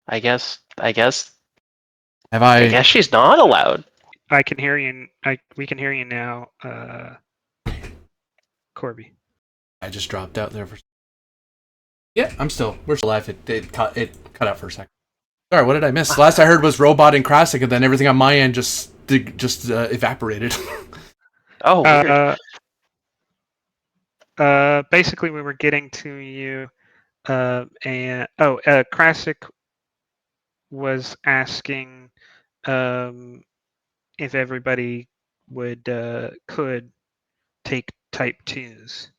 I guess Have I I? guess she's not allowed. I can hear you. We can hear you now, Corby. I just dropped out there for. Yeah, we're still alive. It cut out for a second. Sorry, what did I miss? Last I heard was robot and Krasik, and then everything on my end just evaporated. Oh, weird. Basically, we were getting to you, and Krasik was asking if everybody could take Type-IIs,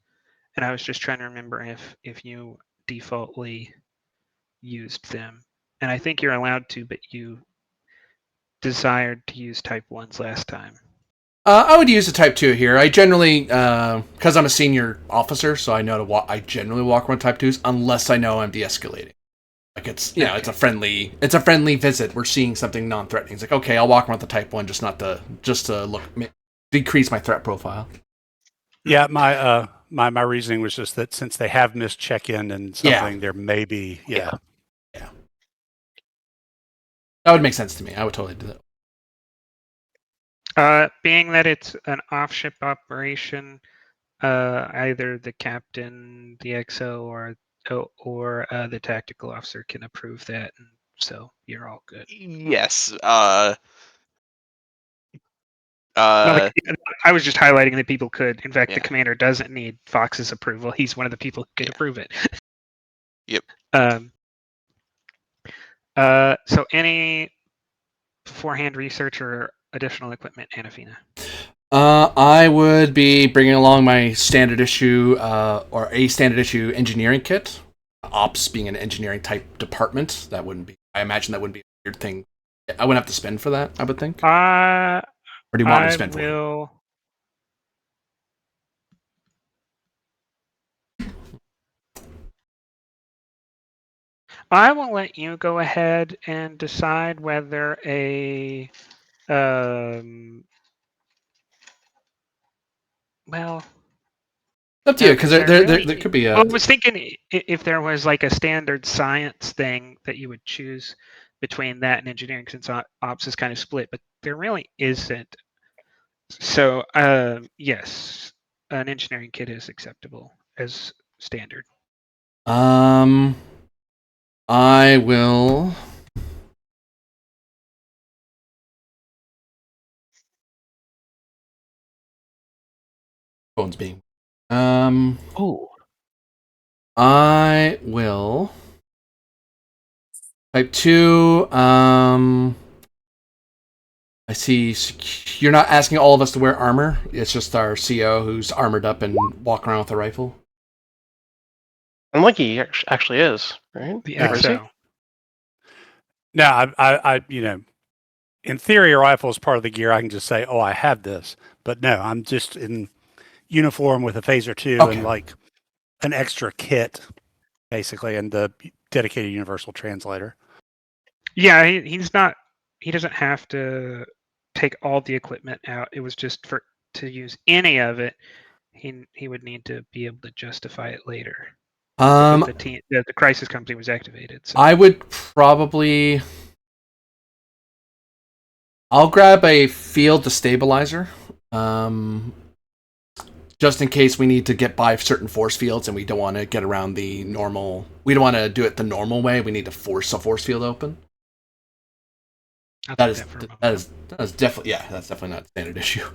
and I was just trying to remember if you defaultly used them, and I think you're allowed to, but you desired to use Type-1s last time. I would use a Type-II here. I generally, because I'm a senior officer, so I know to walk. I generally walk around Type-IIs unless I know I'm de-escalating. Like it's Okay. it's a friendly visit. We're seeing something non-threatening. It's like, okay, I'll walk around the Type-1 just to look decrease my threat profile. Yeah, my reasoning was just that since they have missed check-in and something, there may be Yeah. That would make sense to me. I would totally do that. Being that it's an off-ship operation, either the captain, the XO, or the tactical officer can approve that, and so you're all good. Yes. I was just highlighting that people could. In fact, Yeah. the commander doesn't need Fox's approval. He's one of the people who could approve it. Yep. So any beforehand research or additional equipment, Anafina? I would be bringing along my standard issue or a standard issue engineering kit. Ops being an engineering type department, that wouldn't be. I imagine that wouldn't be a weird thing. I wouldn't have to spend for that. I would think. Or do you want me to spend for it? I will let you go ahead and decide whether a well, up to you, because there could be a. Well, I was thinking if there was like a standard science thing that you would choose between that and engineering, since ops is kind of split, but there really isn't. So, yes, an engineering kit is acceptable as standard. I will. Phone's being. Oh. I will. Type-II. I see. You're not asking all of us to wear armor. It's just our CO who's armored up and walking around with a rifle. I'm like he actually is, right? Yeah, so. No, I in theory, a rifle is part of the gear. I can just say, "Oh, I have this," but no, I'm just in uniform with a phaser 2 and like an extra kit, basically, and the dedicated universal translator. Yeah, he's not. He doesn't have to take all the equipment out. It was just to use any of it. He would need to be able to justify it later. The crisis company was activated. So. I would probably. I'll grab a field destabilizer, just in case we need to get by certain force fields and we don't want to get around the normal. We don't want to do it the normal way. We need to force a force field open. That is definitely that's definitely not a standard issue.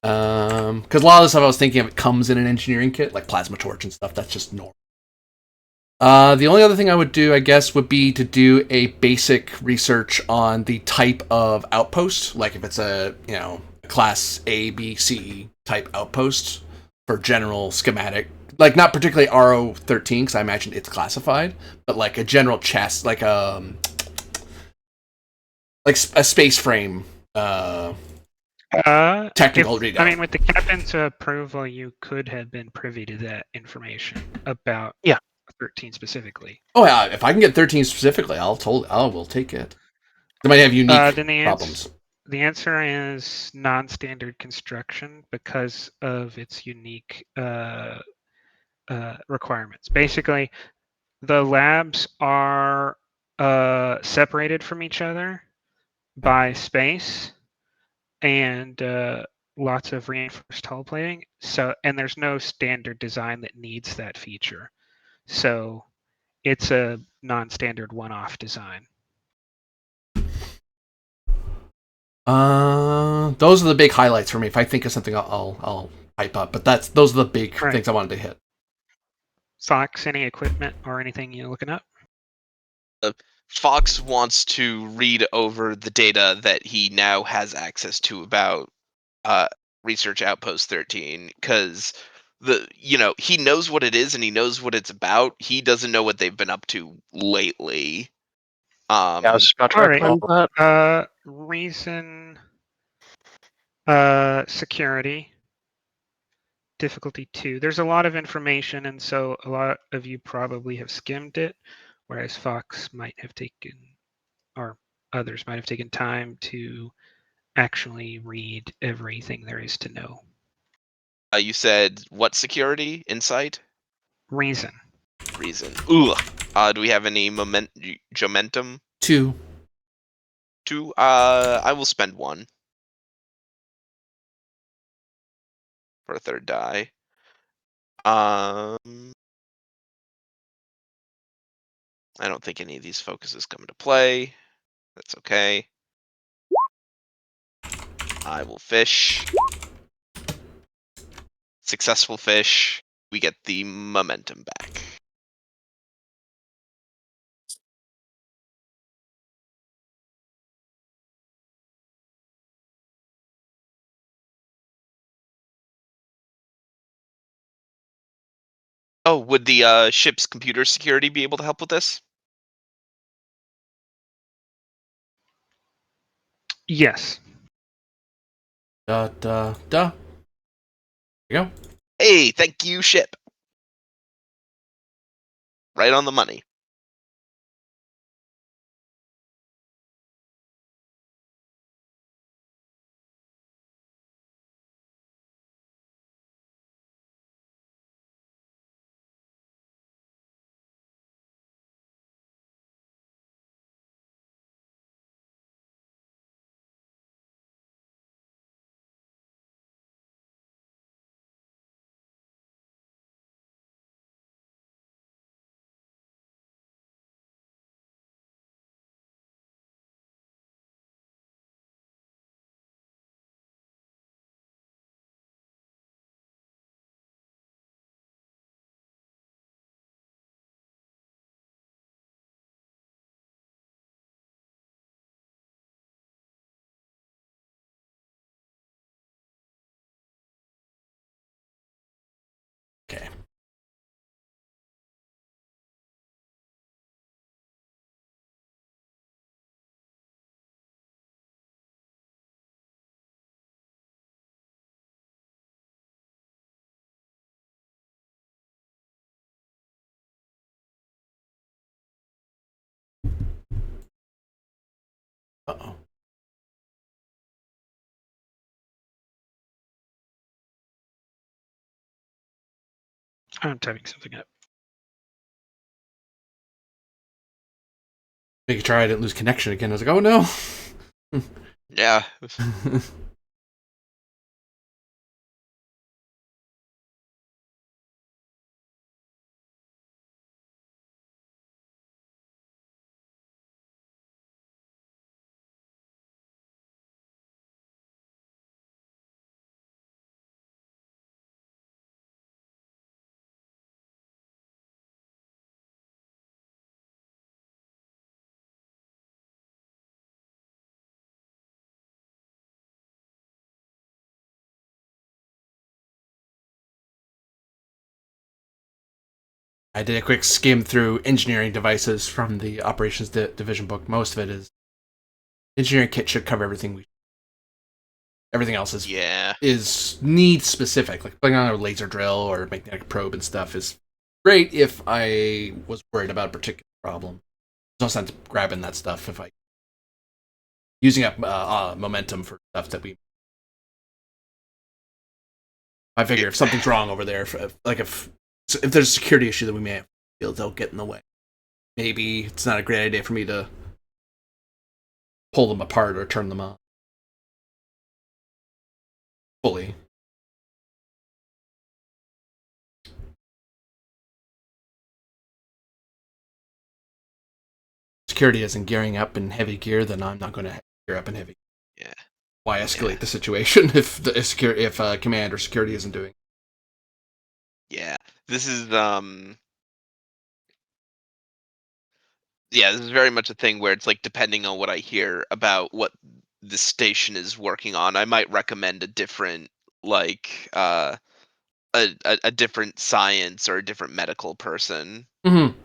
Because a lot of the stuff I was thinking of, it comes in an engineering kit, like plasma torch and stuff. That's just normal. The only other thing I would do, I guess, would be to do a basic research on the type of outpost, like if it's a class A, B, C type outpost for general schematic, not particularly RO13 because I imagine it's classified, but like a general chest, like a space frame. Technical readout. I mean, with the captain's approval, you could have been privy to that information about 13 specifically. Oh yeah, if I can get 13 specifically, I will take it. They might have unique problems. The answer is non-standard construction because of its unique requirements. Basically, the labs are separated from each other by space and lots of reinforced hull plating. So, and there's no standard design that needs that feature. So it's a non-standard one-off design. Those are the big highlights for me. If I think of something, I'll pipe up. But those are the big things I wanted to hit. Fox, any equipment or anything you're looking up? Fox wants to read over the data that he now has access to about Research Outpost 13, because he knows what it is and he knows what it's about. He doesn't know what they've been up to lately. Yeah, I was just about to All right. recommend that. Reason, security, difficulty 2. There's a lot of information, and so a lot of you probably have skimmed it, whereas Fox might have taken, or others might have taken time to actually read everything there is to know. You said what security? Insight? Reason. Ooh. Do we have any momentum? 2. 2? I will spend 1 for a third die. I don't think any of these focuses come into play. That's okay. I will fish. Successful fish. We get the momentum back. Oh, would the ship's computer security be able to help with this? Yes. There you go. Hey, thank you, ship. Right on the money. Okay. Uh-oh. I'm typing something up. Make sure I didn't lose connection again. I was like, oh no. Yeah. I did a quick skim through engineering devices from the operations division book. Most of it is engineering kit should cover everything. Everything else is need specific, like putting on a laser drill or magnetic probe and stuff is great if I was worried about a particular problem. There's no sense grabbing that stuff if I using up momentum for stuff that I figure if something's wrong over there, if there's a security issue that we may have, they'll get in the way. Maybe it's not a great idea for me to pull them apart or turn them on fully. Security isn't gearing up in heavy gear, then I'm not going to gear up in heavy. Yeah. Why escalate the situation if command or security isn't doing? Yeah, this is yeah, this is very much a thing where it's like depending on what I hear about what the station is working on, I might recommend a different like a different science or a different medical person. Mm-hmm.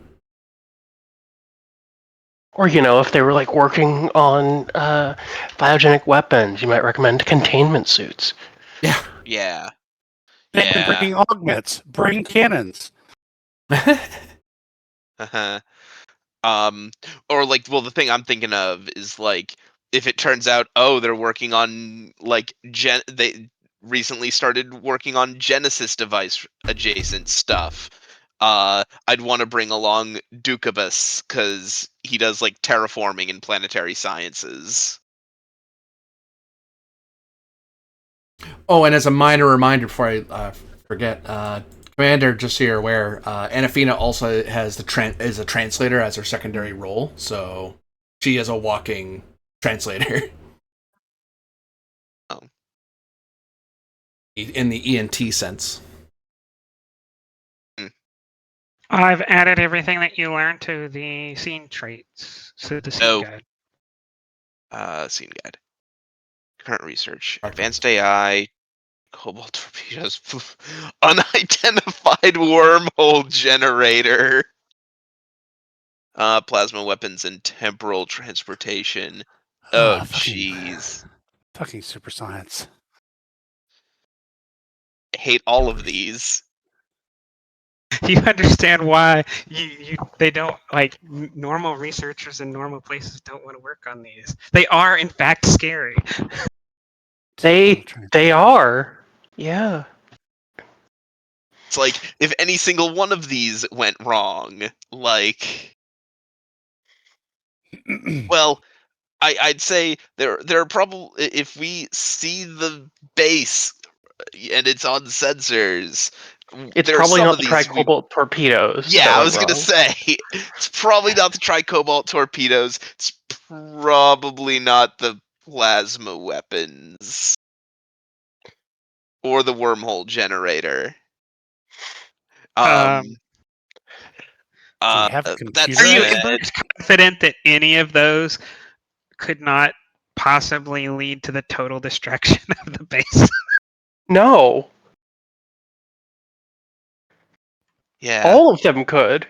Or, if they were like working on biogenic weapons, you might recommend containment suits. Yeah. Yeah. They've been Yeah. bringing augments, bring cannons. Uh-huh. Or like, well, the thing I'm thinking of is like if it turns out, oh, they're working on like they recently started working on Genesis device adjacent stuff. I'd want to bring along Dukabus because he does like terraforming and planetary sciences. Oh, and as a minor reminder before I forget, Commander, just so you're aware, Anafina also has is a translator as her secondary role, so she is a walking translator. Oh. In the ENT sense. I've added everything that you learned to the scene traits, so the scene guide. Scene guide. Current research. Advanced AI. Cobalt torpedoes. Unidentified wormhole generator. Plasma weapons and temporal transportation. Oh, jeez. Fucking super science. I hate all of these. You understand why they don't like normal researchers in normal places don't want to work on these. They are in fact scary. They are. Yeah. It's like if any single one of these went wrong, like, well, I'd say there are probably, if we see the base and it's on sensors, It's there are probably some not of the these we. tricobalt torpedoes Yeah, that I went was gonna wrong. say it's probably not the tricobalt torpedoes. It's probably not the plasma weapons or the wormhole generator. Um, Do we have But that Are computer you said, in experts? fact confident that any of those could not possibly lead to the total destruction of the base? No. yeah. All of them could.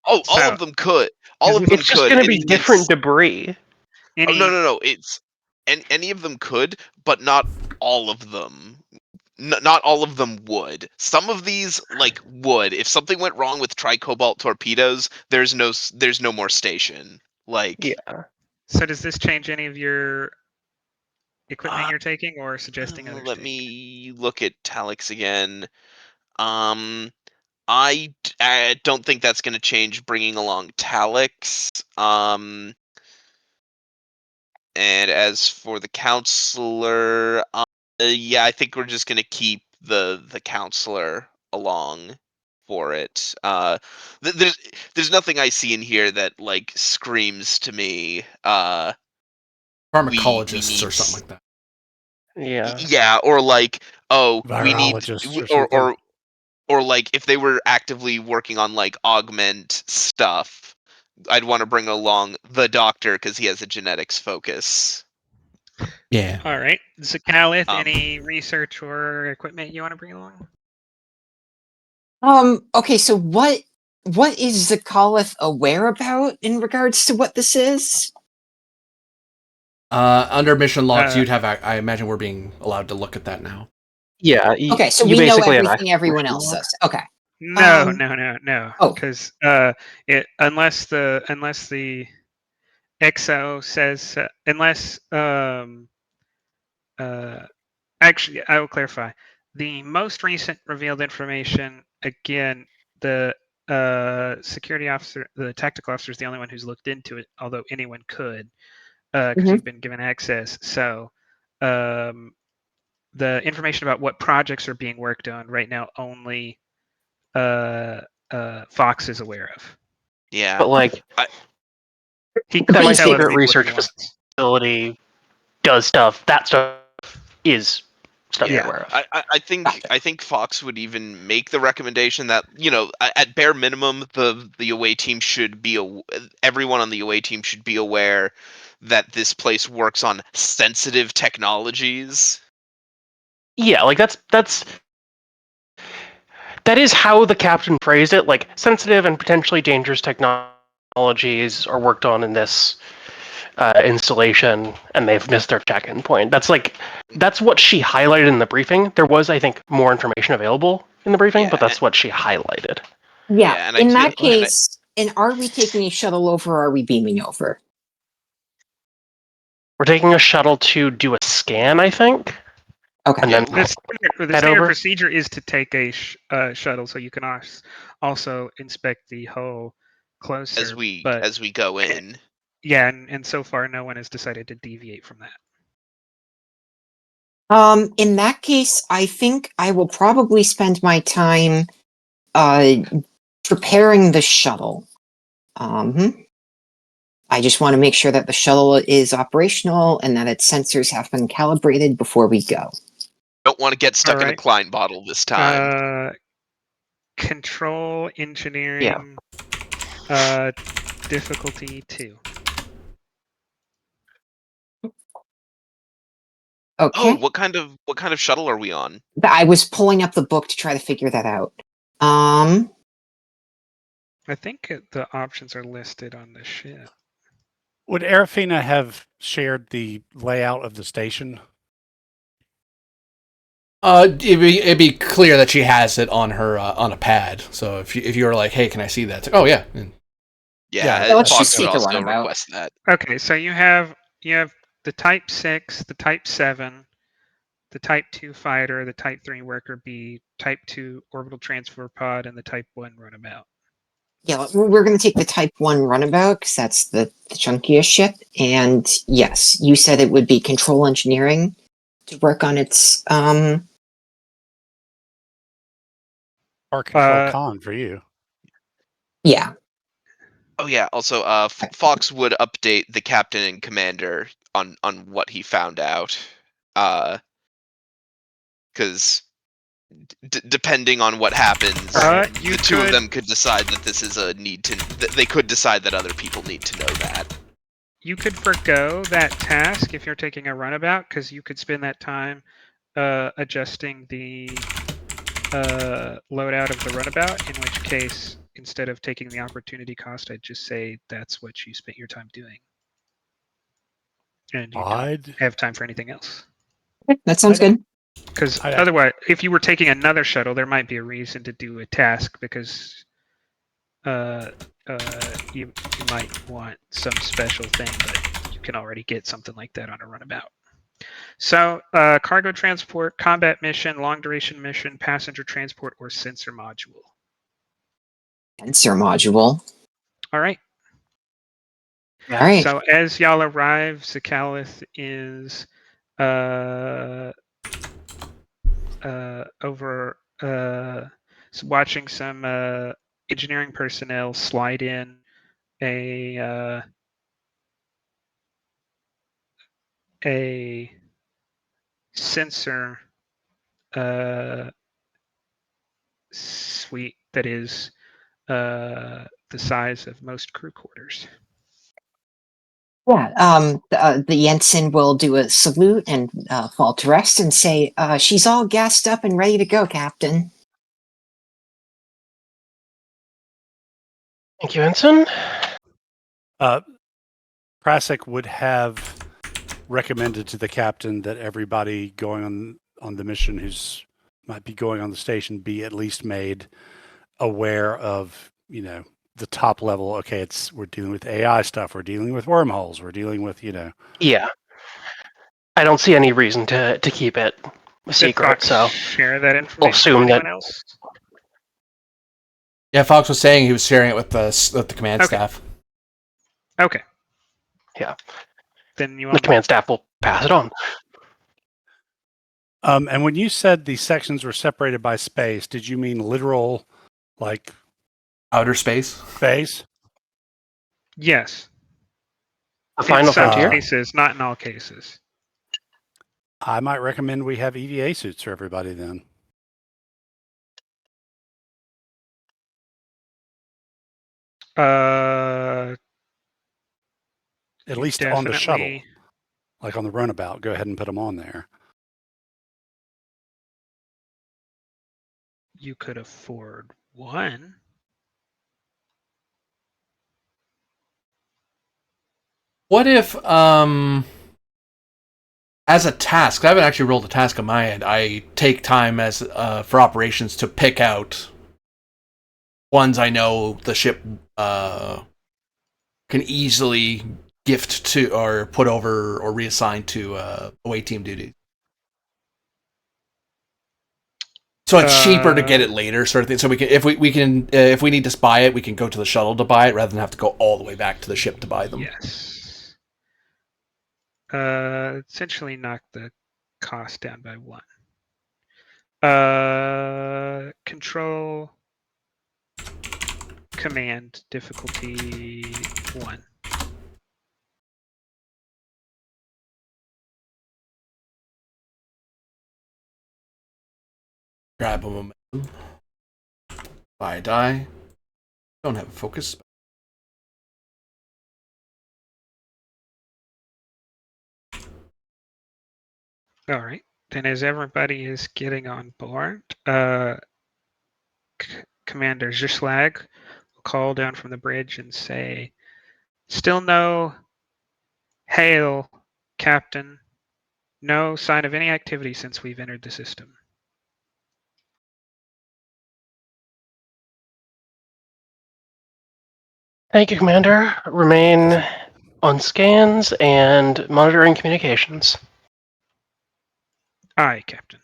Oh, all So of them could. All is of this them It's just could. going to be different It's debris. oh, no, any? no, no. It's any of them could, but not all of them. Not all of them would. Some of these like would. If something went wrong with tricobalt torpedoes, there's no more station. Like, Yeah. So does this change any of your equipment uh, you're taking, or suggesting others let take? me look at Talix again. Um, I don't think that's going to change bringing along Talix. And as for the counselor, yeah, I think we're just gonna keep the counselor along for it. There's nothing I see in here that like screams to me. We Pharmacologists or need something like that. Yeah. yeah, or like we need Virologists or something. or like if they were actively working on like augment stuff, I'd want to bring along the doctor because he has a genetics focus. Yeah. All right. So Calith, Um, any research or equipment you want to bring along? Okay, so what is the Caliph aware about in regards to what this is? Under mission logs, Uh, you'd have. I imagine we're being allowed to look at that now. Yeah. Okay, so you we know basically have everything access to everyone mission else logs. does. Okay. no, Um, no. oh. Because it unless the XO says unless actually I will clarify. The most recent revealed information again the security officer, the tactical officer is the only one who's looked into it, although anyone could. because you've been given access. So the information about what projects are being worked on right now only Fox is aware of. Yeah. But like He that could my tell other secret people if he research wants. facility does stuff. That stuff is stuff Yeah, you're aware of. I think Fox would even make the recommendation that at bare minimum the away team should be everyone on the away team should be aware that this place works on sensitive technologies. Yeah, like that is how the captain phrased it. Like sensitive and potentially dangerous technologies are worked on in this installation, and they've missed their check-in point. That's what she highlighted in the briefing. There was, I think, more information available in the briefing, but Yeah, that's what she highlighted. Yeah. and I In feel that case, and are we taking a shuttle over or are we beaming over? We're taking a shuttle to do a scan, I think, Okay. and then The head standard over. procedure is to take a shuttle, so you can also inspect the hull closer. as we but go in. yeah, and so far no one has decided to deviate from that. In that case, I think I will probably spend my time preparing the shuttle. I just want to make sure that the shuttle is operational and that its sensors have been calibrated before we go. Don't want to get stuck in a Alright. Klein bottle this time. Control engineering. Difficulty 2. Okay. Oh, what kind of shuttle are we on? I was pulling up the book to try to figure that out. I think the options are listed on the ship. Would Arafina have shared the layout of the station? It'd be clear that she has it on her on a pad. So if you were like, hey, can I see that? It's like, oh yeah. Yeah, let's Fox just would take a also runabout. request that. Okay, so you have the Type 6, the Type 7, the Type 2 fighter, the Type 3 worker bee, Type 2 orbital transfer pod, and the Type 1 runabout. Yeah, we're going to take the Type 1 runabout because that's the chunkiest ship. And yes, you said it would be control engineering to work on its Or control con for you. Yeah. Oh yeah. Also, Fox would update the captain and commander on what he found out, because depending on what happens, the two of them could decide that this is a need to. They could decide that other people need to know that. You could forgo that task if you're taking a runabout, because you could spend that time adjusting the loadout of the runabout, in which case, instead of taking the opportunity cost, I'd just say that's what you spent your time doing. And you don't have time for anything else. That sounds good. Because otherwise, if you were taking another shuttle, there might be a reason to do a task, because you might want some special thing, but you can already get something like that on a runabout. So, cargo transport, combat mission, long duration mission, passenger transport, or sensor module. Sensor module. All right. All right. So as y'all arrive, Zakalith is over watching some engineering personnel slide in a sensor suite that is the size of most crew quarters. Yeah, the ensign will do a salute and fall to rest and say, she's all gassed up and ready to go, Captain. Thank you, Ensign. Prasek would have recommended to the captain that everybody going on the mission who's might be going on the station be at least made aware of, the top level. Okay, we're dealing with AI stuff, we're dealing with wormholes, we're dealing with, Yeah. I don't see any reason to keep it a secret, so share that information we'll assume with that. anyone else? Yeah, Fox was saying he was sharing it with the command staff. Okay. Yeah. then you The want command staff will pass it on. And when you said these sections were separated by space, did you mean literal, like Outer space. space? yes. The In final some frontier. cases, not in all cases. I might recommend we have EVA suits for everybody then. Uh, At you least on the shuttle, definitely- like on the runabout. Go ahead and put them on there. You could afford one. What if, as a task, I haven't actually rolled a task on my end, I take time as for operations to pick out ones I know the ship can easily gift to or put over or reassign to away team duty. So it's cheaper to get it later, sort of thing. So we can, if we can, if we need to buy it, we can go to the shuttle to buy it rather than have to go all the way back to the ship to buy them. Yes. Essentially knock the cost down by 1. Control command difficulty 1. Grab a momentum. Buy a die. Don't have a focus. All right. Then as everybody is getting on board, Commander Zhislag will call down from the bridge and say, "Still no hail, Captain. No sign of any activity since we've entered the system." Thank you, Commander. Remain on scans and monitoring communications. Aye, Captain.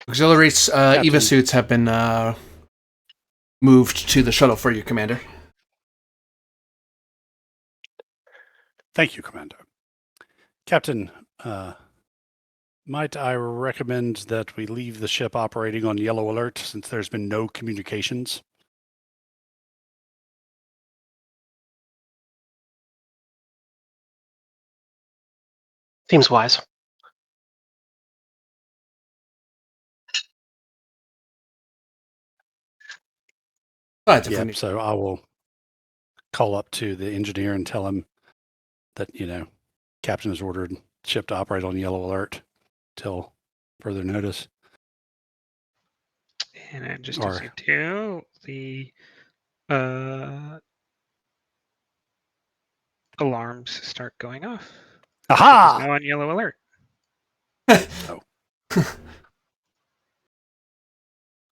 Auxiliary EVA Captain. suits have been moved to the shuttle for you, Commander. Thank you, Commander. Captain, might I recommend that we leave the ship operating on yellow alert since there's been no communications? Seems wise. Besides, if we Yep, need- so I will call up to the engineer and tell him that, Captain has ordered ship to operate on yellow alert till further notice. And then just Or- as you do, the alarms start going off. Ship is Aha! now on yellow alert.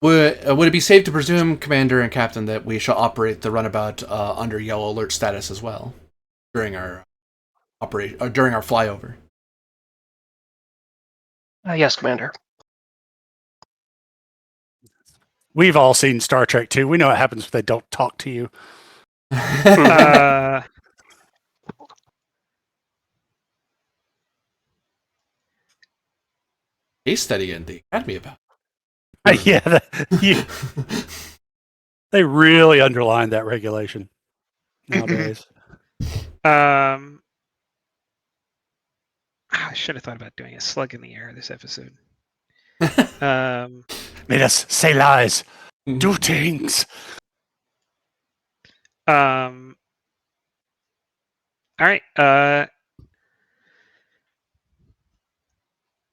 Would it be safe to presume, Commander and Captain, that we shall operate the runabout under yellow alert status as well during our during our flyover? Yes, Commander. We've all seen Star Trek II. We know what happens if they don't talk to you. Uh, Case study in the Academy about. Yeah, they really underlined that regulation nowadays. I should have thought about doing a slug in the air this episode. Made us say lies, do things. All right.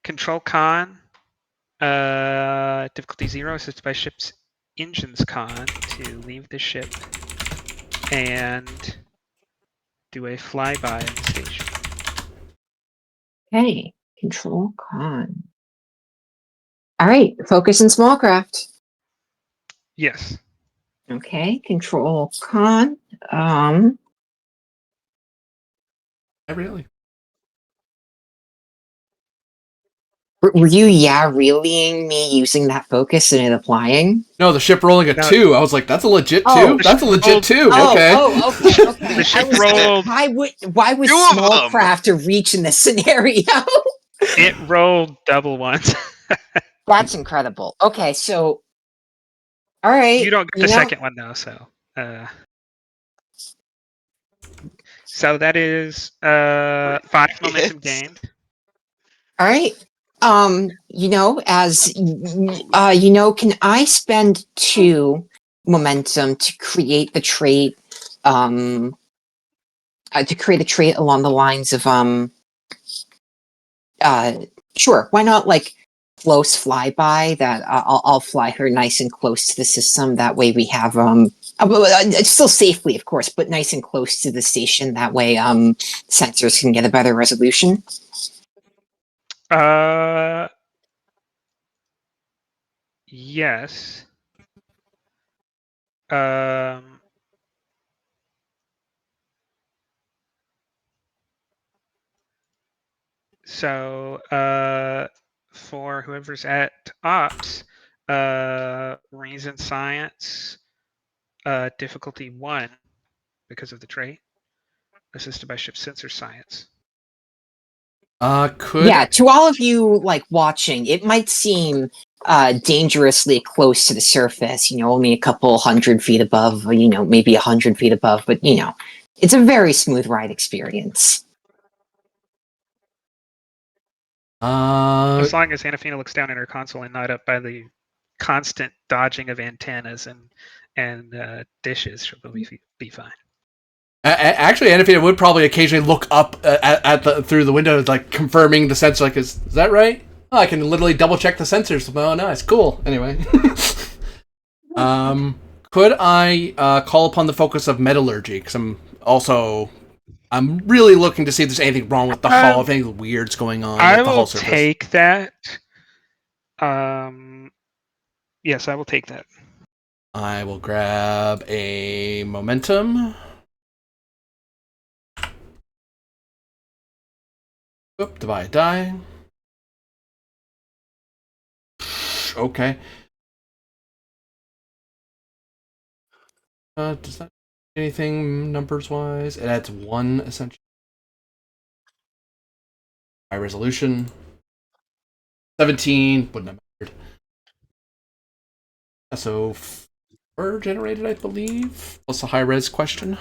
Control con. Difficulty 0 assisted by ship's engines con to leave the ship and do a flyby of the station. Okay, control con. All right, focus in small craft. Yes. Okay, control con. Really? Were you reallying me using that focus and it applying? No, the ship rolling a No. 2. I was like, that's a legit 2. Oh, That's a legit 2. Oh, Okay. okay. The I ship was like, rolled. why would Two of small them. craft a reach in this scenario? It rolled double once. That's incredible. Okay, so all right, You don't get the second one though, so that is 5 momentum Yes. gained. all right. As can I spend 2 momentum to create the trait, to create a trait along the lines of sure, why not like close flyby that I'll fly her nice and close to the system. That way we have still safely, of course, but nice and close to the station. That way sensors can get a better resolution. Yes. So for whoever's at ops, reason science, difficulty 1 because of the trait, assisted by ship sensor science. Yeah, to all of you like watching, it might seem dangerously close to the surface, only a couple 100 feet above, maybe 100 feet above, but it's a very smooth ride experience. As long as Anafina looks down at her console and not up by the constant dodging of antennas and dishes, she'll be fine. Actually, Anafina would probably occasionally look up through the window, like confirming the sensor. Like, is that right? Oh, I can literally double check the sensors. Oh, nice, cool. Anyway, could I call upon the focus of metallurgy? Because I'm really looking to see if there's anything wrong with the hull, if anything weird's going on I with the will hull surface. take that. Yes, I will take that. I will grab a momentum. Oop, divide die. Okay. Does that anything numbers wise? It adds 1 essentially. High resolution. 17 wouldn't have mattered. So 4 generated, I believe. Plus a high res question.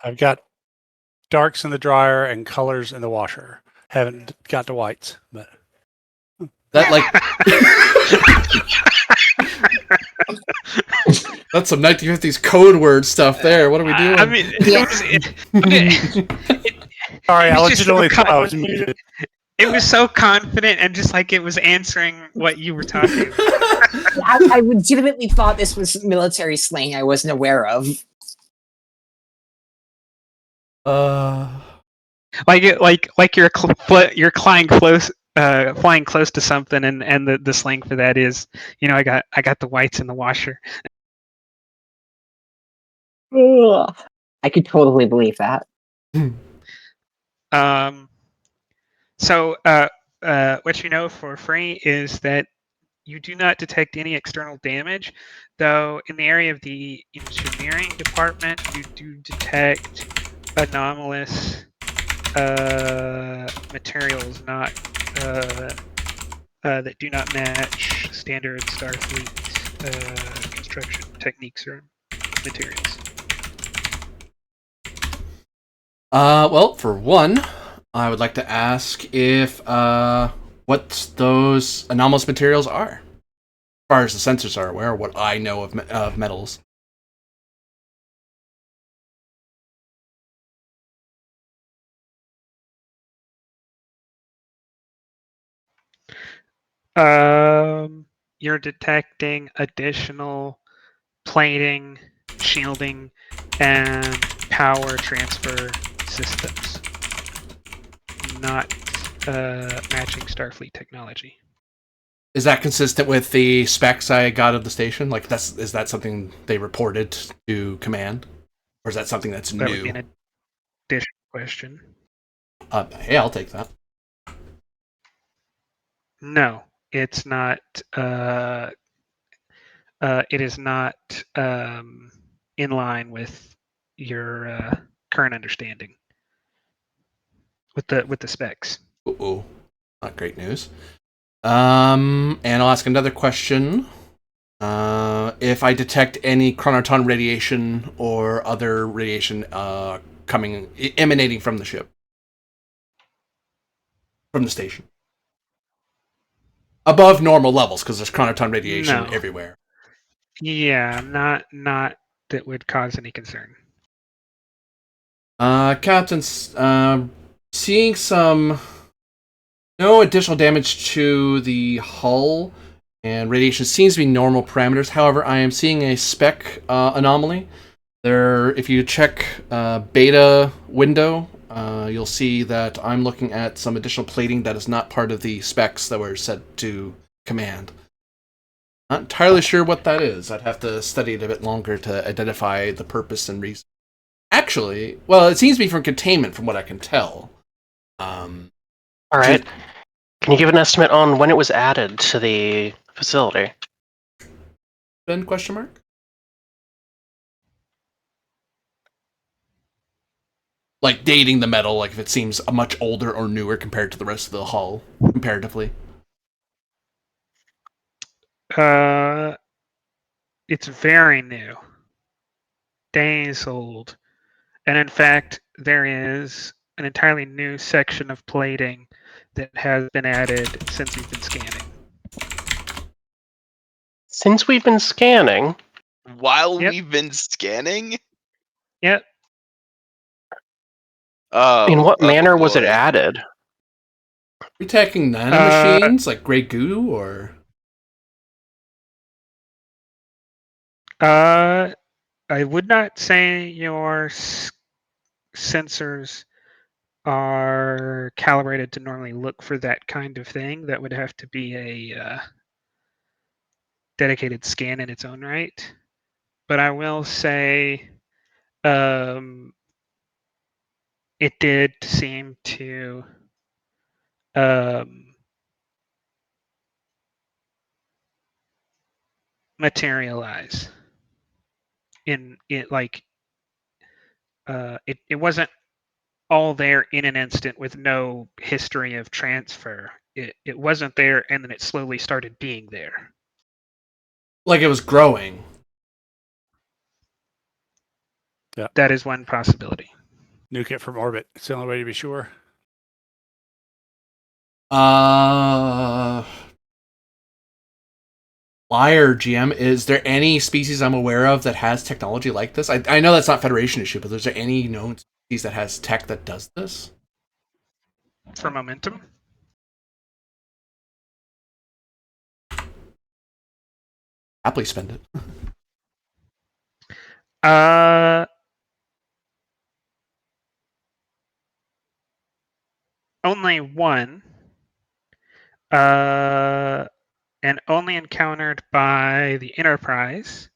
I've got darks in the dryer and colors in the washer. Haven't got to whites, but That like that's some 1950s code word stuff there. What are we doing? I mean, sorry, I was just legitimately so thought I was muted. it was so confident and just like it was answering what you were talking about. I legitimately thought this was military slang I wasn't aware of. Like you're flying close to something, and the slang for that is, I got the whites in the washer. Ugh. I could totally believe that. So what you know for free is that you do not detect any external damage, though in the area of the engineering department, you do detect anomalous materials that do not match standard Starfleet construction techniques or materials. Well, for one, I would like to ask if what those anomalous materials are, as far as the sensors are aware, what I know of metals. You're detecting additional plating, shielding, and power transfer systems, not matching Starfleet technology. Is that consistent with the specs I got of the station? Like, is that something they reported to command, or is that something that's That new? would be an additional question. Hey, I'll take that. No, it's not. It is not in line with your current understanding with the specs. Uh-oh. Not great news. And I'll ask another question. If I detect any chronoton radiation or other radiation emanating from the ship, from the station, above normal levels, because there's chronoton radiation No. everywhere. Yeah, not that would cause any concern. Captain, seeing no additional damage to the hull and radiation seems to be normal parameters. However, I am seeing a spec anomaly. If you check beta window, you'll see that I'm looking at some additional plating that is not part of the specs that were set to command. Not entirely sure what that is. I'd have to study it a bit longer to identify the purpose and reason. Actually, well, it seems to be from containment, from what I can tell. All right. Can you give an estimate on when it was added to the facility? Ben, question mark? Like dating the metal, like if it seems much older or newer compared to the rest of the hull, comparatively. It's very new, days old, and in fact, there is an entirely new section of plating that has been added since you've been scanning. Since we've been scanning, While Yep. we've been scanning? Yep. Oh, in what manner was it boy. added? Are we attacking nanomachines like gray goo, or? I would not say your sensors are calibrated to normally look for that kind of thing. That would have to be a dedicated scan in its own right. But I will say it did seem to materialize in it, like it wasn't all there in an instant with no history of transfer. It wasn't there, and then it slowly started being there. Like it was growing. Yeah. That is one possibility. Nuke it from orbit. It's the only way to be sure. Liar, GM, is there any species I'm aware of that has technology like this? I know that's not Federation issue, but is there any known species that has tech that does this? For momentum? Happily spend it. Only one. And only encountered by the Enterprise.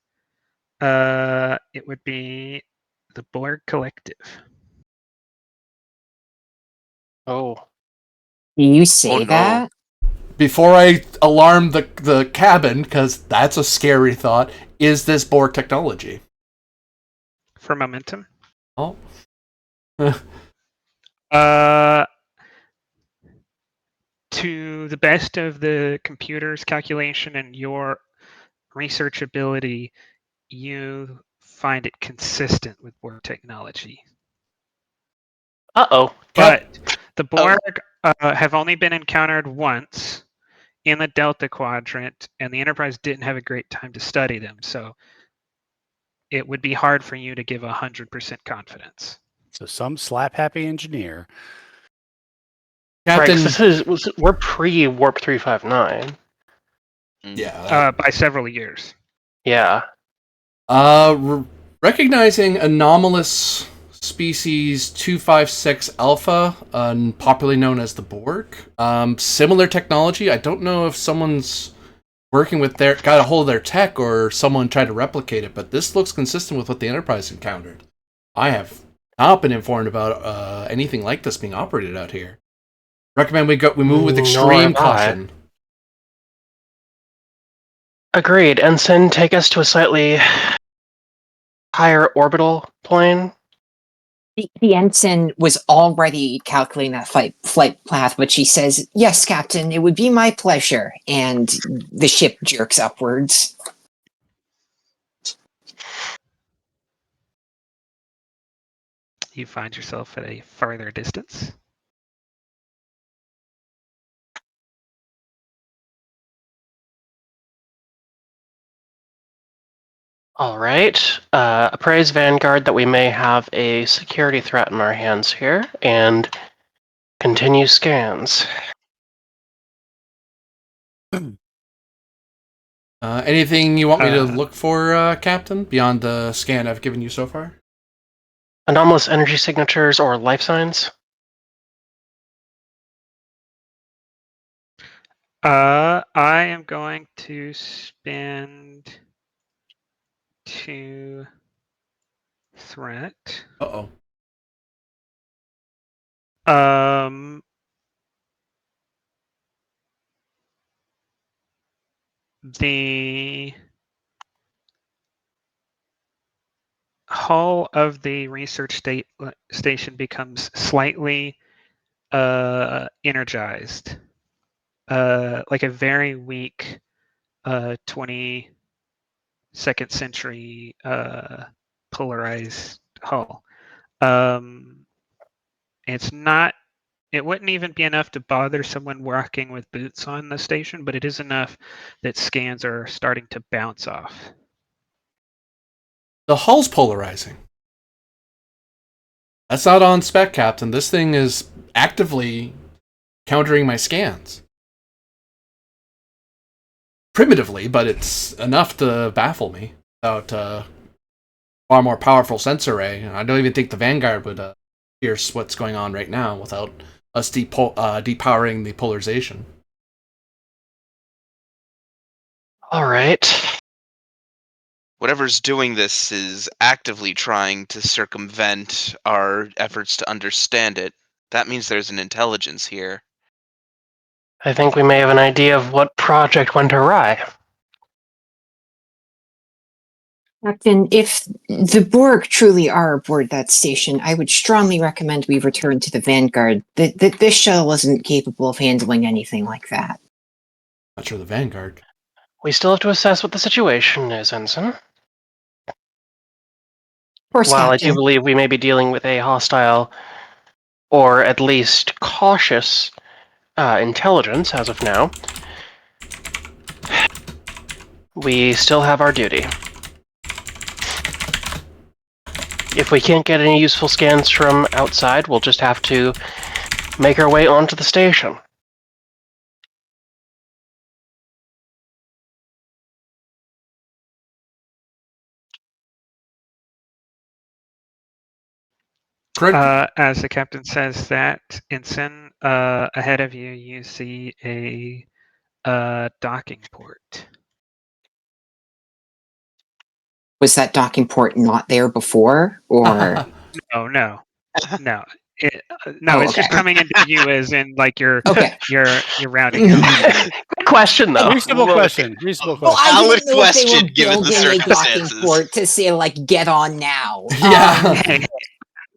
It would be the Borg Collective. Oh. You say Oh, no. that? Before I alarm the cabin, because that's a scary thought, is this Borg technology? For momentum? Oh. To the best of the computer's calculation and your research ability, you find it consistent with Borg technology. Uh-oh. But the Borg have only been encountered once in the Delta Quadrant, and the Enterprise didn't have a great time to study them, so it would be hard for you to give 100% confidence. So some slap-happy engineer. Captain, Right, we're pre-Warp 359. yeah. By several years. Yeah. Recognizing anomalous species 256 Alpha, popularly known as the Borg. Similar technology. I don't know if someone's working with got a hold of their tech or someone tried to replicate it, but this looks consistent with what the Enterprise encountered. I have not been informed about anything like this being operated out here. Recommend we move with extreme caution. Agreed. Ensign, take us to a slightly higher orbital plane. The ensign was already calculating that flight path, but she says, "Yes, Captain, it would be my pleasure." And the ship jerks upwards. You find yourself at a farther distance. All right. Appraise Vanguard that we may have a security threat in our hands here, and continue scans. Anything you want me to look for, Captain, beyond the scan I've given you so far? Anomalous energy signatures or life signs? I am going to spend 2 threat. Uh-oh. The hull of the research station becomes slightly energized, like a very weak 22nd century polarized hull. It's not. It wouldn't even be enough to bother someone walking with boots on the station, but it is enough that scans are starting to bounce off. The hull's polarizing. That's not on spec, Captain. This thing is actively countering my scans. Primitively, but it's enough to baffle me without a far more powerful sensor array. I don't even think the Vanguard would pierce what's going on right now without us depowering the polarization. All right. Whatever's doing this is actively trying to circumvent our efforts to understand it. That means there's an intelligence here. I think we may have an idea of what project went awry. Captain, if the Borg truly are aboard that station, I would strongly recommend we return to the Vanguard. This shuttle isn't capable of handling anything like that. Not sure the Vanguard. We still have to assess what the situation is, Ensign. Of course, While I Captain. do believe we may be dealing with a hostile, or at least cautious, intelligence as of now, we still have our duty. If we can't get any useful scans from outside, we'll just have to make our way onto the station. As the captain says that, Ensign, ahead of you, you see a docking port. Was that docking port not there before, or? No. Oh, It's okay. just coming into view as in like you're Okay. you're rounding out. Good question, though. Reasonable question. Reasonable Well, question. I Valid didn't know if they question, were given the building a docking circumstances. port to say, like, get on now. Yeah. Hey,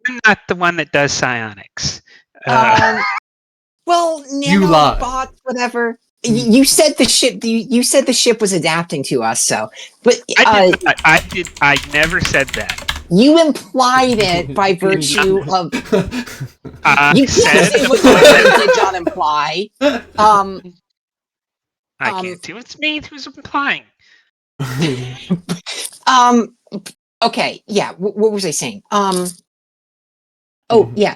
I'm not the one that does psionics. Well, You lie. nanobots, whatever. You said the ship. You said the ship was adapting to us. So, but I never said that. you implied it by virtue of. I You can't said say what you did not imply. I can't do. It's me who's implying. Okay. Yeah. What was I saying? Oh yeah.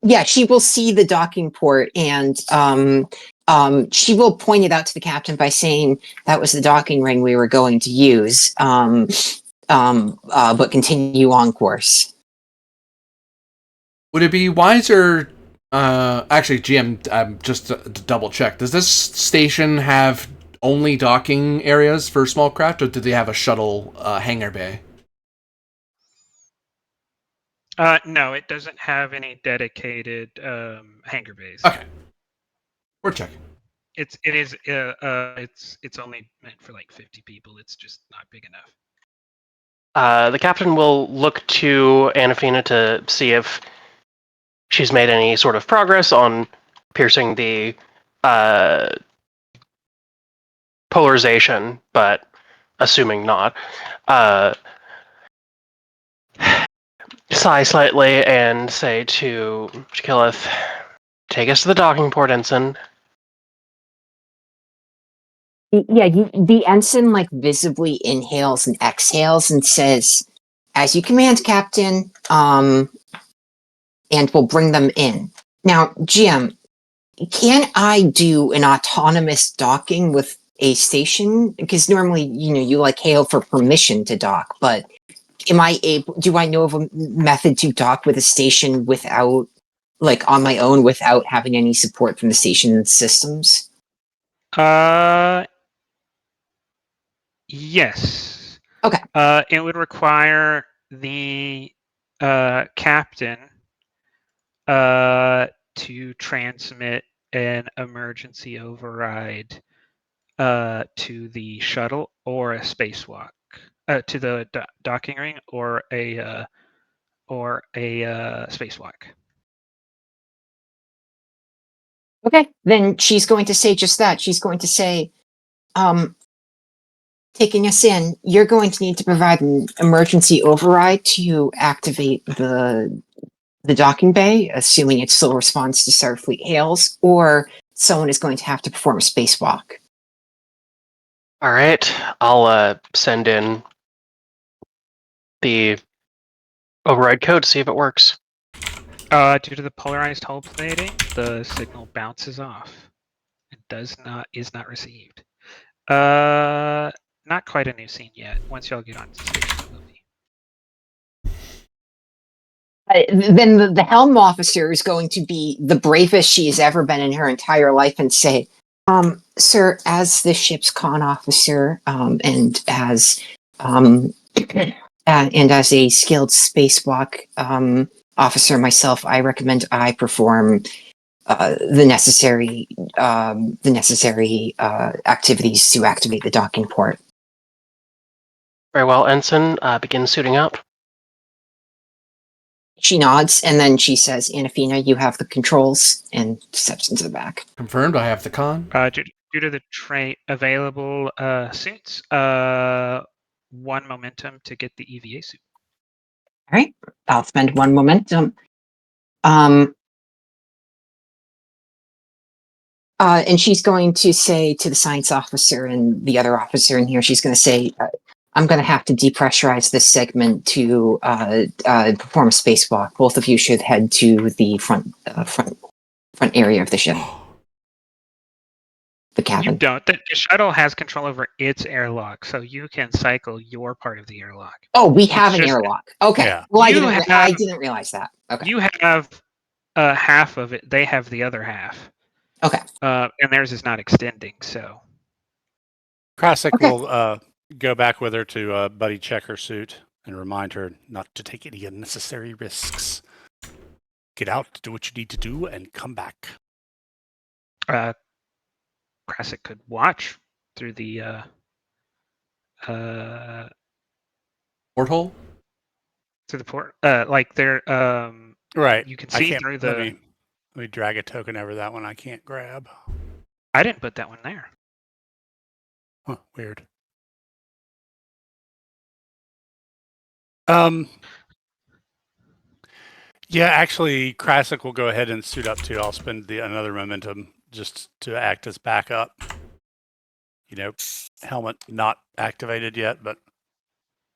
Yeah, she will see the docking port and she will point it out to the captain by saying that was the docking ring we were going to use. But continue on course. Would it be wiser? Actually, GM, just to double check. Does this station have only docking areas for small craft, or do they have a shuttle hangar bay? No, it doesn't have any dedicated hangar bays. Okay, we're checking. It's only meant for like 50 people. It's just not big enough. The captain will look to Anafina to see if she's made any sort of progress on piercing the polarization, but assuming not, sigh slightly and say to Shakilith, "Take us to the docking port, ensign." Yeah, the ensign like visibly inhales and exhales and says, "As you command, Captain." And we'll bring them in. Now, GM, can I do an autonomous docking with a station? Because normally, you like hail for permission to dock, but am I able? Do I know of a method to dock with a station without, like, on my own, without having any support from the station systems? Yes. Okay. It would require the captain to transmit an emergency override to the shuttle or a spacewalk, to the docking ring or a spacewalk. Okay, then she's going to say just that. She's going to say, taking us in, you're going to need to provide an emergency override to activate the docking bay, assuming it still responds to Starfleet hails, or someone is going to have to perform a spacewalk. All right, I'll send in the override code to see if it works. Due to the polarized hull plating, the signal bounces off. It is not received. Not quite a new scene yet. Once y'all get on station, it will be. Then the helm officer is going to be the bravest she has ever been in her entire life and say, sir, as the ship's con officer, and as and as a skilled spacewalk officer myself, I recommend I perform the necessary activities to activate the docking port. Very well, ensign. Begin suiting up. She nods, and then she says, Anafina, you have the controls, and steps into the back. Confirmed, I have the con. Due to the trait available suits, 1 momentum to get the EVA suit. All right, I'll spend 1 momentum. And she's going to say to the science officer and the other officer in here, she's going to say, I'm going to have to depressurize this segment to perform a spacewalk. Both of you should head to the front area of the ship. The cabin. You don't. The shuttle has control over its airlock, so you can cycle your part of the airlock. Oh, we have an airlock. Okay. Yeah. Well, I didn't realize that. Okay. You have half of it. They have the other half. Okay. And theirs is not extending, so. Krasik will go back with her to buddy check her suit and remind her not to take any unnecessary risks. Get out, do what you need to do, and come back. Krasik could watch through the Porthole? through the port. Like there, Right. you can see through the. Let me drag a token over that one. I can't grab. I didn't put that one there. Huh, weird. Yeah, actually, Krasik will go ahead and suit up too. I'll spend another momentum just to act as backup. Helmet not activated yet, but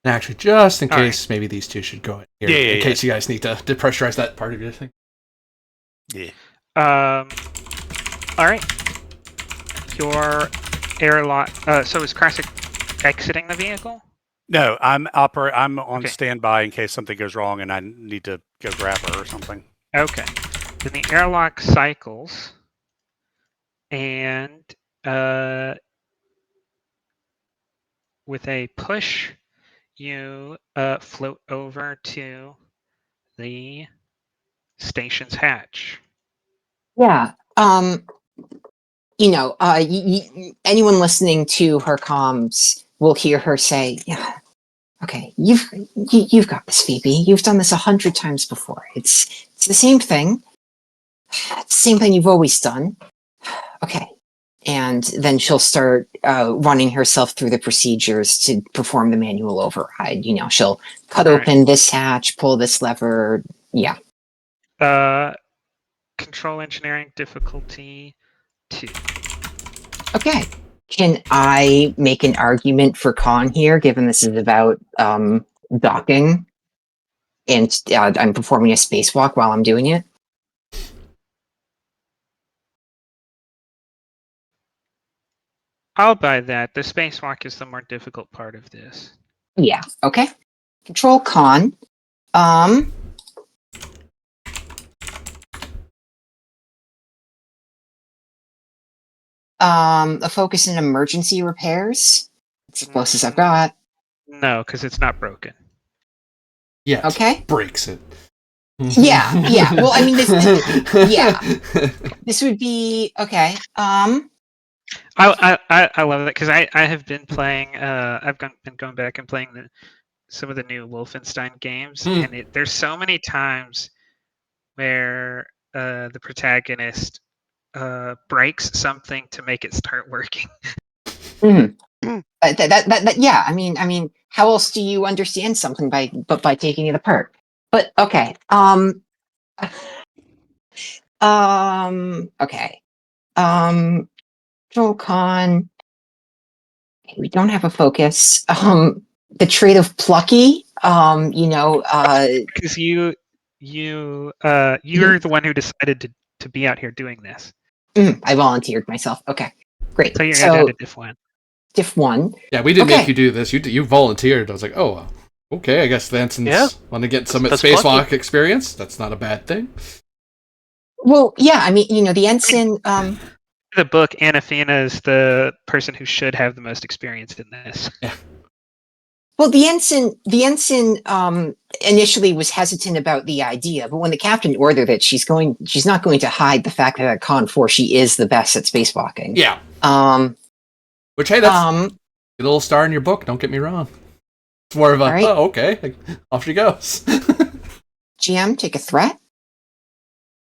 Actually, just in All case, maybe these two should go in here. Yeah, in case you guys need to depressurize that part of your thing. yeah. All right. Your airlock. So is Krasik exiting the vehicle? No, I'm on Okay. standby in case something goes wrong and I need to go grab her or something. Okay. Then the airlock cycles, and with a push, you float over to the station's hatch. Yeah. anyone listening to her comms will hear her say, "Yeah, okay, you've got this, Phoebe. You've done this 100 times before. It's the same thing. It's the same thing you've always done. Okay." And then she'll start running herself through the procedures to perform the manual override. She'll cut All right. open this hatch, pull this lever. Yeah. Control engineering difficulty 2. Okay. Can I make an argument for Khan here, given this is about docking, and I'm performing a spacewalk while I'm doing it? I'll buy that. The spacewalk is the more difficult part of this. Yeah. Okay. Control Khan. A focus in emergency repairs. It's the closest I've got. No, because it's not broken. Yeah. Okay. Breaks it. Yeah. Well, I mean, this would be okay. I love that because I have been playing. Been going back and playing some of the new Wolfenstein games, and there's so many times where the protagonist breaks something to make it start working. Yeah. I mean, how else do you understand something by taking it apart? But okay. Okay. Control Con. We don't have a focus. The trait of plucky. Because you're the one who decided to be out here doing this. I volunteered myself. Okay, great. So you're down to diff 1. Diff 1. Yeah, we didn't make you do this. You volunteered. I was like, oh, okay. I guess Vanson's want to get some spacewalk experience. That's not a bad thing. Well, yeah. I mean, the ensign. The book, Anafina is the person who should have the most experience in this. Yeah. Well, the ensign initially was hesitant about the idea, but when the captain ordered it, she's not going to hide the fact that at Con 4 she is the best at spacewalking. Yeah. Which, hey, that's a little star in your book. Don't get me wrong. It's more of a oh, okay, like, off she goes. GM, take a threat.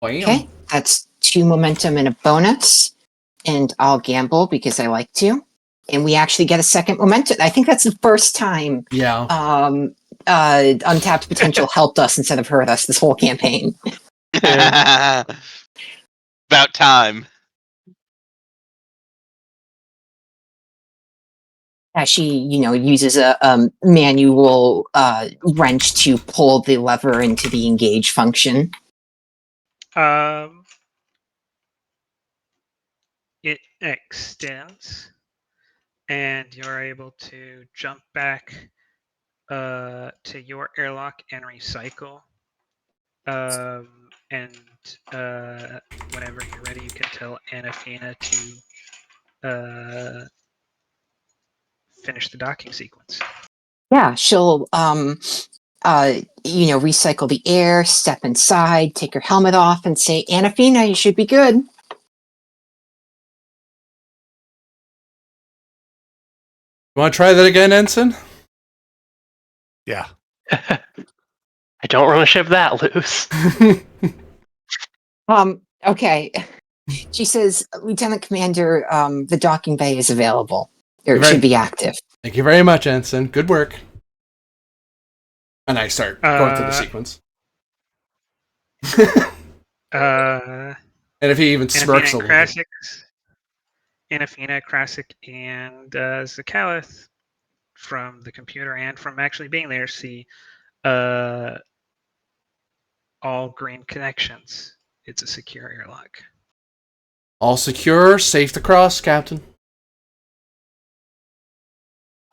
Bam. Okay, that's 2 momentum and a bonus, and I'll gamble because I like to. And we actually get a second momentum. I think that's the first time. Yeah. Untapped potential helped us instead of hurt us this whole campaign. About time. She, uses a manual wrench to pull the lever into the engage function. It extends, and you're able to jump back to your airlock and recycle. And whenever you're ready, you can tell Anafina to finish the docking sequence. Yeah, she'll recycle the air, step inside, take her helmet off, and say, "Anafina, you should be good." You want to try that again, Ensign? Yeah. I don't want to ship that loose. Okay. She says, "Lieutenant Commander, the docking bay is available. It should be active." Thank you very much, Ensign. Good work. And I start going through the sequence. And if he even smirks a little bit. Anafina, Krasik, and Zakalith from the computer and from actually being there see all green connections. It's a secure airlock. All secure, safe to cross, Captain.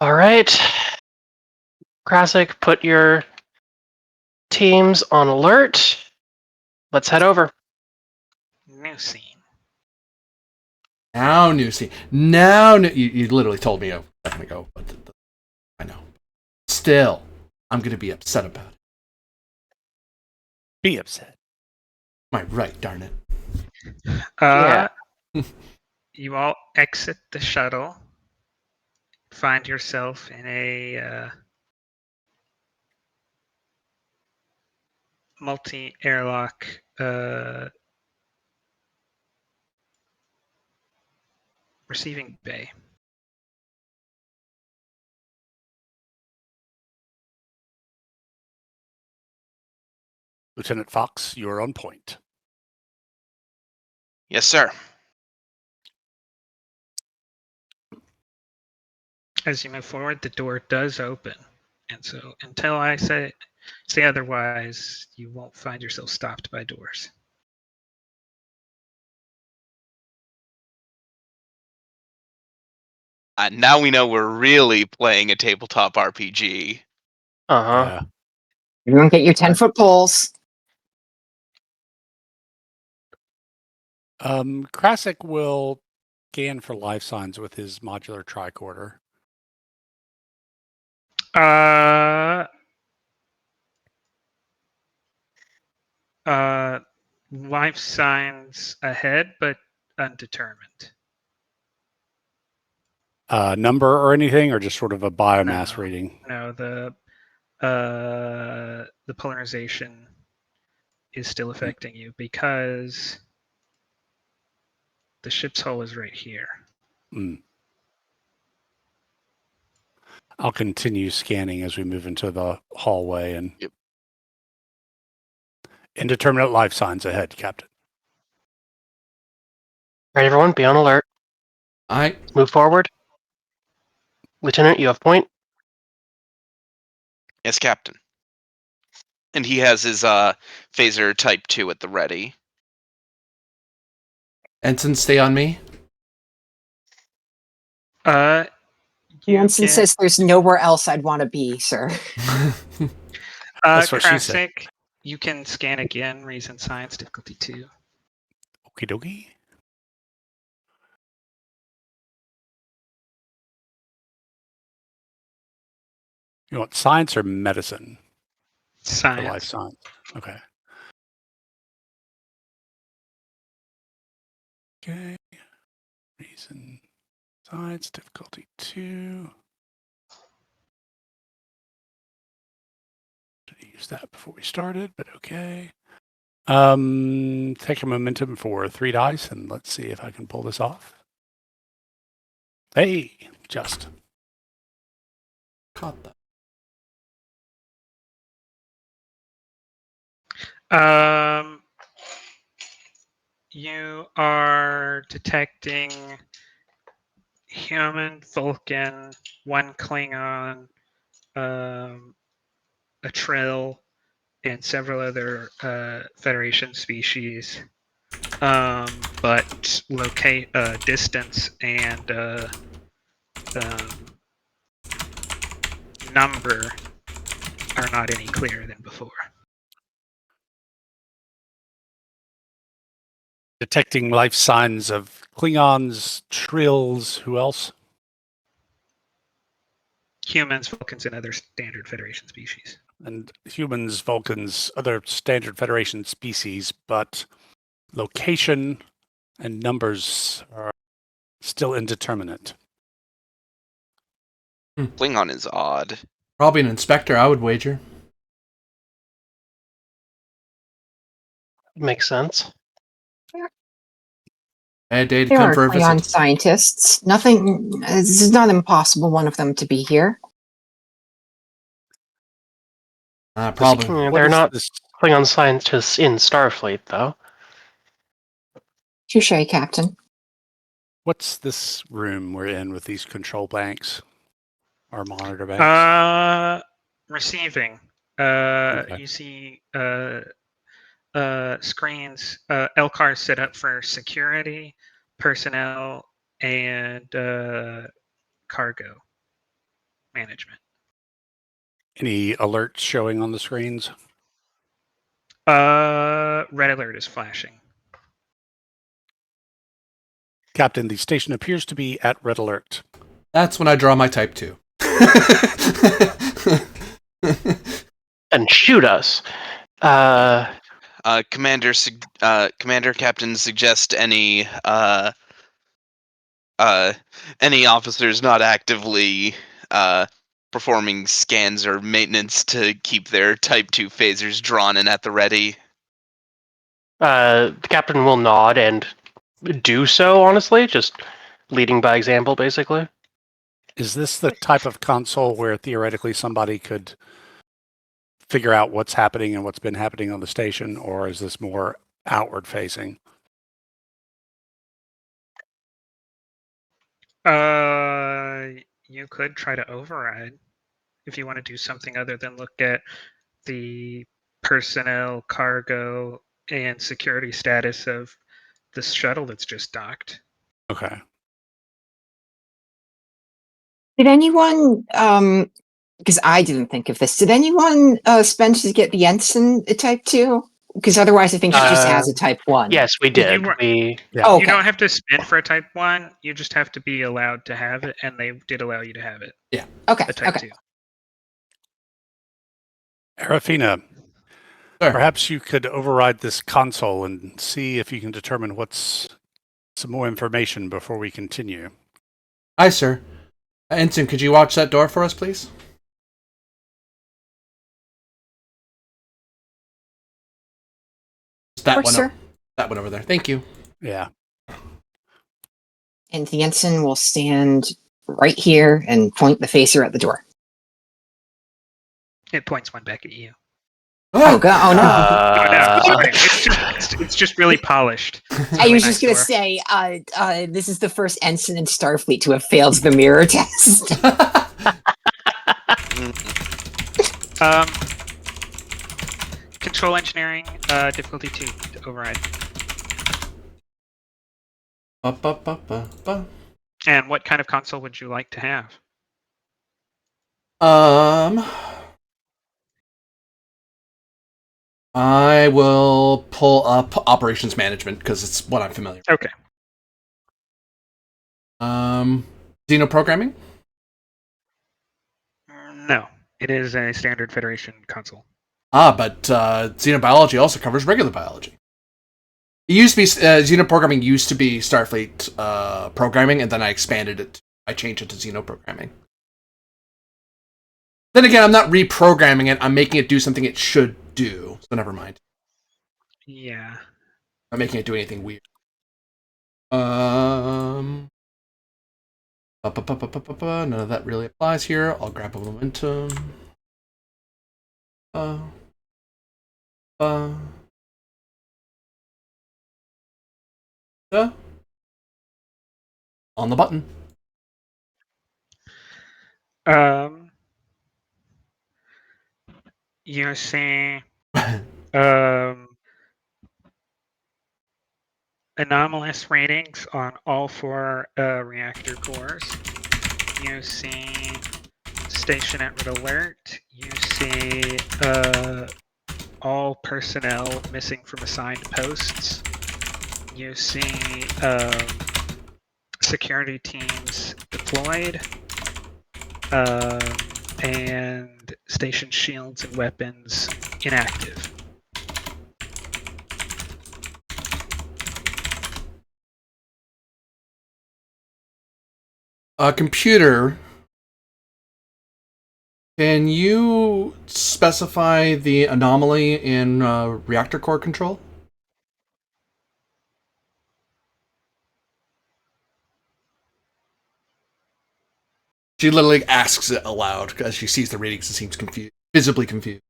All right. Krasik, put your teams on alert. Let's head over. New scene. Now, new scene. Now, you literally told me a second ago, but I know. Still, I'm going to be upset about it. Be upset. Am I right, darn it? Yeah. You all exit the shuttle, find yourself in a multi-airlock receiving bay. Lieutenant Fox, you are on point. Yes, sir. As you move forward, the door does open. And so until I say otherwise, you won't find yourself stopped by doors. Now we know we're really playing a tabletop RPG. Uh-huh. Everyone get your 10-foot poles. Krasik will scan for life signs with his modular tricorder. Life signs ahead, but undetermined. Number or anything, or just sort of a biomass No. reading? No, the polarization is still affecting you because the ship's hull is right here. Mm. I'll continue scanning as we move into the hallway and Yep. indeterminate life signs ahead, Captain. All right, everyone, be on alert. All right. Move forward. Lieutenant, you have point. Yes, Captain. And he has his phaser Type-II at the ready. Ensign, stay on me. Jensen says there's nowhere else I'd want to be, sir. That's what she said. Krasik, you can scan again, reason science, difficulty 2. Okie dokie. You want science or medicine for life Science. science? Okay. Okay. Reason science, difficulty 2. Didn't use that before we started, but okay. Take a momentum for 3 dice, and let's see if I can pull this off. Hey, just. Caught that. You are detecting human, Vulcan, one Klingon, a Trill, and several other Federation species. But distance and number are not any clearer than before. Detecting life signs of Klingons, Trills, who else? Humans, Vulcans, and other standard Federation species. And humans, Vulcans, other standard Federation species, but location and numbers are still indeterminate. Klingon is odd. Probably an inspector, I would wager. Makes sense. Bad day to There come are for a Klingon visit. scientists. Nothing. It's not impossible one of them to be here. Probably. They're not this? Klingon scientists in Starfleet, though. Touche, Captain. What's this room we're in with these control banks or monitor banks? Receiving. Okay. You see screens, LCAR set up for security, personnel, and cargo management. Any alerts showing on the screens? Red alert is flashing. Captain, the station appears to be at red alert. That's when I draw my Type-II. And shoot us. Commander Captain suggest any any officers not actively performing scans or maintenance to keep their Type 2 phasers drawn and at the ready. The captain will nod and do so, honestly, just leading by example, basically. Is this the type of console where theoretically somebody could figure out what's happening and what's been happening on the station, or is this more outward facing? You could try to override if you want to do something other than look at the personnel, cargo, and security status of the shuttle that's just docked. Okay. Did anyone, because I didn't think of this, did anyone spend to get the ensign a Type 2? Because otherwise I think she just has a Type 1. Yes, we did. were- Yeah. Oh, You okay. don't have to spend for a Type 1, you just have to be allowed to have it, and they did allow you to have it. Okay. A Type Okay. 2. Arafina, Sure. perhaps you could override this console and see if you can determine what's some more information before we continue. Aye, sir. Ensign, could you watch that door for us, please? Just that Of course, one. sir. That one over there. Thank you. Yeah. And the ensign will stand right here and point the phaser at the door. It points one back at you. Oh, God. Oh, no. Oh, no, it's just really polished. It's a I really was nice just going to door. say, this is the first ensign in Starfleet to have failed the mirror test. Control engineering, difficulty 2 to override. Ba-ba-ba-ba-ba. And what kind of console would you like to have? I will pull up operations management because it's what I'm familiar with. Okay. Xeno programming? No, it is a standard Federation console. But xenobiology also covers regular biology. It used to be xenoprogramming used to be Starfleet programming, and then I expanded it. I changed it to xenoprogramming. Then again, I'm not reprogramming it. I'm making it do something it should do. So never mind. Yeah. I'm not making it do anything weird. None of that really applies here. I'll grab a momentum. On the button. You see, anomalous ratings on all 4 reactor cores. You see station at red alert. You see all personnel missing from assigned posts. You see security teams deployed. And station shields and weapons inactive. Computer, can you specify the anomaly in reactor core control? She literally asks it aloud because she sees the readings and seems confused, visibly confused.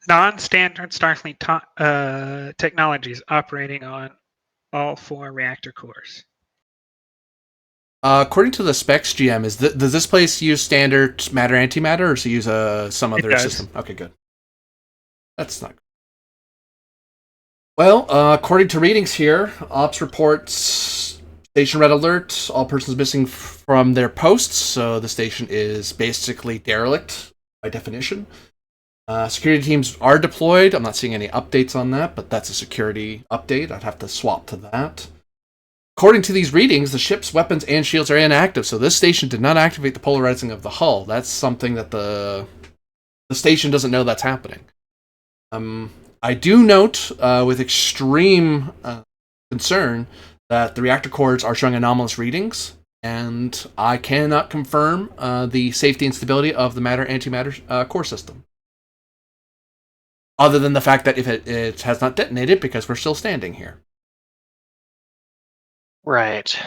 Non-standard Starfleet technologies operating on all 4 reactor cores. According to the specs, GM, does this place use standard matter-antimatter, or does it use some other system? Okay, good. That's not good. Well, according to readings here, Ops reports station red alert, all persons missing from their posts, so the station is basically derelict by definition. Security teams are deployed. I'm not seeing any updates on that, but that's a security update. I'd have to swap to that. According to these readings, the ship's weapons and shields are inactive, so this station did not activate the polarizing of the hull. That's something that the station doesn't know that's happening. I do note with extreme concern that the reactor cores are showing anomalous readings, and I cannot confirm the safety and stability of the matter-antimatter core system. Other than the fact that if it has not detonated because we're still standing here. Right.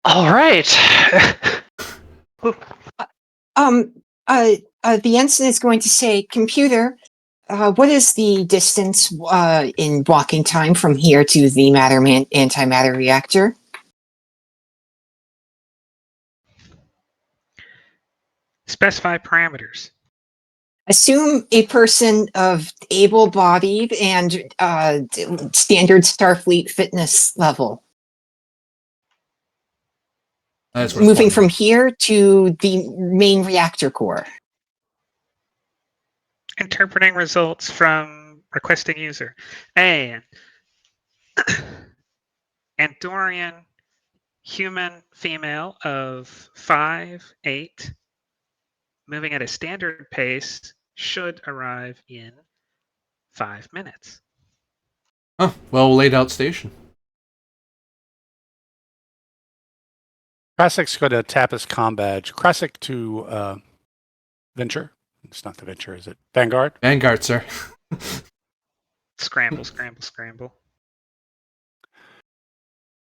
All right. The ensign is going to say, computer, what is the distance in walking time from here to the antimatter reactor? Specify parameters. Assume a person of able-bodied and standard Starfleet fitness level. That's where it's Moving going. from here to the main reactor core. Interpreting results from requesting user. And Andorian human female of 5'8", moving at a standard pace, should arrive in 5 minutes. Oh, well laid out station. Krasik's going to tap his comm badge. Krasik to Venture. It's not the Venture, is it? Vanguard? Vanguard, sir. Scramble, scramble, scramble.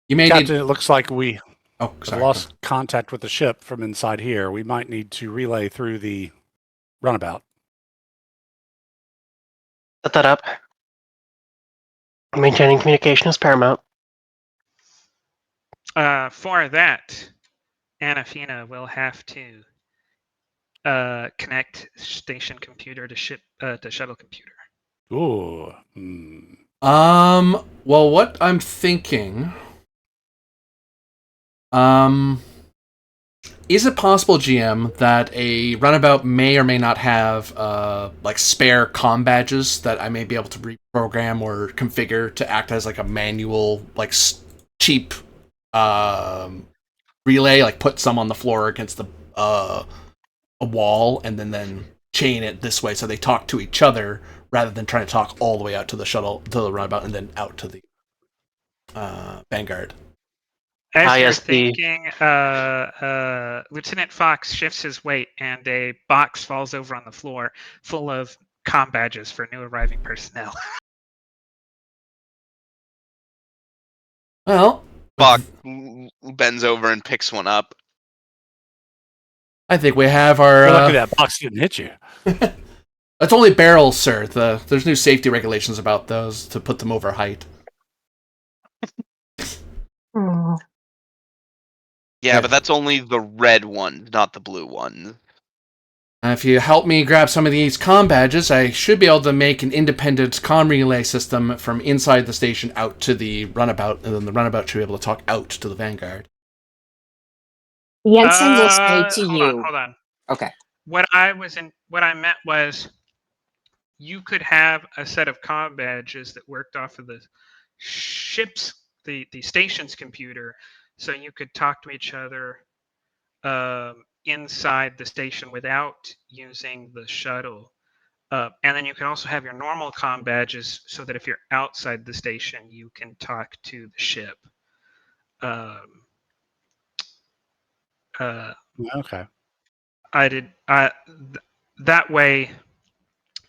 You may Captain, need... it looks like we Oh, have sorry. lost contact with the ship from inside here. We might need to relay through the runabout. Set that up. Maintaining communication is paramount. For that, Anafina will have to connect station computer to shuttle computer. Ooh. Well, what I'm thinking... is it possible, GM, that a runabout may or may not have like spare comm badges that I may be able to reprogram or configure to act as like a manual, like cheap relay, like put some on the floor against the a wall and then chain it this way so they talk to each other rather than trying to talk all the way out to the shuttle, to the runabout, and then out to the Vanguard. As you're thinking, Lieutenant Fox shifts his weight and a box falls over on the floor full of comm badges for new arriving personnel. Well, Bach bends over and picks one up. I think we have our... You're lucky that box didn't hit you. That's only barrels, sir. There's new safety regulations about those to put them over height. Yeah, but that's only the red one, not the blue one. If you help me grab some of these comm badges, I should be able to make an independent comm relay system from inside the station out to the runabout, and then the runabout should be able to talk out to the Vanguard. The ensign will say to hold you. Hold on. Okay. What I meant was you could have a set of comm badges that worked off of the ship's, the station's computer, so you could talk to each other inside the station without using the shuttle. And then you can also have your normal comm badges so that if you're outside the station, you can talk to the ship. Okay. That way,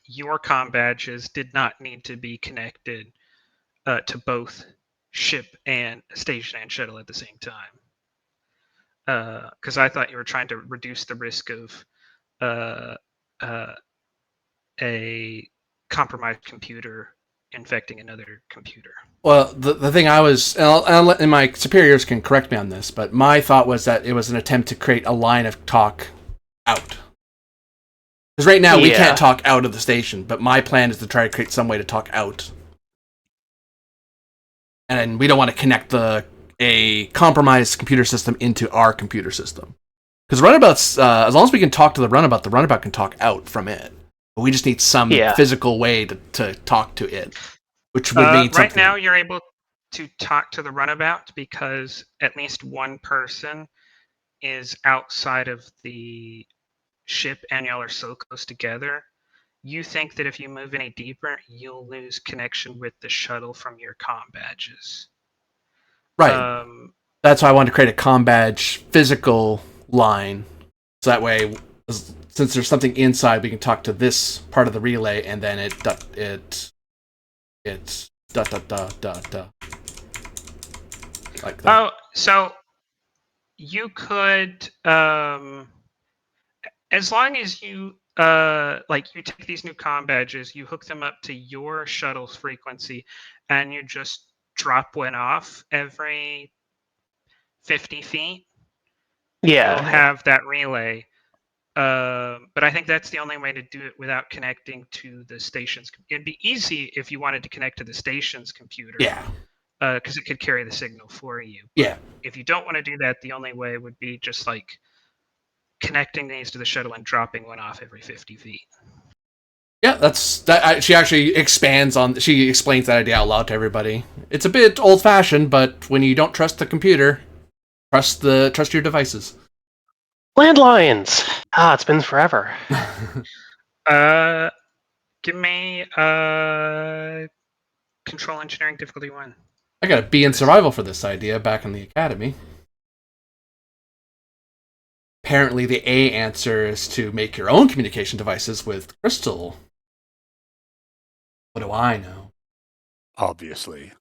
your comm badges did not need to be connected to both ship and station and shuttle at the same time. Because I thought you were trying to reduce the risk of a compromised computer infecting another computer. Well, the thing I was... and my superiors can correct me on this, but my thought was that it was an attempt to create a line of talk out. Because right now, we can't talk out of the station, but my plan is to try to create some way to talk out. And we don't want to connect a compromised computer system into our computer system. Because runabouts, as long as we can talk to the runabout can talk out from it. But we just need some physical way to talk to it. Which would mean something. Right now, you're able to talk to the runabout because at least one person is outside of the ship and y'all are so close together, you think that if you move any deeper, you'll lose connection with the shuttle from your comm badges. Right. That's why I wanted to create a comm badge physical line. So that way, since there's something inside, we can talk to this part of the relay, and then it's like that. Oh, so you could, as long as you you take these new comm badges, you hook them up to your shuttle's frequency, and you just drop one off every 50 feet. Yeah. You'll have that relay. But I think that's the only way to do it without connecting to the station's. It'd be easy if you wanted to connect to the station's computer. Yeah. Because it could carry the signal for you. But Yeah. if you don't want to do that, the only way would be just like connecting these to the shuttle and dropping one off every 50 feet. Yeah, she actually she explains that idea out loud to everybody. It's a bit old-fashioned, but when you don't trust the computer, trust your devices. Landlines. It's been forever. Give me control engineering difficulty 1. I got a B in survival for this idea back in the academy. Apparently, the A answer is to make your own communication devices with crystal. What do I know? Obviously.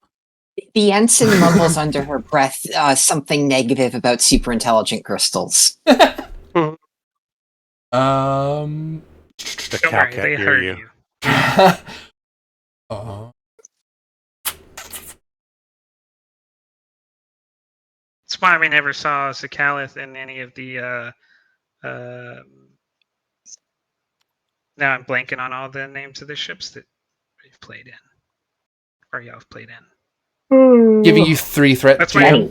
The ensign mumbles under her breath something negative about super intelligent crystals. The Don't cow worry, can't they hear heard you. you. That's why we never saw Sakalath in any of the. Now I'm blanking on all the names of the ships that we've played in, or y'all have played in. Giving you 3 threat. That's why.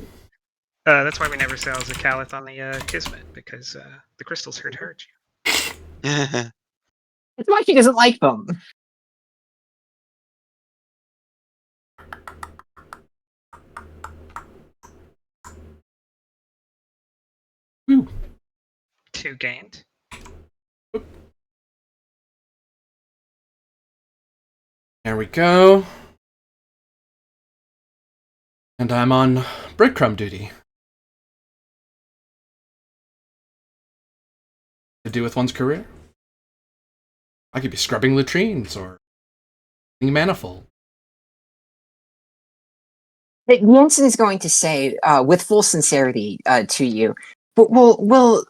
That's why we never saw Sakalath on the Kismet, because the crystals hurt you. That's why she doesn't like them. Woo. 2 gained. There we go. And I'm on breadcrumb duty. To do with one's career. I could be scrubbing latrines or manifold. Jensen is going to say, with full sincerity to you, will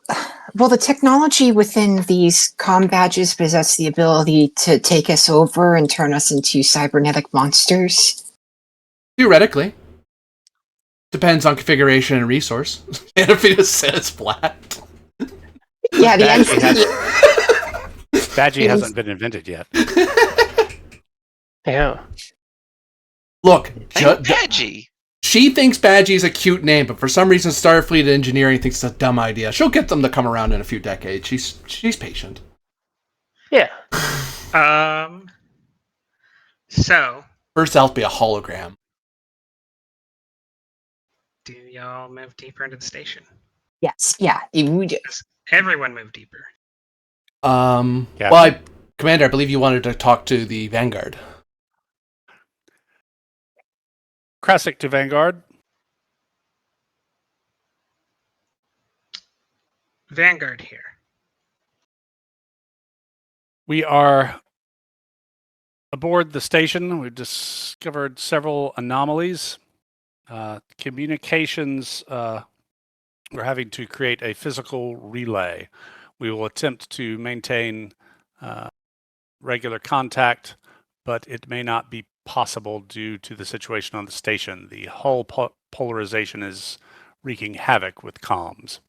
the technology within these comm badges possess the ability to take us over and turn us into cybernetic monsters? Theoretically. Depends on configuration and resource. And if it just says flat. Yeah, the ensign. Badgie hasn't been invented yet. Yeah. Look, Badgie. She thinks Badgie is a cute name, but for some reason Starfleet Engineering thinks it's a dumb idea. She'll get them to come around in a few decades. She's patient. Yeah. So. First, that'll be a hologram. Do y'all move deeper into the station? Yes. Yeah. Everyone move deeper. Well, Commander, I believe you wanted to talk to the Vanguard. Krasik to Vanguard. Vanguard here. We are aboard the station. We've discovered several anomalies. Communications, we're having to create a physical relay. We will attempt to maintain regular contact, but it may not be possible due to the situation on the station. The hull polarization is wreaking havoc with comms.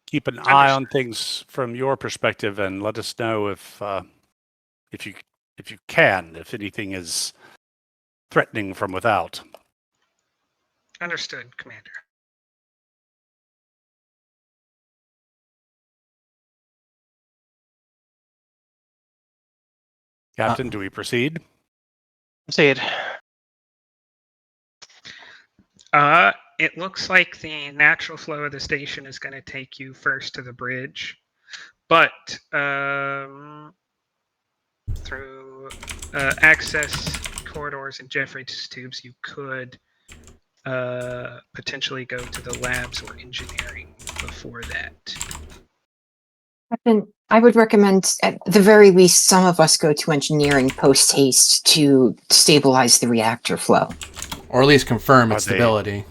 Keep an eye on things from your perspective, and let us know if you can, if anything is threatening from without. Understood, Commander. Captain, do we proceed? Proceed. It looks like the natural flow of the station is going to take you first to the bridge, but through access corridors and Jeffrey's tubes, you could potentially go to the labs or engineering before that. Captain, I would recommend, at the very least, some of us go to engineering post haste to stabilize the reactor flow. Or at least confirm its Are they- stability.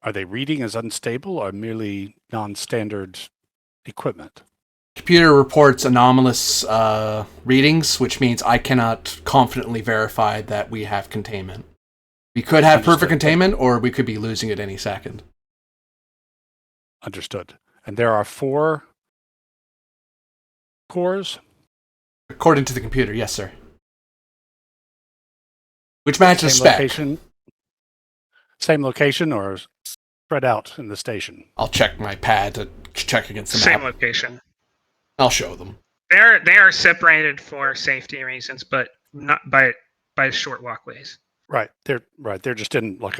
Are they reading as unstable or merely non-standard equipment? Computer reports anomalous readings, which means I cannot confidently verify that we have containment. We could have perfect containment, or we could be losing it any second. Understood. And there are 4 cores? According to the computer, yes, sir. Which matches Same spec. location? Same location or spread out in the station? I'll check my pad to check against the Same map. location. I'll show them. They are separated for safety reasons, but not by short walkways. Right. They're just in like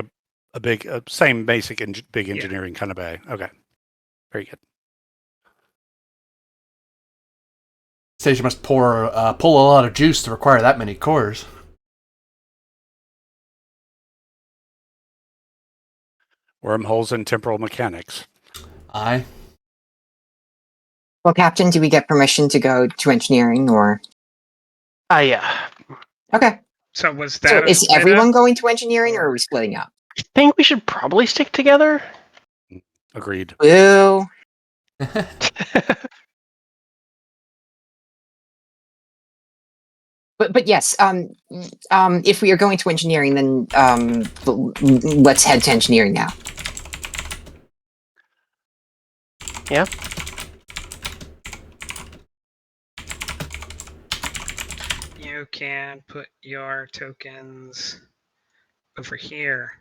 a big, same basic big Yeah. engineering kind of bay. Okay. Very good. Station must pull a lot of juice to require that many cores. Wormholes and temporal mechanics. Aye. Well, Captain, do we get permission to go to engineering, or? Yeah. Okay. So was So that? is everyone going to engineering, or are Or- we splitting up? I think we should probably stick together. Agreed. Boo. But yes, if we are going to engineering, then let's head to engineering now. Yeah. You can put your tokens over here.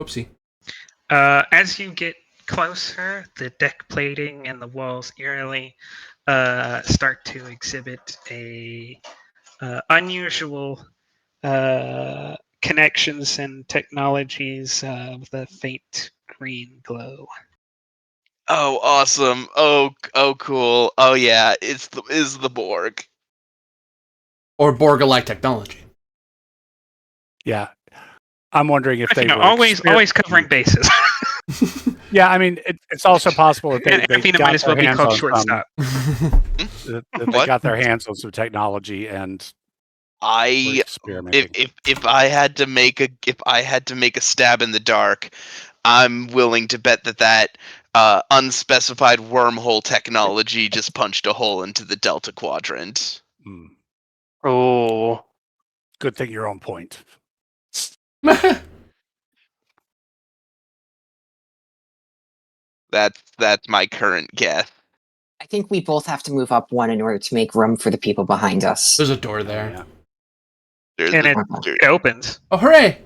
Oopsie. As you get closer, the deck plating and the walls eerily start to exhibit a unusual connections and technologies with a faint green glow. Oh, awesome. Oh, cool. Oh, yeah. Is the Borg. Or Borg-alike technology. Yeah. I'm wondering if they were always covering bases. Yeah, I mean, it's also possible that they Athena got might as well their be hands called on shortstop. that they What? got their hands on some technology and were I experimenting. if I had to make a stab in the dark, I'm willing to bet that unspecified wormhole technology just punched a hole into the Delta Quadrant. Hmm. Oh. Good thing you're on point. That's my current guess. I think we both have to move up one in order to make room for the people behind us. There's a door there. Yeah. There's And it opens. Oh, hooray!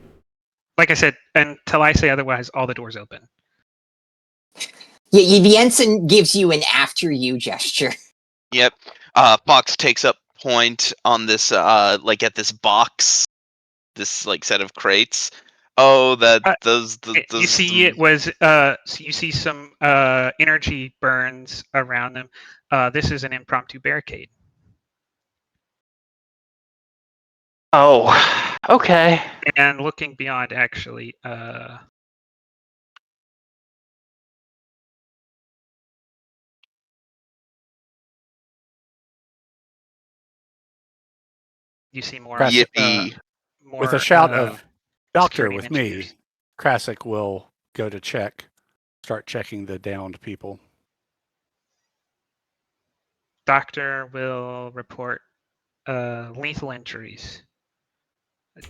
Like I said, until I say otherwise, all the doors open. Yeah, the ensign gives you an after you gesture. Yep. Fox takes up point on this like at this box, this like set of crates. Oh, You see, it was. So you see some energy burns around them. This is an impromptu barricade. Oh. Okay. And looking beyond, actually, you see more. Yippee. More, With a shout of "Doctor security with me," engineers. Krasik will go to start checking the downed people. Doctor will report lethal injuries,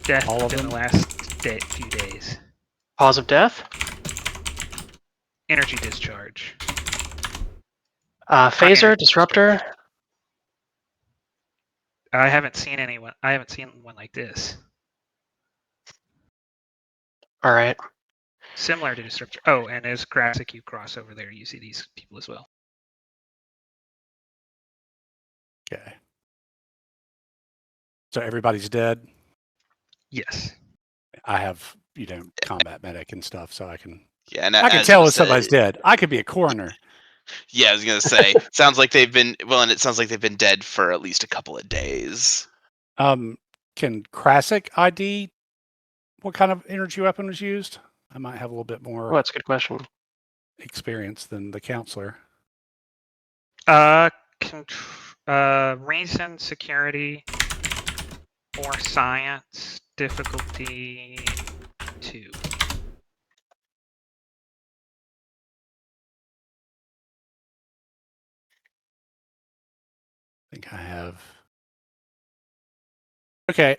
death All of within the them? last few days, Cause of death? energy discharge. Phaser, disruptor. I haven't seen anyone. I haven't seen one like this. All right. Similar to disruptor. Oh, and as Krasik, you cross over there, you see these people as well. Okay. So everybody's dead. Yes. I have, combat medic and stuff, so I can I can tell when somebody's dead. I could be a coroner. Yeah, I was gonna say. Sounds like they've been and it sounds like they've been dead for at least a couple of days. Can Krasic ID what kind of energy weapon was used? I might have a little bit more that's a good question. experience than the counselor. Reason, security, or science, difficulty 2. I think I have. Okay.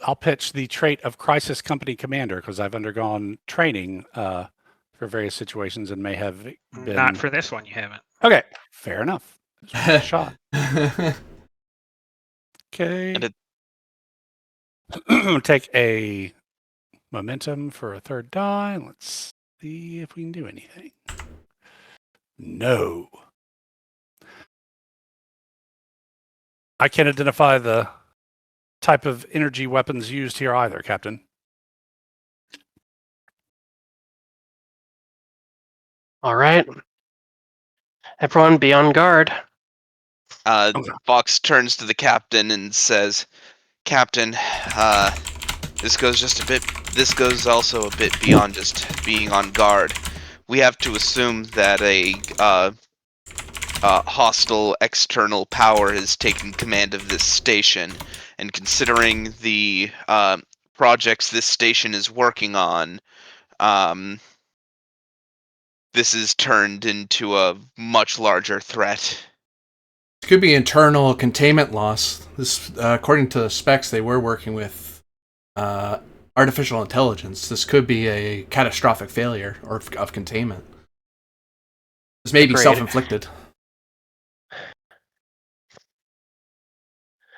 I'll pitch the trait of crisis company commander because I've undergone training for various situations and may have been. Not for this one, you haven't. Okay, fair enough. Shot. Okay. And take a momentum for a third die. Let's see if we can do anything. No. I can't identify the type of energy weapons used here either, Captain. All right. Everyone be on guard. Fox turns to the captain and says, "Captain, this goes also a bit beyond just being on guard. We have to assume that a hostile external power has taken command of this station, and considering the projects this station is working on, this is turned into a much larger threat." It could be internal containment loss. This, according to the specs, they were working with artificial intelligence. This could be a catastrophic failure of containment. This may be Agreed. self-inflicted.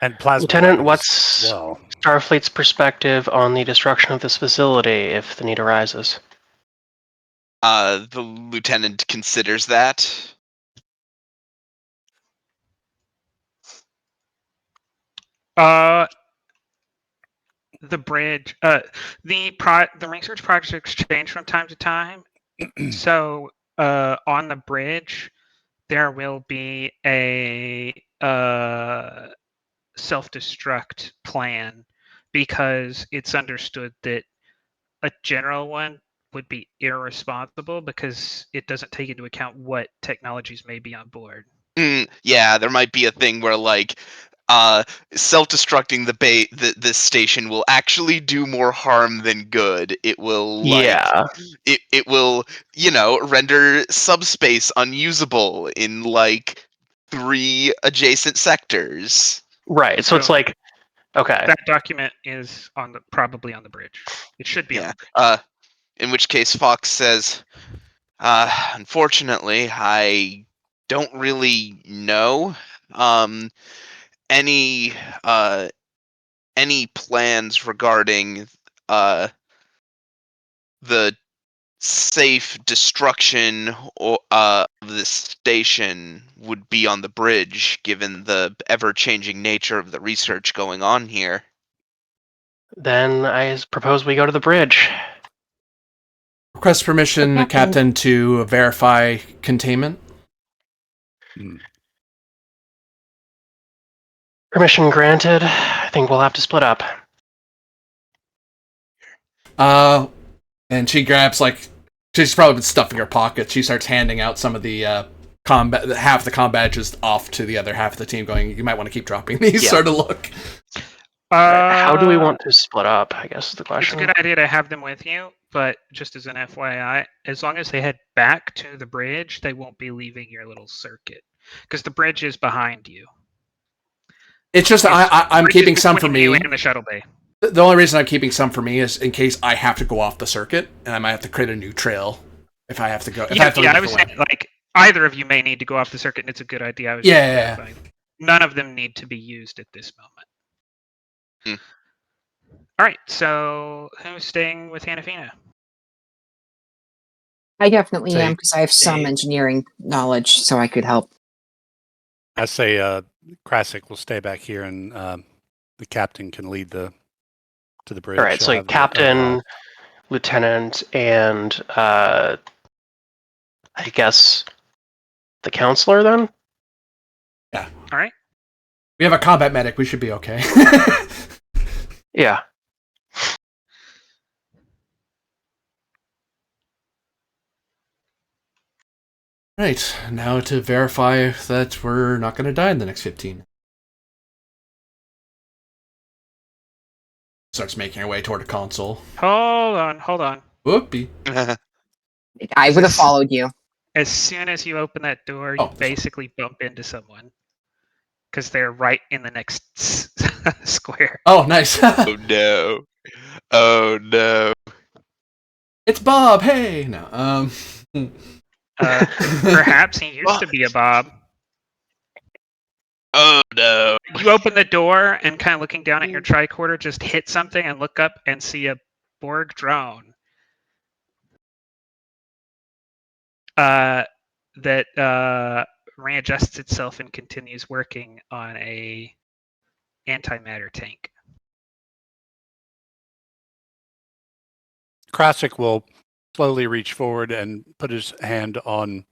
And plasma Lieutenant, weapons what's as well. Starfleet's perspective on the destruction of this facility if the need arises? The lieutenant considers that. The bridge, the research projects change from time to time. So, on the bridge, there will be a self-destruct plan because it's understood that a general one would be irresponsible because it doesn't take into account what technologies may be on board. Yeah, there might be a thing where self-destructing this station will actually do more harm than good. It will it will, render subspace unusable in 3 adjacent sectors. Right. So it's like, okay. That document is probably on the bridge. It should be on the bridge. In which case Fox says, unfortunately, I don't really know any plans regarding the safe destruction of this station would be on the bridge, given the ever-changing nature of the research going on here. Then I propose we go to the bridge. Request permission, Okay. Captain, to verify containment. Permission granted. I think we'll have to split up. And she grabs she's probably been stuffing her pocket. She starts handing out some of the half the comm badges off to the other half of the team, going, "You might want to keep dropping these." Yeah. Sort of look. How do we want to split up, I guess is the question. It's a good idea to have them with you, but just as an FYI, as long as they head back to the bridge, they won't be leaving your little circuit because the bridge is behind you. It's just I'm keeping some for me. You and the shuttle bay. The only reason I'm keeping some for me is in case I have to go off the circuit, and I might have to create a new trail if I have to go. I was saying, either of you may need to go off the circuit, and it's a good idea. None of them need to be used at this moment. All right, so who's staying with Hannafina? I definitely am because I have some engineering knowledge, so I could help. I say Krasik will stay back here, and the captain can lead to the bridge. All right, She'll so have the captain, overall. lieutenant, and I guess the counselor then? Yeah. All right. We have a combat medic. We should be okay. Yeah. Right. Now to verify that we're not going to die in the next 15. Starts making her way toward a console. Hold on. Whoopee. I would have followed you. As soon as you open that door, Oh, you basically bump into someone because they're right in the next square. Oh, nice. Oh no. Oh no. It's Bob. Hey. No. Perhaps he used to be a Bob. Oh no. You open the door and kind of looking down at your tricorder, just hit something and look up and see a Borg drone that readjusts itself and continues working on a antimatter tank. Krasik will slowly reach forward and put his hand on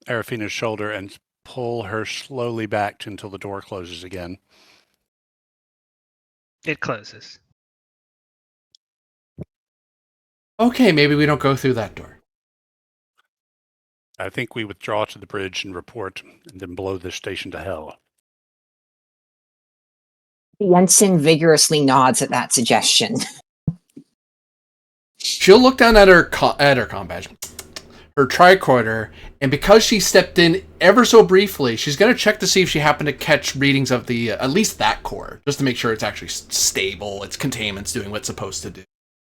Arafina's shoulder and pull her slowly back until the door closes again. It closes. Okay, maybe we don't go through that door. I think we withdraw to the bridge and report, and then blow this station to hell. The ensign vigorously nods at that suggestion. She'll look down at her comm badge, her tricorder, and because she stepped in ever so briefly, she's going to check to see if she happened to catch readings of the at least that core, just to make sure it's actually stable, its containment's doing what it's supposed to do.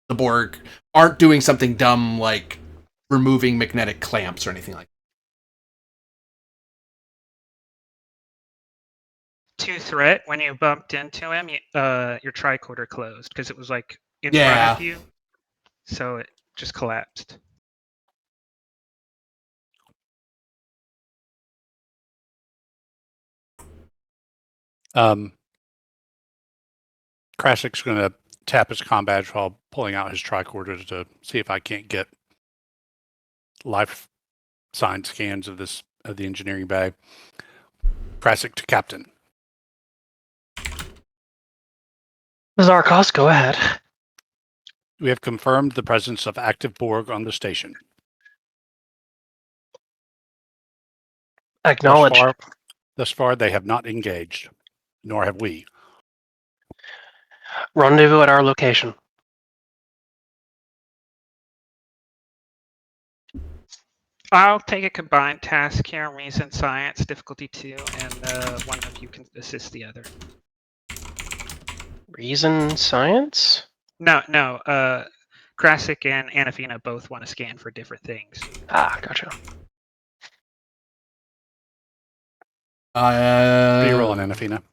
The Borg aren't doing something dumb like removing magnetic clamps or anything like that. To threat, when you bumped into him, your tricorder closed because it was like in front Yeah. of you, so it just collapsed. Krasik's going to tap his comm badge while pulling out his tricorder to see if I can't get life sign scans of the engineering bay. Krasik to captain. Zarkos, go ahead. We have confirmed the presence of active Borg on the station. Acknowledged. Thus far, they have not engaged, nor have we. Rendezvous at our location. I'll take a combined task here: reason, science, difficulty 2, and one of you can assist the other. Reason, science? No. Krasik and Anafina both want to scan for different things. Ah, gotcha. What are you rolling, Anafina?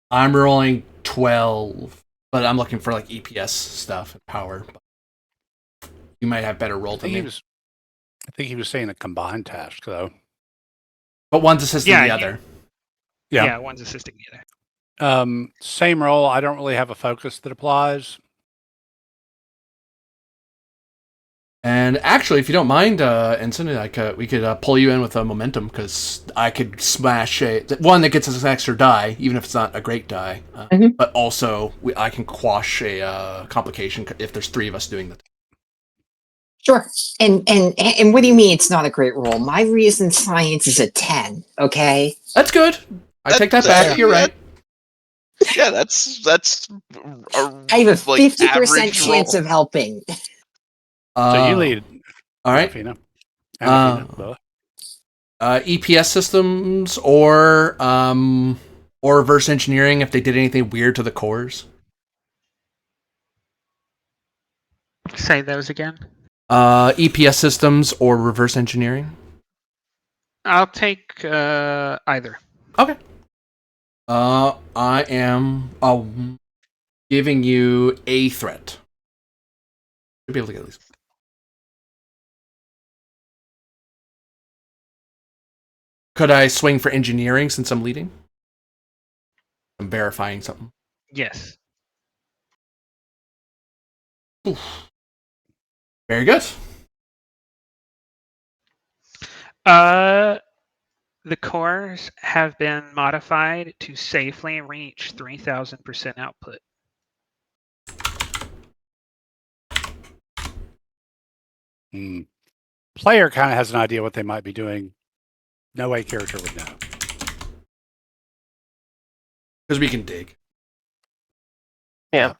I'm rolling 12, but I'm looking for like EPS stuff and power. You might have better roll than me. I think he was saying a combined task, though. But one's assisting the other. Yeah, one's assisting the other. Same role. I don't really have a focus that applies. And actually, if you don't mind, Ensign, we could pull you in with a momentum, because I could smash one that gets us an extra die, even if it's not a great die. But also, I can quash a complication if there's 3 of us doing that. Sure. And what do you mean it's not a great roll? My reason science is a 10, okay? That's good. I take that back. You're right. Yeah, that's I have a 50% chance of helping. So you lead. All right. Anafina. EPS systems or reverse engineering if they did anything weird to the cores. Say those again. EPS systems or reverse engineering. I'll take either. Okay. I am giving you a threat. Should be able to get at least. Could I swing for engineering since I'm leading? I'm verifying something. Yes. Oof. Very good. The cores have been modified to safely reach 3,000% output. Player kind of has an idea what they might be doing. No way character would know. Because we can dig. Yeah.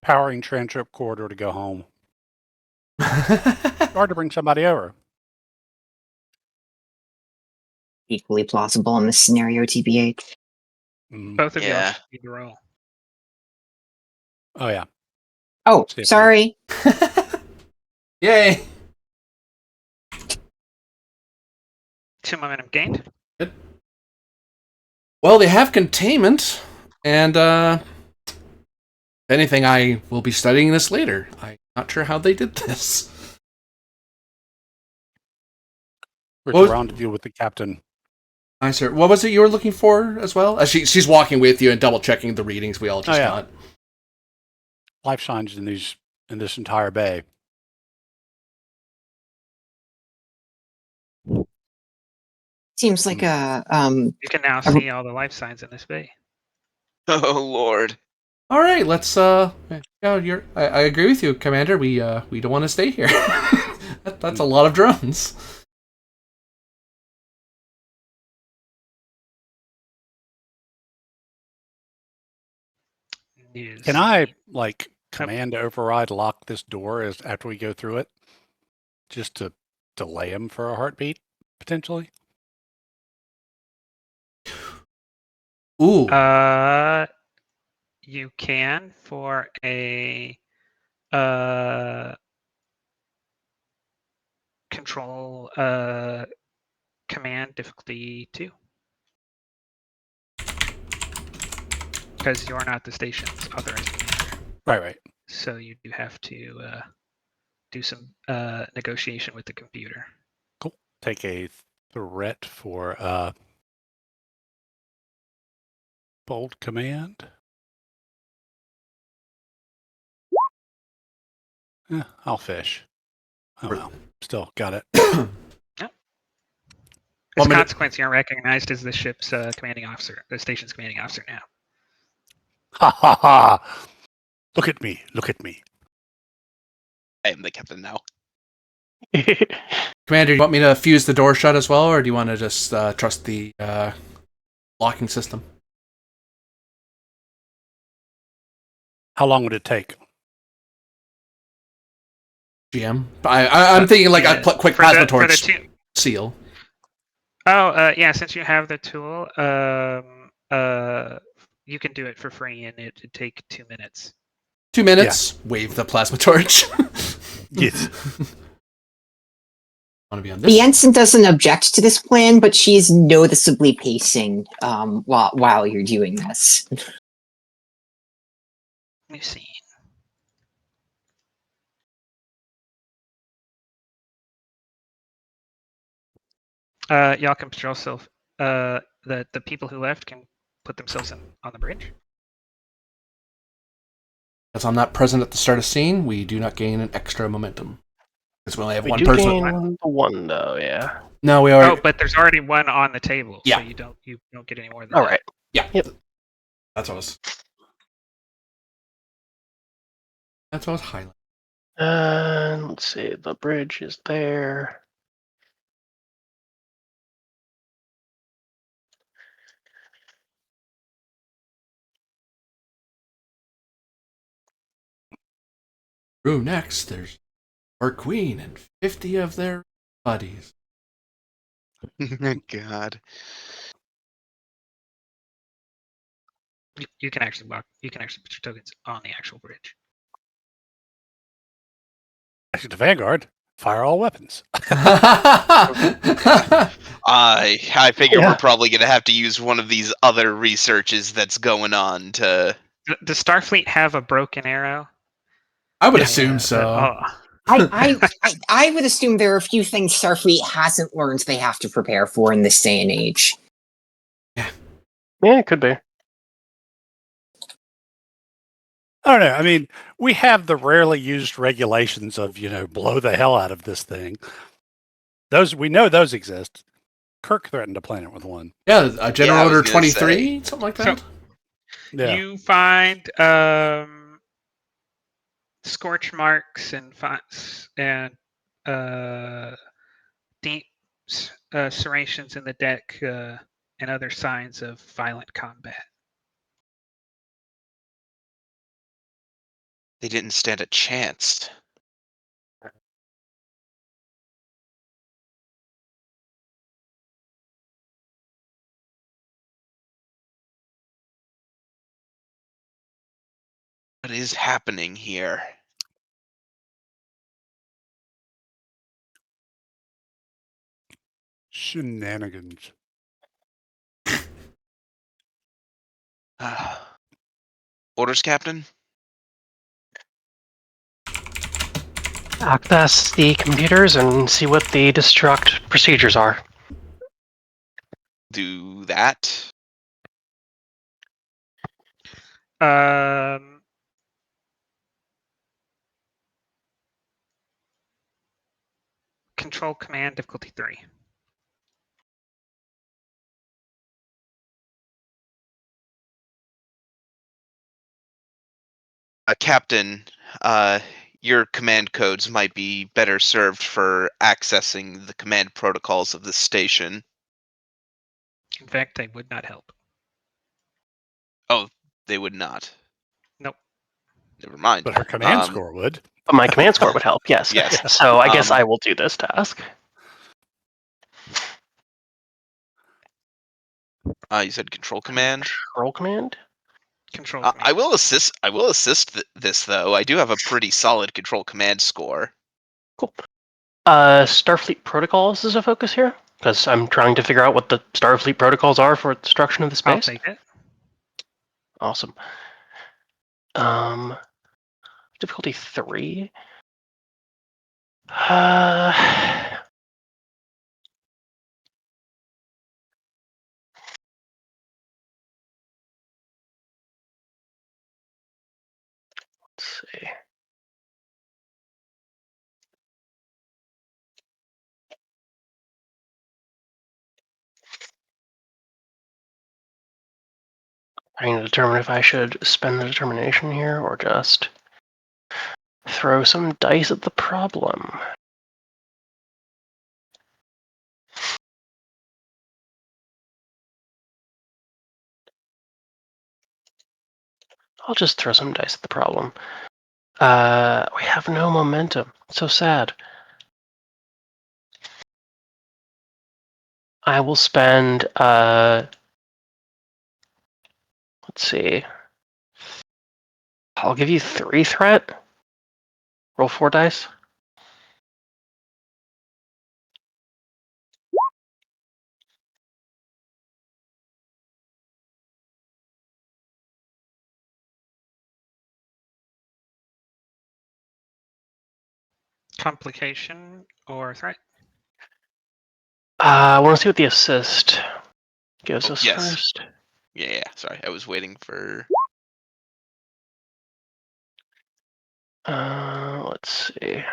Powering transship corridor to go home. Hard to bring somebody over. Equally plausible in this scenario, TBH. Both of y'all Yeah. should do the roll. Oh yeah. Oh, See if sorry. Yay! 2 momentum gained. Good. Well, they have containment, and if anything, I will be studying this later. I'm not sure how they did this. We're around to deal with the captain. Hi, sir. What was it you were looking for as well? She's walking with you and double checking the readings we all just got. Life signs in this entire bay. Seems like You can now see all the life signs in this bay. Oh Lord. All right, let's. I agree with you, Commander. We don't want to stay here. That's a lot of drones. Can I command to override lock this door as after we go through it, just to delay him for a heartbeat potentially? Ooh. You can for a control command difficulty 2. Because you're not the station's authorized commander. Right. So you do have to do some negotiation with the computer. Cool. Take a threat for bold command. I'll fish. Oh well. Still got it. As a consequence, you're recognized as the ship's commanding officer, the station's commanding officer now. Ha ha ha! Look at me! Look at me! I am the captain now. Commander, do you want me to fuse the door shut as well, or do you want to just trust the locking system? How long would it take? GM? I'm thinking like a quick plasma torch seal. Oh, yeah, since you have the tool, you can do it for free, and it'd take 2 minutes. 2 minutes? Yeah. Wave the plasma torch. Yes. Want to be on this? The ensign doesn't object to this plan, but she's noticeably pacing while you're doing this. Let me see. Y'all can put yourself. The people who left can put themselves on the bridge. As I'm not present at the start of scene, we do not gain an extra momentum. Because we only have we one do person. Gain the one though, yeah. No, we already. Oh, but there's already one on the table, yeah. So you don't get any more than All that. right. Yeah. Yep. That's what I was highlighting. Let's see. The bridge is there. Through next, there's our queen and 50 of their buddies. God. You can actually walk. You can actually put your tokens on the actual bridge. Actually, the Vanguard, fire all weapons. I figure we're probably gonna have to use one of these other researches that's going on to. Does Starfleet have a broken arrow? I would assume so. I would assume there are a few things Starfleet hasn't learned they have to prepare for in this day and age. Yeah, it could be. I don't know. I mean, we have the rarely used regulations of, blow the hell out of this thing. We know those exist. Kirk threatened a planet with one. Yeah, General I was Order gonna 23, something like that. Yeah. You find scorch marks and deep serrations in the deck and other signs of violent combat. They didn't stand a chance. What is happening here? Shenanigans. Orders, Captain? Access the computers and see what the destruct procedures are. Do that. Control Command difficulty 3. Captain, your command codes might be better served for accessing the command protocols of the station. In fact, they would not help. Oh, they would not. Nope. Never mind. But her command score would. But my command score would help, yes. Yes. So I guess I will do this task. You said control command. Control command? Control command. I will assist. I will assist this though. I do have a pretty solid control command score. Cool. Starfleet protocols is a focus here, because I'm trying to figure out what the Starfleet protocols are for destruction of the I'll space. take it. Awesome. Difficulty 3. Let's see. I need to determine if I should spend the determination here or just throw some dice at the problem. I'll just throw some dice at the problem. We have no momentum. So sad. I will spend, let's see. I'll give you 3 threat. Roll 4 dice. Complication or threat? I want to see what the assist gives us yes. first. Yeah. Sorry, I was waiting for. Let's see. Wait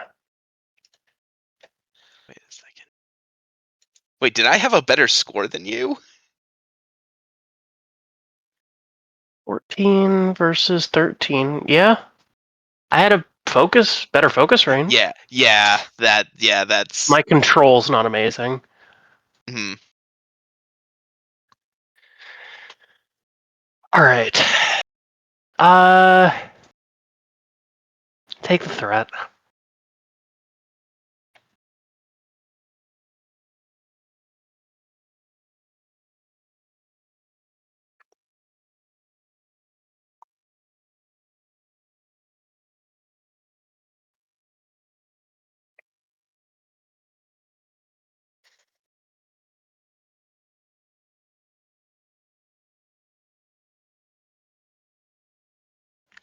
a second. Wait, did I have a better score than you? 14 versus 13. Yeah. I had a better focus range. Yeah. That's. My control's not amazing. Hmm. All right. Take the threat.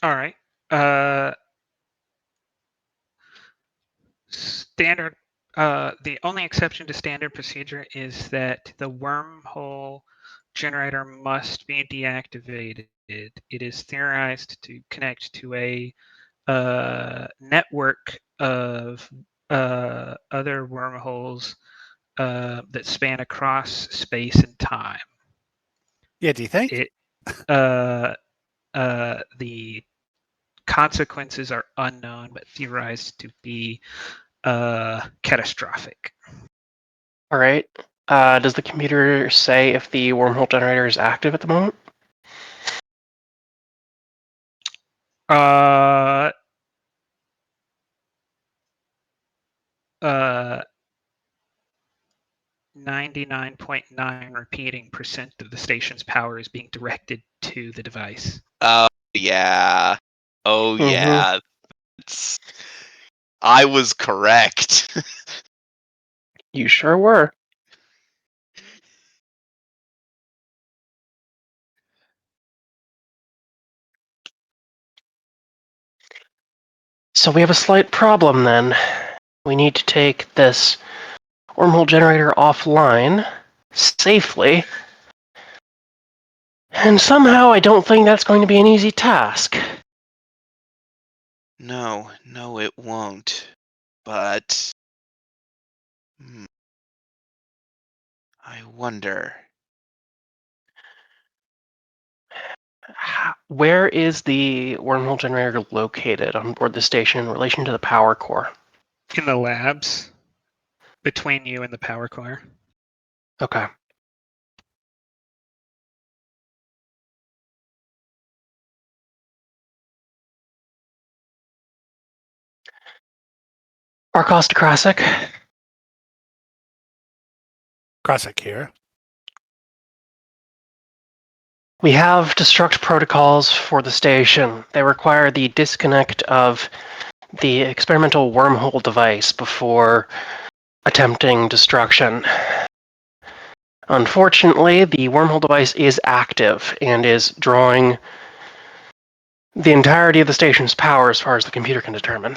All right. standard. The only exception to standard procedure is that the wormhole generator must be deactivated. It is theorized to connect to a network of other wormholes that span across space and time. Yeah, do you think? The consequences are unknown, but theorized to be catastrophic. All right. Does the computer say if the wormhole generator is active at the moment? Uh, 99.9 repeating percent of the station's power is being directed to the device. Oh yeah. Oh Mhm. yeah. I was correct. You sure were. So we have a slight problem then. We need to take this wormhole generator offline safely. And somehow I don't think that's going to be an easy task. No, it won't. But I wonder. Where is the wormhole generator located on board the station in relation to the power core? In the labs, between you and the power core. Okay. Arcos to Krasik. Krasik here. We have destruct protocols for the station. They require the disconnect of the experimental wormhole device before attempting destruction. Unfortunately, the wormhole device is active and is drawing the entirety of the station's power as far as the computer can determine.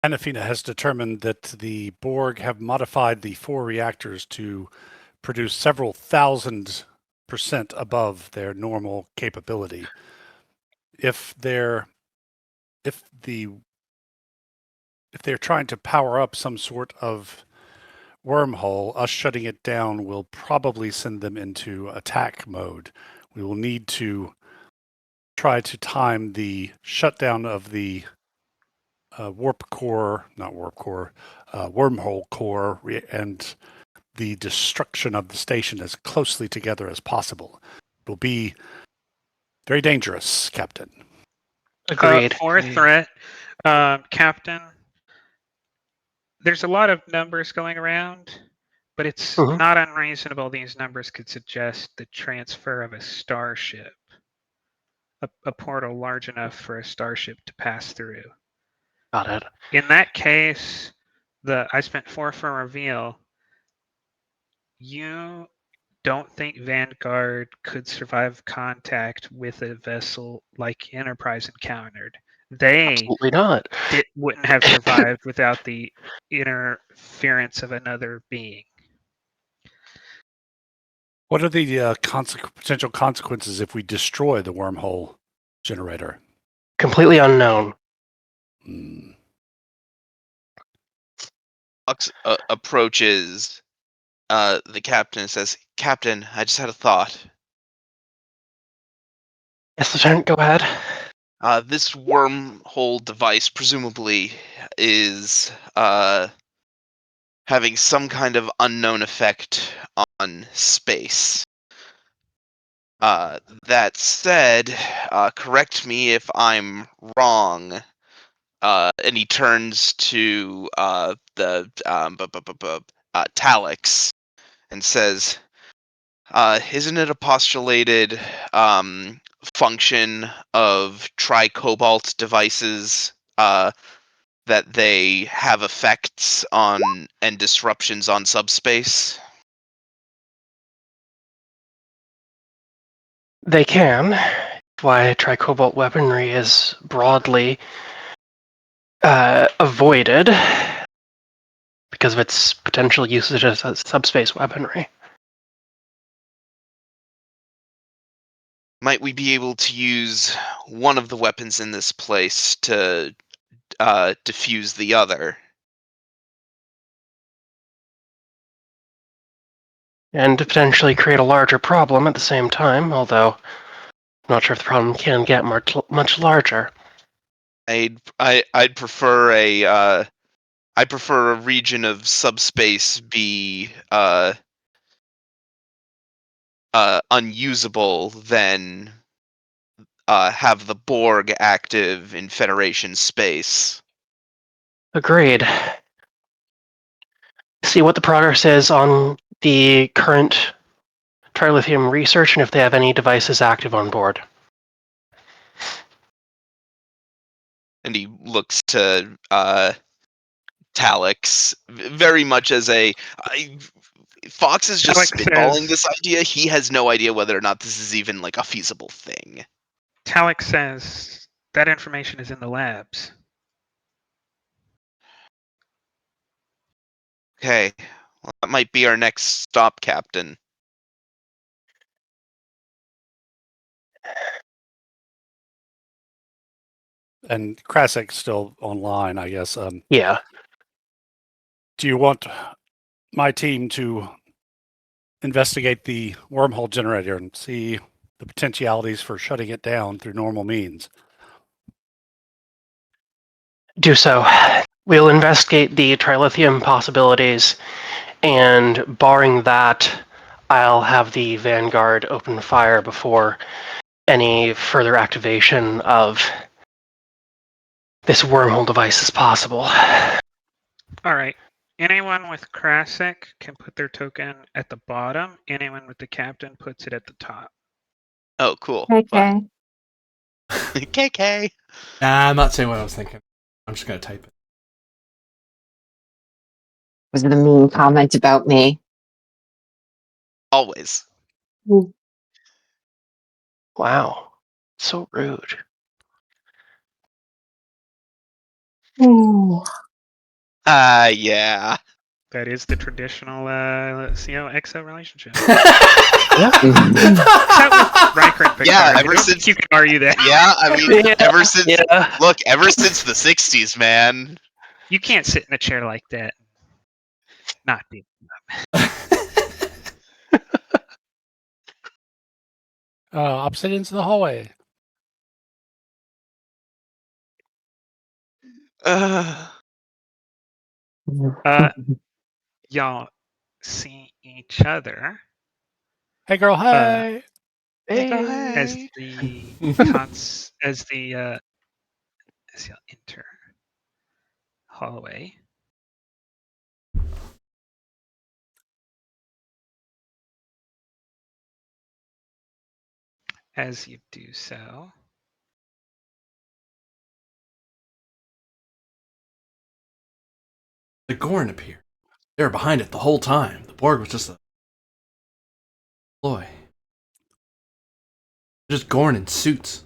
Anafina has determined that the Borg have modified the 4 reactors to produce several thousand% above their normal capability. If they're trying to power up some sort of wormhole, us shutting it down will probably send them into attack mode. We will need to try to time the shutdown of the wormhole core, and the destruction of the station as closely together as possible. It will be very dangerous, Captain. Agreed. For threat, Captain, there's a lot of numbers going around, but it's not unreasonable these numbers could suggest the transfer of a starship, a portal large enough for a starship to pass through. Got it. In that case, I spent 4 for reveal. You don't think Vanguard could survive contact with a vessel like Enterprise encountered. They Absolutely not. wouldn't have survived without the interference of another being. What are the potential consequences if we destroy the wormhole generator? Completely unknown. Approaches the captain and says, "Captain, I just had a thought. Yes, Lieutenant, go ahead. This wormhole device presumably is having some kind of unknown effect on space. That said, correct me if I'm wrong." And he turns to the Talix and says, "Isn't it a postulated function of tri-cobalt devices that they have effects on and disruptions on subspace?" They can. Why tricobalt weaponry is broadly avoided because of its potential usage as subspace weaponry. Might we be able to use one of the weapons in this place to defuse the other? And to potentially create a larger problem at the same time, although I'm not sure if the problem can get much larger. I'd prefer I prefer a region of subspace be unusable than have the Borg active in Federation space. Agreed. See what the progress is on the current trilithium research and if they have any devices active on board. And he looks to Talix very much as Fox is just Talix spitballing says- this idea. He has no idea whether or not this is even like a feasible thing. Talix says that information is in the labs. Okay, well, that might be our next stop, Captain. And Krasik's still online, I guess. Yeah. Do you want my team to investigate the wormhole generator and see the potentialities for shutting it down through normal means? Do so. We'll investigate the trilithium possibilities, and barring that, I'll have the Vanguard open fire before any further activation of this wormhole device is possible. All right. Anyone with Krasik can put their token at the bottom. Anyone with the captain puts it at the top. Oh, cool. Okay. KK. Nah, I'm not saying what I was thinking. I'm just gonna type it. Was it a mean comment about me? Always. Wow. So rude. Ooh. Yeah. That is the traditional CO-XO relationship. Riker and Picard. Yeah, I ever don't since- think you can argue that. Yeah, I mean, Yeah, ever since Yeah. look, ever since the '60s, man. You can't sit in a chair like that. And not be. Opposite ends of the hallway. Y'all see each other Hey, girl. Hey. Hey. as the as y'all enter hallway. As you do so, The Gorn appeared. They were behind it the whole time. The Borg was just a ploy. Just Gorn in suits.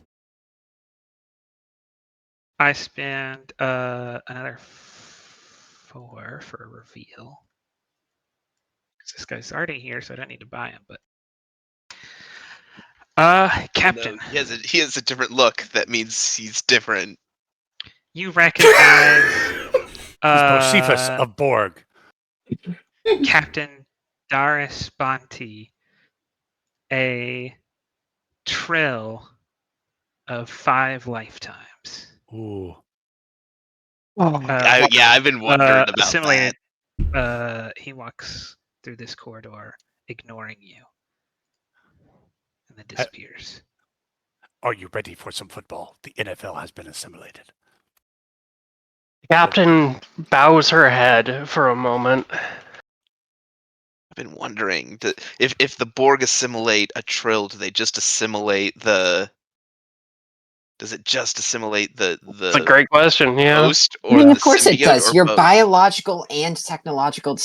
I spend another 4 for a reveal. This guy's already here, so I don't need to buy him. But Captain, No, he has a different look. That means he's different. you recognize He's Bocephus of Borg. Captain Darius Bonti, a trill of 5 lifetimes. Ooh. I've been wondering about assimilated, that. he walks through this corridor, ignoring you, and then disappears. Are you ready for some football? The NFL has been assimilated. The captain bows her head for a moment. I've been wondering if the Borg assimilate a Trill, do they just assimilate the? Does it just assimilate the It's a great question. Yeah. host, I or mean, the of course it symbiote, does. or Your both? biological and technological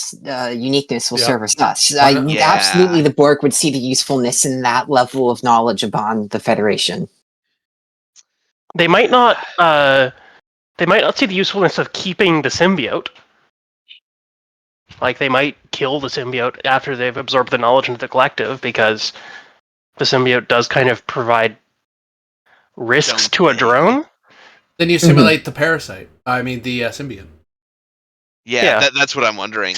uniqueness will Yeah. service us. Yeah. Absolutely, the Borg would see the usefulness in that level of knowledge upon the Federation. They might not. they might not see the usefulness of keeping the symbiote. Like, they might kill the symbiote after they've absorbed the knowledge into the collective, because the symbiote does kind of provide risks Don't to a they? drone. Then you simulate the parasite. I mean, the symbiote. Yeah, Yeah. that's what I'm wondering.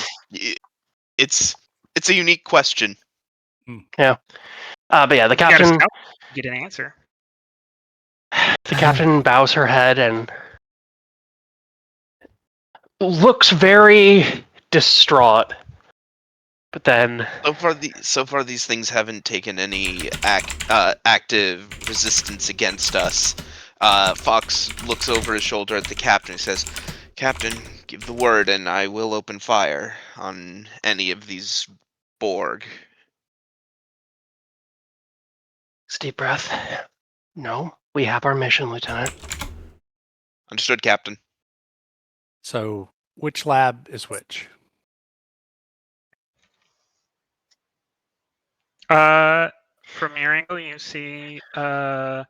It's a unique question. Yeah. But yeah, the You gotta captain scout, get an answer. the captain bows her head and looks very distraught. But then So far, these things haven't taken any active resistance against us. Fox looks over his shoulder at the captain and says, "Captain, give the word, and I will open fire on any of these Borg." deep breath. No, we have our mission, Lieutenant. Understood, Captain. So, which lab is which? From your angle, you see lab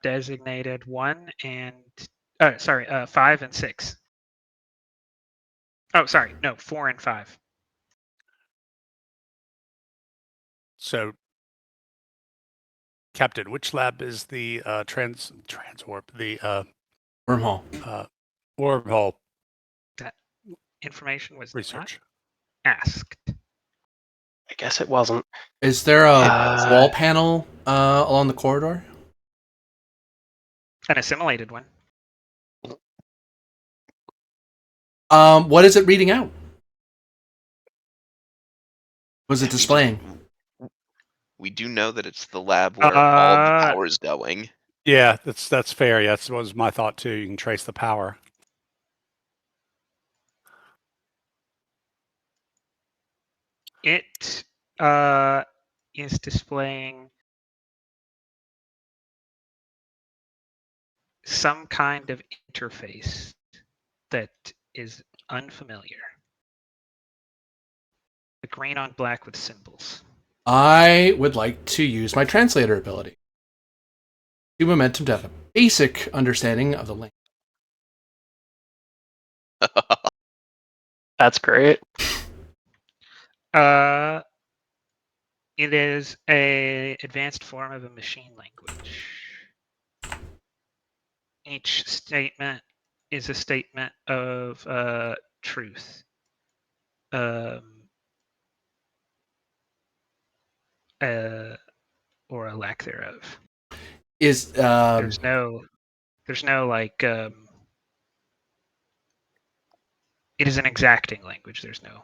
designated 1 and 5 and 6. Oh, sorry, no, 4 and 5. So, Captain, which lab is the transwarp, the Wormhole. wormhole That information was research? not asked. I guess it wasn't. Is there a Uh, wall panel along the corridor? An assimilated one. What is it reading out? What is it Yeah, displaying? We do know that it's the lab where all the power is going. Yeah, that's fair. Yeah, that was my thought too. You can trace the power. It is displaying some kind of interface that is unfamiliar. The green on black with symbols. I would like to use my translator ability. Do momentum to have a basic understanding of the link. that's great. It is a advanced form of a machine language. Each statement is a statement of truth. Or a lack thereof. Is There's no like it is an exacting language. There's no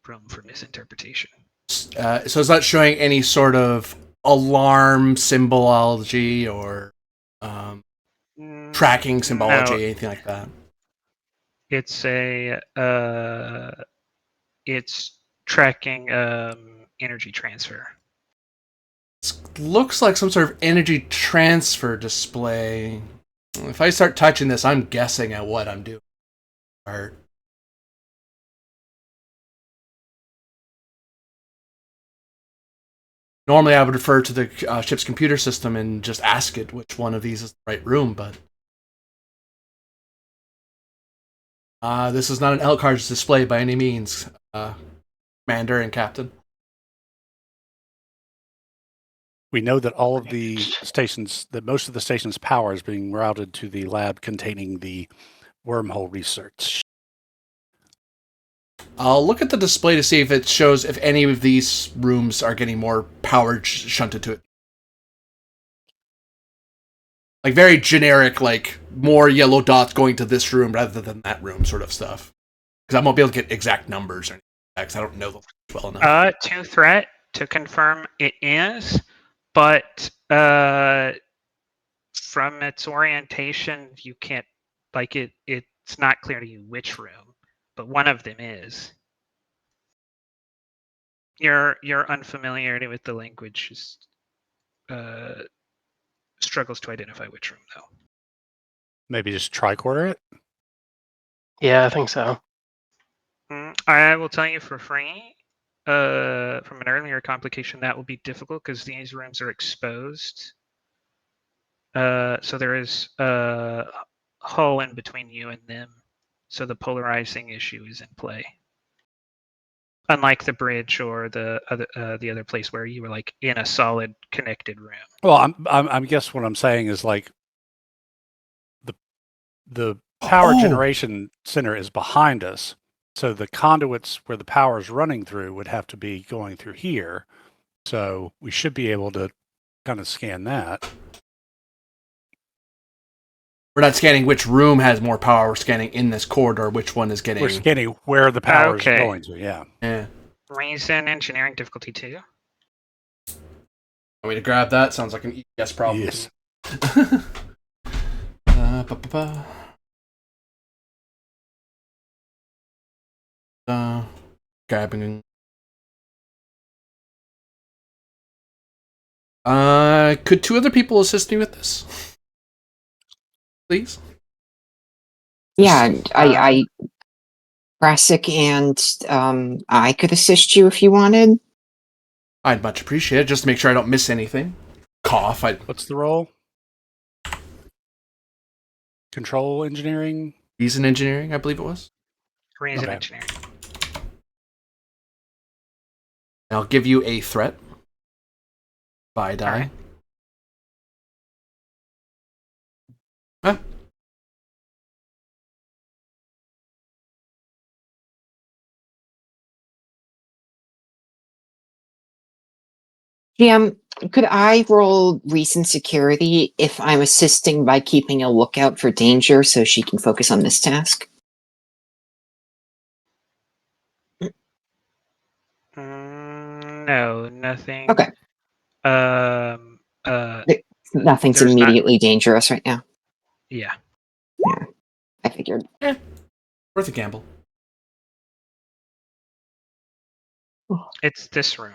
room for misinterpretation. so it's not showing any sort of alarm symbology or tracking symbology, No, anything like that. it's it's tracking energy transfer. Looks like some sort of energy transfer display. If I start touching this, I'm guessing at what I'm doing. Normally, I would refer to the ship's computer system and just ask it which one of these is the right room, but this is not an L-cards display by any means, Commander and Captain. We know that all of the stations, that most of the station's power is being routed to the lab containing the wormhole research. I'll look at the display to see if it shows if any of these rooms are getting more power shunted to it. Like very generic, like more yellow dots going to this room rather than that room sort of stuff. Because I won't be able to get exact numbers or anything, because I don't know them well enough. To threat to confirm it is, but from its orientation, you can't like it. It's not clear to you which room, but one of them is. Your unfamiliarity with the language is, struggles to identify which room, though. Maybe just tricorder it? Yeah, I think so. I will tell you for free, from an earlier complication, that will be difficult because these rooms are exposed. So there is hole in between you and them, so the polarizing issue is in play. Unlike the bridge or the other place where you were like in a solid connected room. Well, I guess what I'm saying is like the power generation center is behind us, so the conduits where the power is running through would have to be going through here. So we should be able to kind of scan that. We're not scanning which room has more power. We're scanning in this corridor which one is getting. We're scanning where the power Okay. is going to. Yeah. Yeah. Reason engineering difficulty 2. Want me to grab that? Sounds like an ES problem. Yes. Grabbing. Could 2 other people assist me with this, please? Yeah, I Brassic and I could assist you if you wanted. I'd much appreciate it, just to make sure I don't miss anything. Cough. What's the role? Control engineering? Reason engineering, I believe it was. Reason Okay. engineering. I'll give you a threat. Buy die. Alright. Huh? GM, could I roll recent security if I'm assisting by keeping a lookout for danger so she can focus on this task? No, nothing. Okay. Nothing's There's not- immediately dangerous right now. Yeah. I figured. Worth a gamble. It's this room.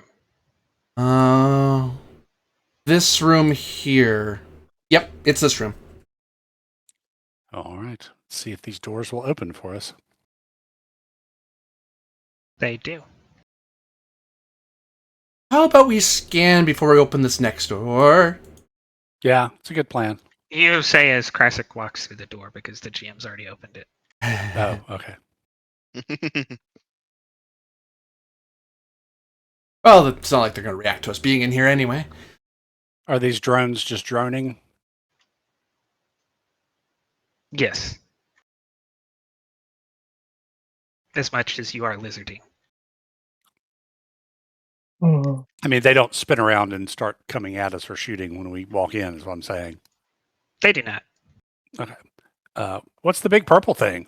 This room here. Yep, it's this room. All right. Let's see if these doors will open for us. They do. How about we scan before we open this next door? Yeah, it's a good plan. You say as Krasik walks through the door because the GM's already opened it. Oh, okay. Well, it's not like they're going to react to us being in here anyway. Are these drones just droning? Yes. As much as you are lizarding. I mean, they don't spin around and start coming at us or shooting when we walk in, is what I'm saying. They do not. What's the big purple thing?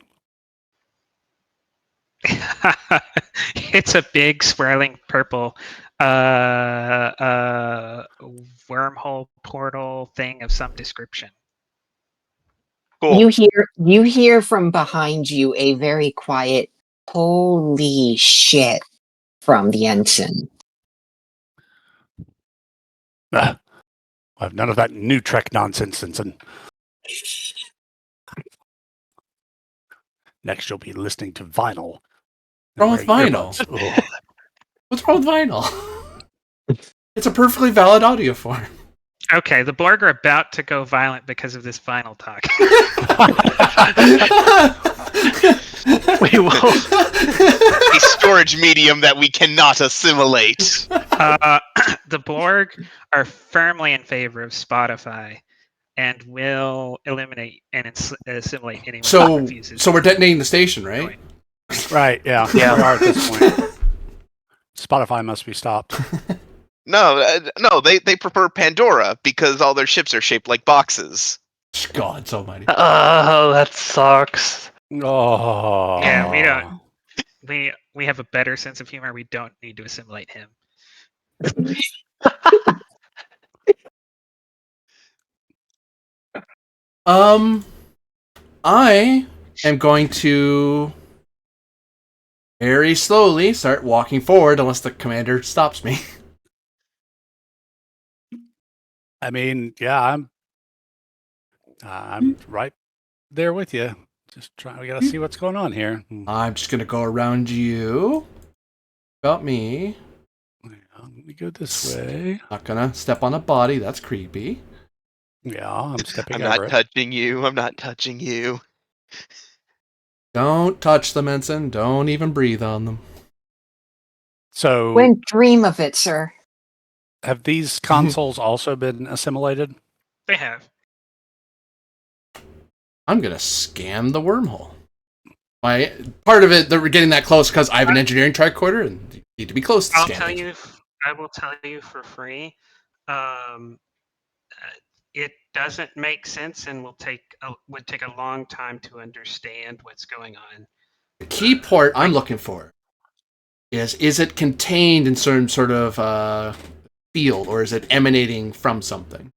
It's a big swirling purple wormhole portal thing of some description. Cool. You hear from behind you a very quiet "Holy shit" from the ensign. I have none of that new Trek nonsense. And next, you'll be listening to vinyl. What's wrong with vinyl? Earbuds. What's wrong with vinyl? It's a perfectly valid audio form. Okay, the Borg are about to go violent because of this vinyl talk. We will. A storage medium that we cannot assimilate. The Borg are firmly in favor of Spotify and will eliminate and assimilate anyone who refuses. So we're detonating the station, right? Right, yeah. Yeah. We are at this point. Spotify must be stopped. No, they prefer Pandora because all their ships are shaped like boxes. God, so mighty. Oh, that sucks. Oh. Yeah, we don't. We have a better sense of humor. We don't need to assimilate him. I am going to very slowly start walking forward unless the commander stops me. I mean, yeah, I'm right there with you. Just trying. We gotta see what's going on here. I'm just gonna go around you. About me. Let me go this way. Not gonna step on a body. That's creepy. Yeah, I'm stepping I'm over not it. touching you. I'm not touching you. Don't touch them, Ensign. Don't even breathe on them. So, Wouldn't dream of it, sir. have these consoles also been assimilated? They have. I'm gonna scan the wormhole. My part of it, they're getting that close because I have an engineering tricorder and you need to be close to I'll scan tell things. you. I will tell you for free. It doesn't make sense and would take a long time to understand what's going on. The key part I'm looking for is it contained in some sort of field or is it emanating from something?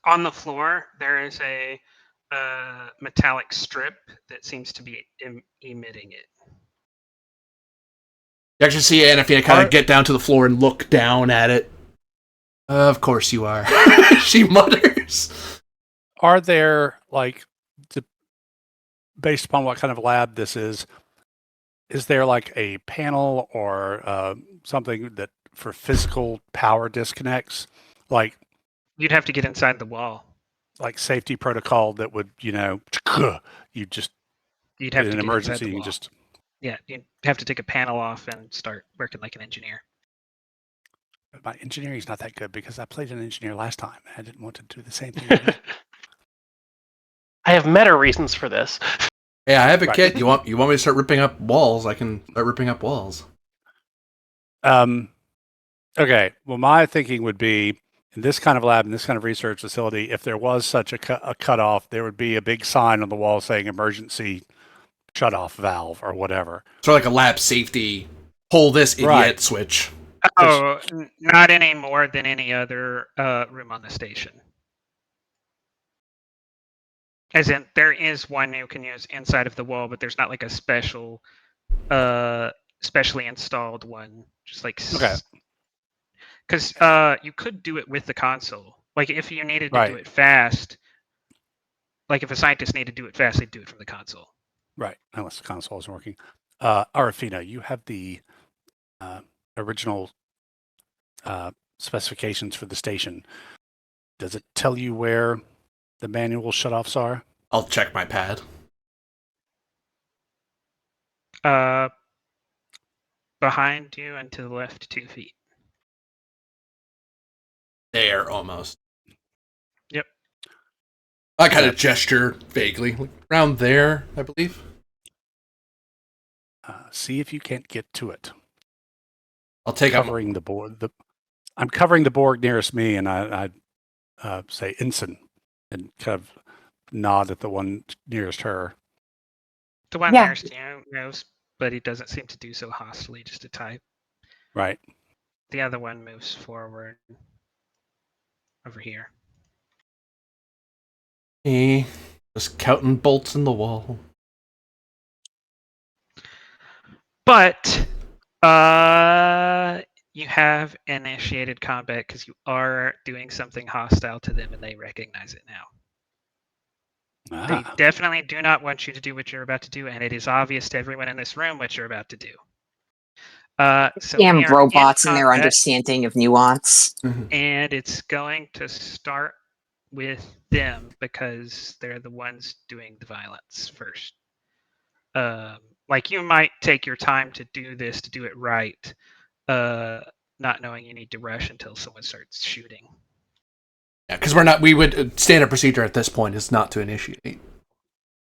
On the floor, there is a metallic strip that seems to be emitting it. You actually see Anafina kind of get down to the floor and look down at it. Of course you are. She mutters. Are there, like, based upon what kind of lab this is there like a panel or something that for physical power disconnects? Like, you'd have to get inside the wall. Like safety protocol that would, you just you'd have in to an get emergency, inside the you wall. just you'd have to take a panel off and start working like an engineer. My engineering's not that good because I played an engineer last time. I didn't want to do the same thing again. I have meta reasons for this. Hey, I have a kit. You want me to start ripping up walls? I can start ripping up walls. Okay. Well, my thinking would be in this kind of lab, in this kind of research facility, if there was such a cutoff, there would be a big sign on the wall saying emergency shutoff valve or whatever. So like a lab safety, pull this idiot switch. Oh, not any more than any other room on the station. As in, there is one you can use inside of the wall, but there's not like a special, specially installed one. Just like okay, because you could do it with the console. Like if you needed to right. do it fast, like if a scientist needed to do it fast, they'd do it from the console. Right, unless the console isn't working. Arafina, you have the original specifications for the station. Does it tell you where the manual shutoffs are? I'll check my pad. Behind you and to the left 2 feet. There, almost. Yep. I kind of gesture vaguely. Like, around there, I believe. See if you can't get to it. I'll take covering the board. I'm covering the board nearest me, and I say ensign, and kind of nod at the one nearest her. The one nearest you moves, but he doesn't seem to do so hostily, just a type. Right. The other one moves forward over here. Hey, just counting bolts in the wall. But you have initiated combat because you are doing something hostile to them and they recognize it now. They definitely do not want you to do what you're about to do, and it is obvious to everyone in this room what you're about to do. So damn robots and their understanding of nuance. And it's going to start with them because they're the ones doing the violence first. Like you might take your time to do this, to do it right, not knowing you need to rush until someone starts shooting. Yeah, because we would, standard procedure at this point is not to initiate.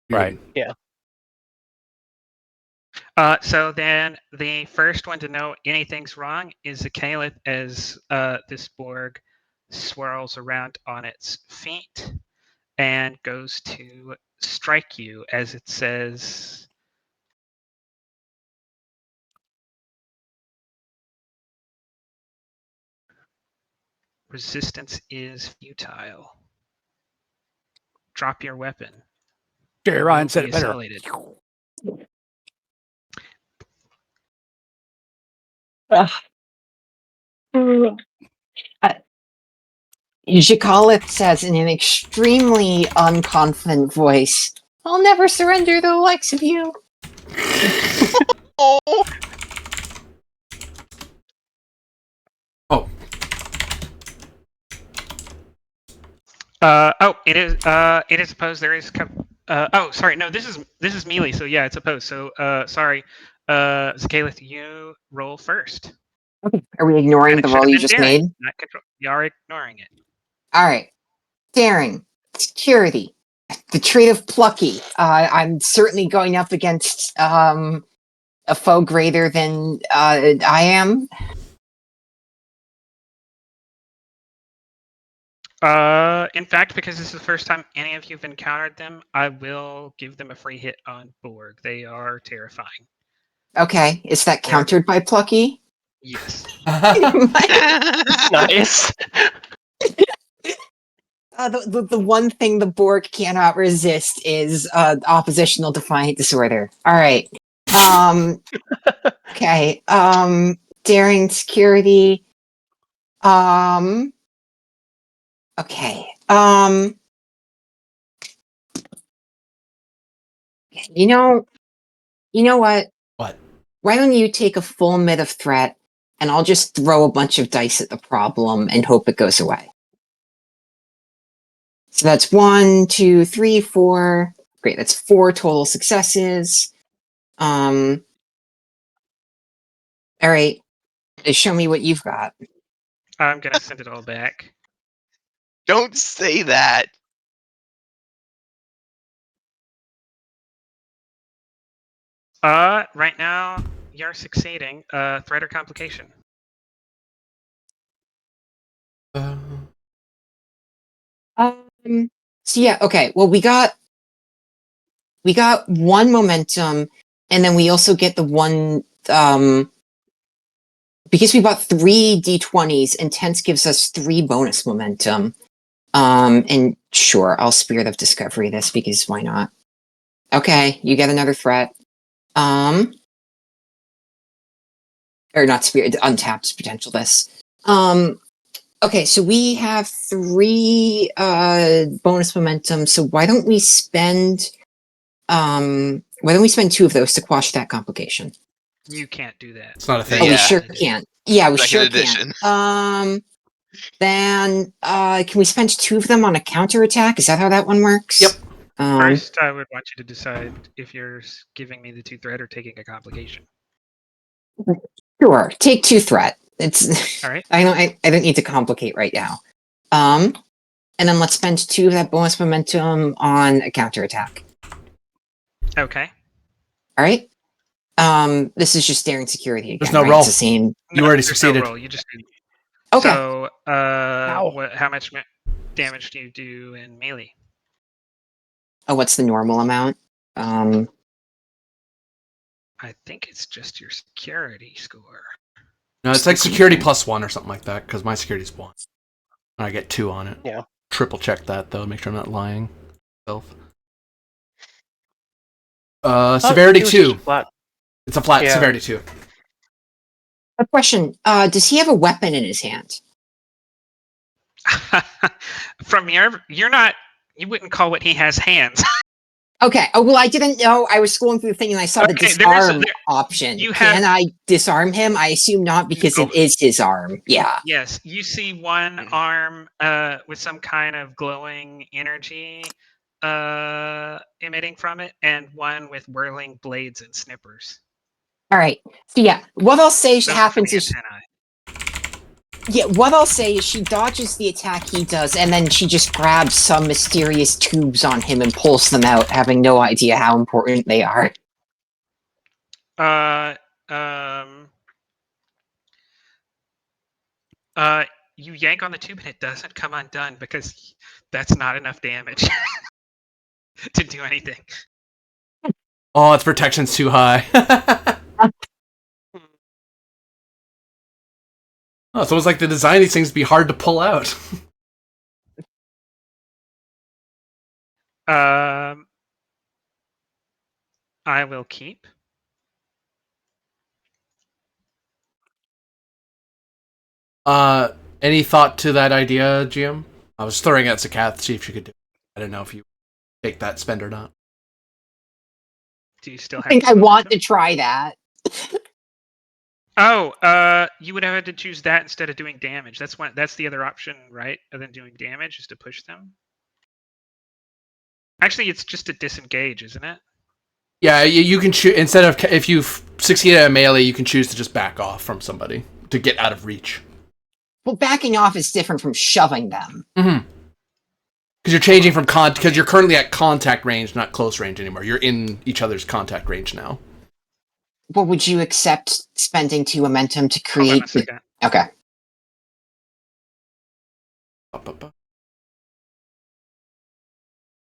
Right. Yeah. So then the first one to know anything's wrong is the Caliph as this Borg swirls around on its feet and goes to strike you as it says... Resistance is futile. Drop your weapon. Jerry Ryan said it better. Jacqueline says in an extremely unconfident voice, "I'll never surrender the likes of you." Oh, Oh, It is opposed. There is. Oh, sorry. No, this is melee. So yeah, it's opposed. So sorry. Zakalith, you roll first. Okay. Are we And ignoring it the should roll have you been just daring, made? not control. You are ignoring it. All right. Daring. Security. The trait of plucky. I'm certainly going up against a foe greater than I am. In fact, because this is the first time any of you've encountered them, I will give them a free hit on Borg. They are terrifying. Okay. Is that They're- countered by plucky? Yes. Nice. The one thing the Borg cannot resist is oppositional defiant disorder. All right. Okay. Daring security. Okay. You know. You know what? what? Why don't you take a full mid of threat, and I'll just throw a bunch of dice at the problem and hope it goes away. So that's 1, 2, 3, 4. Great. That's 4 total successes. All right. Show me what you've got. I'm gonna send it all back. don't say that. Right now you're succeeding. Threat or complication. So yeah, okay. Well, we got 1 momentum, and then we also get the 1 because we bought 3 d20s, and tense gives us 3 bonus momentum. And sure, I'll Spirit of Discovery this because why not? Okay, you get another threat. Or not Spirit, untapped potential this. Okay, so we have 3 bonus momentum. So why don't we spend 2 of those to quash that complication? You can't do that. It's not a thing. Oh, we Yeah. sure can't. Yeah, we Second sure edition. can. Then can we spend 2 of them on a counterattack? Is that how that one works? Yep. First, I would want you to decide if you're giving me the 2 threat or taking a complication. Sure. Take 2 threat. It's All right. I don't need to complicate right now. And then let's spend 2 of that bonus momentum on a counterattack. Okay. All right. This is just daring security again. There's no right? roll. It's the same. You already there's no succeeded. roll. You just do. Okay. So, how much damage do you do in melee? Oh, what's the normal amount? I think it's just your security score. No, it's like security +1 or something like that, because my security's 1. And I get 2 on it. Yeah. Triple check that, though, make sure I'm not lying. Self. Severity It was 2. just flat. It's a flat Yeah. severity 2. A question. Does he have a weapon in his hand? From you're not. You wouldn't call what he has hands. Okay. Oh well, I didn't know. I was scrolling through the thing and I saw the Okay, disarm option. you Can have- I disarm him? I assume not because No. it is his arm. Yeah. Yes, you see one arm with some kind of glowing energy emitting from it, and one with whirling blades and snippers. All right. So yeah, what I'll say Those are happens from is the antennae. what I'll say is she dodges the attack he does, and then she just grabs some mysterious tubes on him and pulls them out, having no idea how important they are. You yank on the tube and it doesn't come undone because that's not enough damage to do anything. Oh, its protection's too high. Oh, it's almost like the design of these things to be hard to pull out. I will keep. Any thought to that idea, GM? I was throwing at Sakath to see if she could do it. I didn't know if you take that spend or not. Do you still I have? think the I want momentum? to try that. Oh, you would have had to choose that instead of doing damage. That's the other option, right? Other than doing damage is to push them. Actually, it's just a disengage, isn't it? Yeah, you can choose instead of if you succeed at a melee, you can choose to just back off from somebody to get out of reach. Well, backing off is different from shoving them. Mm-hmm. Because you're changing from because you're currently at contact range, not close range anymore. You're in each other's contact range now. Well, would you accept spending 2 momentum to Hold on create? a second. Okay.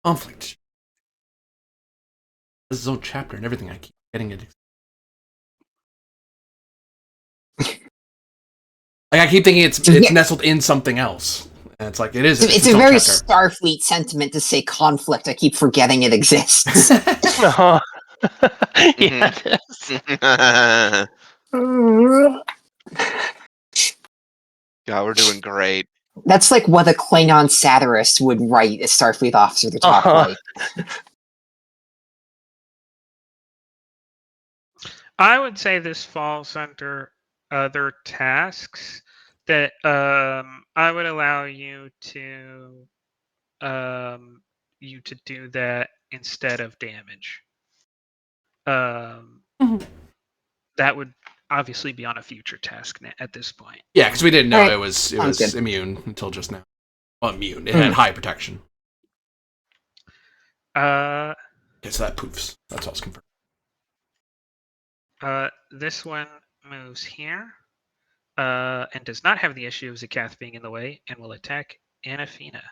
Conflict. This is its own chapter and everything. I keep getting it. Like I keep thinking it's nestled in something else, and it's like it is. It's a very Starfleet sentiment to say conflict. I keep forgetting it exists. Uh-huh. Yeah, it is. God, we're doing great. That's like what a Klingon satirist would write a Starfleet officer to talk Uh-huh. like. I would say this falls under other tasks that I would allow you to do that instead of damage. That would obviously be on a future task at this point. Yeah, because we didn't know Right. it was Sounds good. immune until just now. Well, immune. It had high protection. Uh, Okay, so that poofs. That's what I was confirmed. this one moves here, and does not have the issue of Zakath being in the way, and will attack Anafina.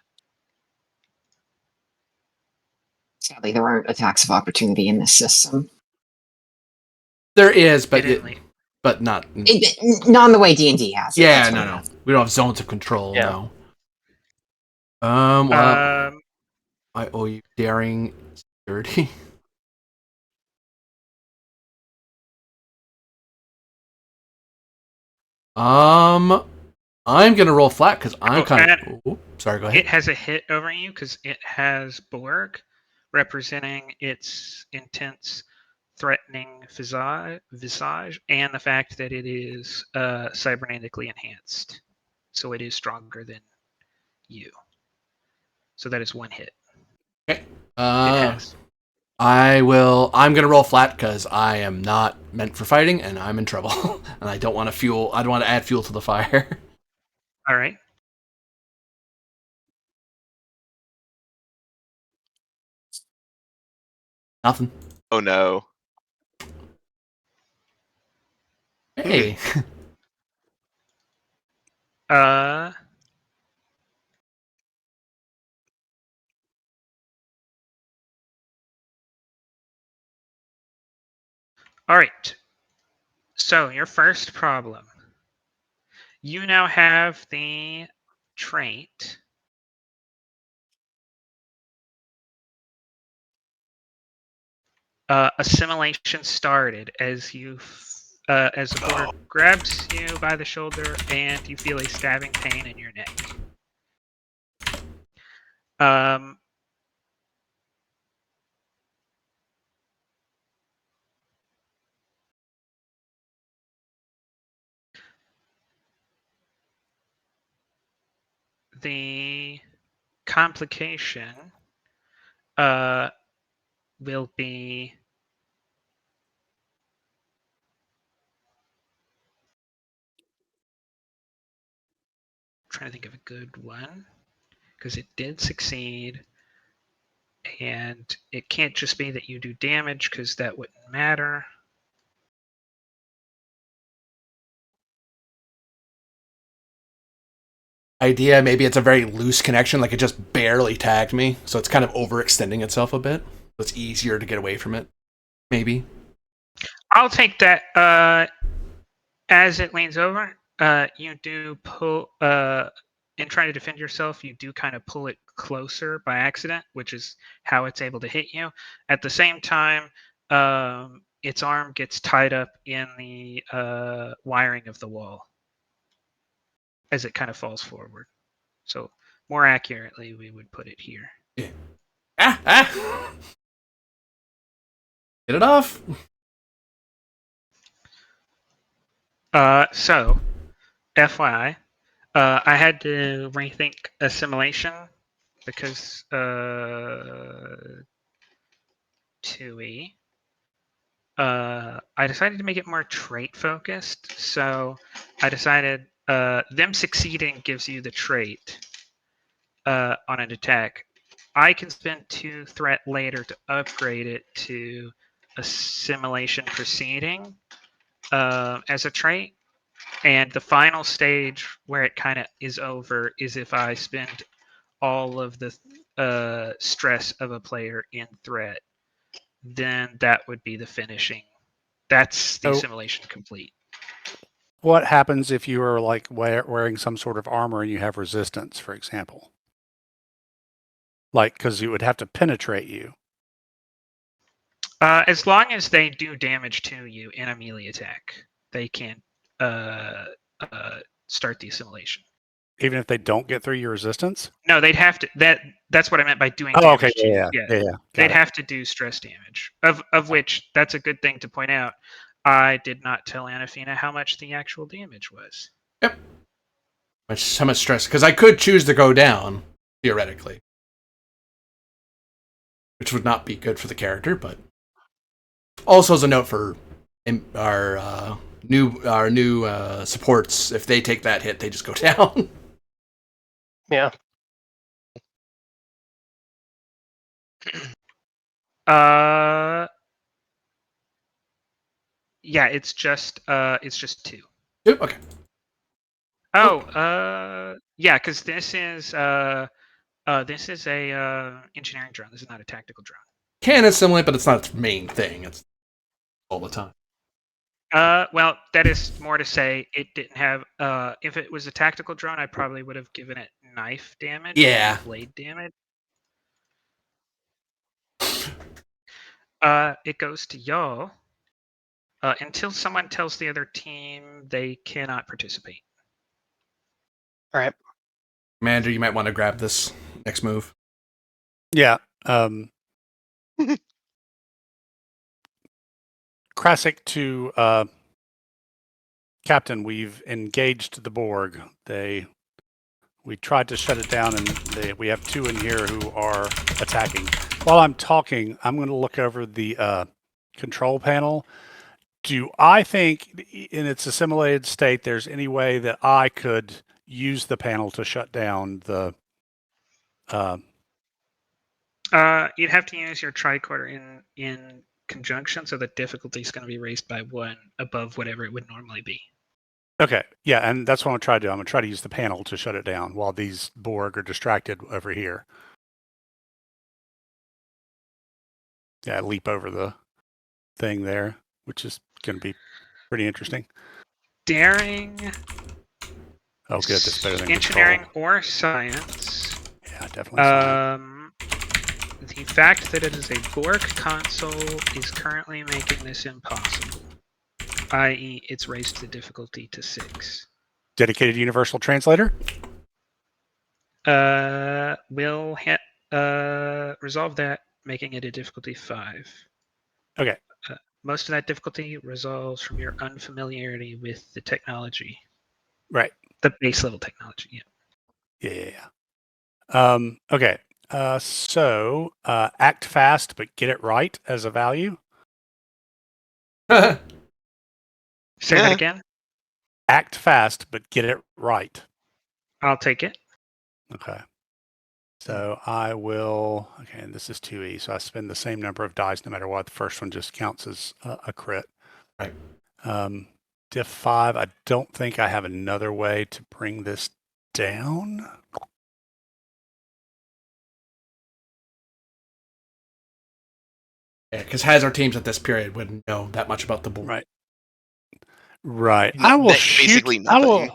Sadly, there aren't attacks of opportunity in this system. There is, but Not not. in the way D&D has it. Yeah, no. We don't have zones of control. Yeah. No. Well, I owe you daring security. I'm gonna roll flat because I'm kind of. Sorry, go ahead. It has a hit over you because it has Bulwark, representing its intense, threatening visage, and the fact that it is cybernetically enhanced, so it is stronger than you. So that is one hit. Okay. It has. I'm gonna roll flat because I am not meant for fighting and I'm in trouble, and I don't want to fuel. I don't want to add fuel to the fire. All right. Nothing. Oh no. Hey. Uh. All right. So your first problem. You now have the trait assimilation started as as the border grabs you by the shoulder and you feel a stabbing pain in your neck. The complication will be trying to think of a good one because it did succeed, and it can't just be that you do damage because that wouldn't matter. Idea, maybe it's a very loose connection, like it just barely tagged me, so it's kind of overextending itself a bit. So it's easier to get away from it. Maybe. I'll take that. As it leans over, you do pull, in trying to defend yourself, you do kind of pull it closer by accident, which is how it's able to hit you. At the same time, its arm gets tied up in the wiring of the wall as it kind of falls forward. So more accurately, we would put it here. Yeah. Ah! Ah! Get it off. So, FYI, I had to rethink assimilation because 2E. I decided to make it more trait focused. So I decided them succeeding gives you the trait on an attack. I can spend 2 threat later to upgrade it to assimilation proceeding as a trait. And the final stage where it kind of is over is if I spend all of the stress of a player in threat. Then that would be the finishing. That's the So- assimilation complete. What happens if you are like wearing some sort of armor and you have resistance, for example? Like, because it would have to penetrate you. As long as they do damage to you in a melee attack, they can start the assimilation. Even if they don't get through your resistance? No, they'd have to. That's what I meant by doing Oh, damage okay. to you. Yeah. They'd have to do stress damage. Of which, that's a good thing to point out. I did not tell Anafina how much the actual damage was. Yep. How much stress? Because I could choose to go down, theoretically. Which would not be good for the character, but... Also as a note for our new supports, if they take that hit, they just go down. Yeah. Yeah, it's just 2. Yep, okay. Yeah, because this is a engineering drone. This is not a tactical drone. Can assimilate, but it's not its main thing. It's all the time. Well, that is more to say it didn't have. If it was a tactical drone, I probably would have given it knife damage. Yeah. Blade damage. It goes to y'all. Until someone tells the other team they cannot participate. All right. Commander, you might want to grab this next move. Yeah. Krasik to Captain, we've engaged the Borg. We tried to shut it down, and we have 2 in here who are attacking. While I'm talking, I'm going to look over the control panel. Do I think, in its assimilated state, there's any way that I could use the panel to shut down the? You'd have to use your tricorder in conjunction, so the difficulty is going to be raised by 1 above whatever it would normally be. Okay, yeah, and that's what I'm going to try to do. I'm going to try to use the panel to shut it down while these Borg are distracted over here. Yeah, leap over the thing there, which is going to be pretty interesting. Daring. Oh, good. That's better than engineering control. or science. Yeah, definitely science. The fact that it is a Borg console is currently making this impossible. I.e., it's raised the difficulty to 6. Dedicated universal translator? We'll resolve that, making it a difficulty 5. Okay. Most of that difficulty resolves from your unfamiliarity with the technology. Right. The base level technology, Yeah. Okay. So act fast, but get it right as a value. Say that again. Act fast, but get it right. I'll take it. Okay. So I will. Okay, and this is 2E, so I spend the same number of dice no matter what. The first one just counts as a crit. Right. Diff 5. I don't think I have another way to bring this down. Yeah, because Hazard teams at this period wouldn't know that much about the board. Right. I will shoot. Basically nothing.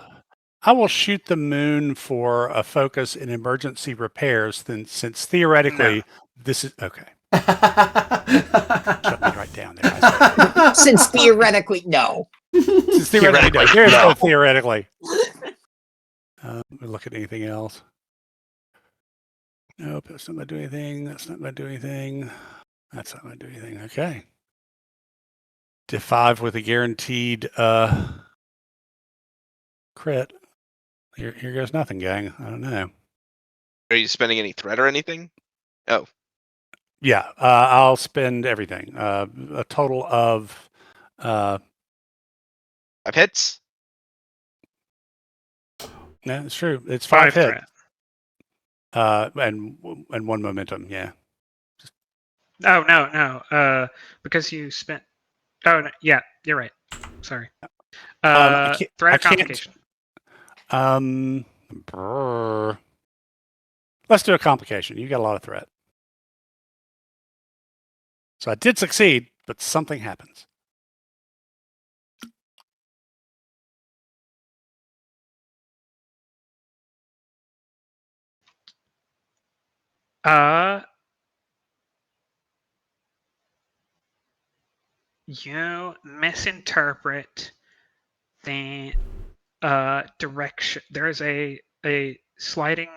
I will shoot the moon for a focus in emergency repairs. Then, since theoretically this is okay. Shut me right down there. Since theoretically, no. Since theoretically, no. There's no theoretically. We look at anything else. Nope, that's not going to do anything. That's not going to do anything. That's not going to do anything. Okay. 5 with a guaranteed crit. Here goes nothing, gang. I don't know. Are you spending any threat or anything? Oh. Yeah, I'll spend everything. A total of 5 hits? no, it's true. It's 5 hit. threat. And 1 momentum, yeah. Oh no. Because you spent. Oh no, yeah, you're right. Sorry. Threat or complication? Let's do a complication. You got a lot of threat. So I did succeed, but something happens. You misinterpret the direction. There is a sliding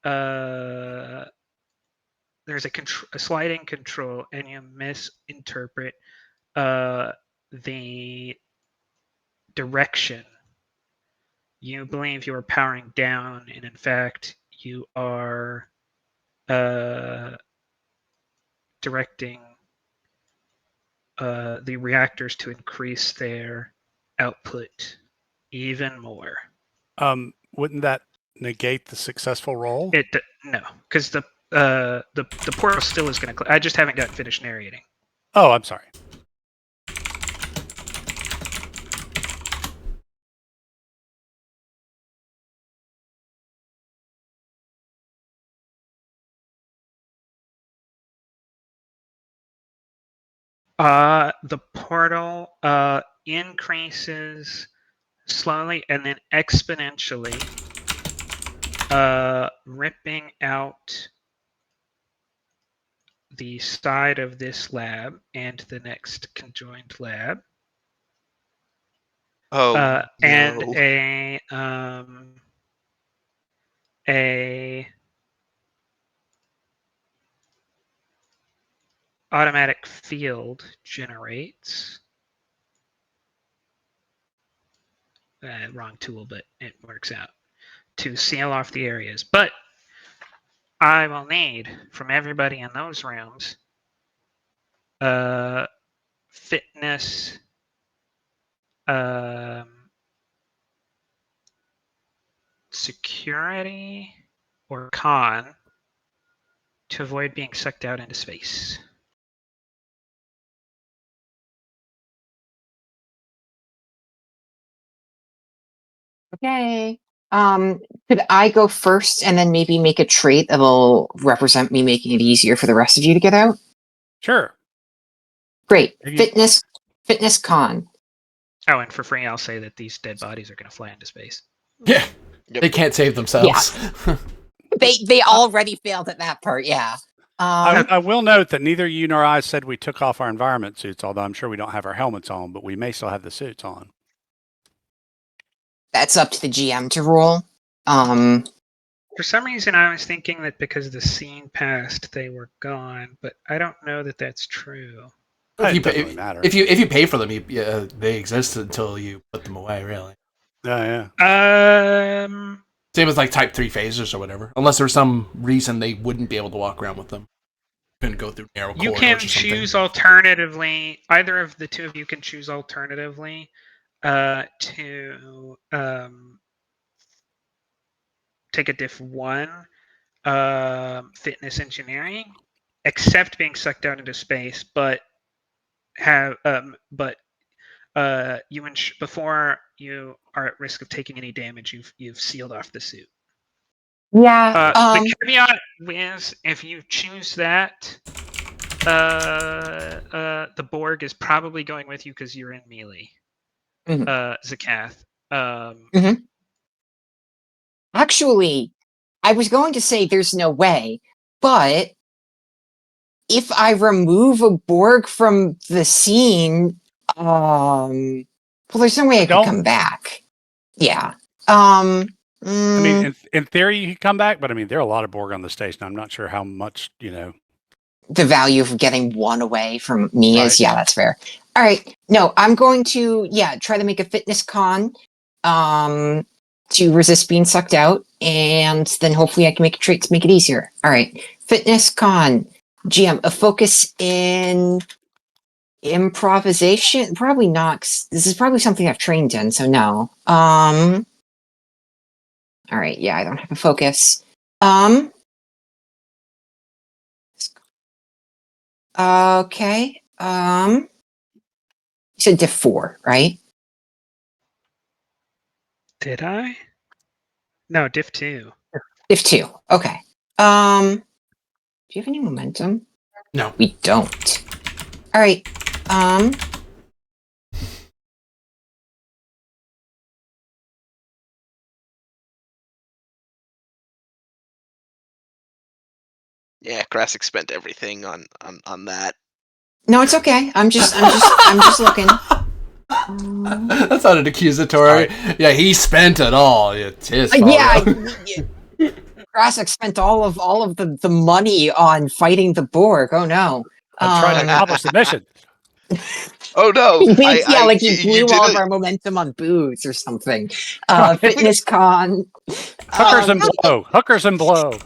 there's a sliding control, and you misinterpret the direction. You believe you are powering down, and in fact, you are directing the reactors to increase their output even more. Wouldn't that negate the successful roll? No, because the portal still is going to. I just haven't gotten finished narrating. Oh, I'm sorry. The portal increases slowly and then exponentially, ripping out the side of this lab and the next conjoined lab. Oh, no. And a automatic field generates. Wrong tool, but it works out to seal off the areas. But I will need from everybody in those rooms fitness, security, or con to avoid being sucked out into space. Okay. Could I go first and then maybe make a trait that'll represent me making it easier for the rest of you to get out? Sure. Great. Have you- Fitness con. Oh, and for free, I'll say that these dead bodies are going to fly into space. Yeah. Yep. They can't save themselves. They already failed at that part, yeah. I will note that neither you nor I said we took off our environment suits, although I'm sure we don't have our helmets on, but we may still have the suits on. That's up to the GM to rule. For some reason, I was thinking that because the scene passed, they were gone, but I don't know that that's true. It doesn't really matter. If you pay for them, they exist until you put them away. Really. Yeah. Same with like Type 3 phasers or whatever. Unless there's some reason they wouldn't be able to walk around with them. Couldn't go through narrow You corridors can or something. choose alternatively. Either of the two of you can choose alternatively to take a diff 1 fitness engineering, except being sucked out into space, but have before you are at risk of taking any damage, you've sealed off the suit. Yeah. The caveat is if you choose that, the Borg is probably going with you because you're in melee. Zakath. Actually, I was going to say there's no way, but if I remove a Borg from the scene, well, there's no way I could come back. Yeah. I mean, in theory, you could come back, but I mean, there are a lot of Borg on the station. I'm not sure how much, the value of getting one away from me is, yeah, that's fair. All right. No, I'm going to try to make a fitness con, to resist being sucked out, and then hopefully I can make a trait to make it easier. All right. Fitness con, GM, a focus in improvisation. Probably not. 'Cause this is probably something I've trained in, so no. All right. Yeah, I don't have a focus. Okay. You said diff 4, right? Did I? No, diff 2. Diff 2. Okay. Do you have any momentum? No. We don't. All right. Yeah, Krasik spent everything on that. No, it's okay. I'm just looking. That sounded accusatory. Yeah, he spent it all. It's his fault. Krasik spent all of the money on fighting the Borg. Oh no. I'm trying to accomplish the mission. Oh no! He You blew all of did our momentum on booze or something. Right. Fitness con. Hookers and blow. Hookers and blow.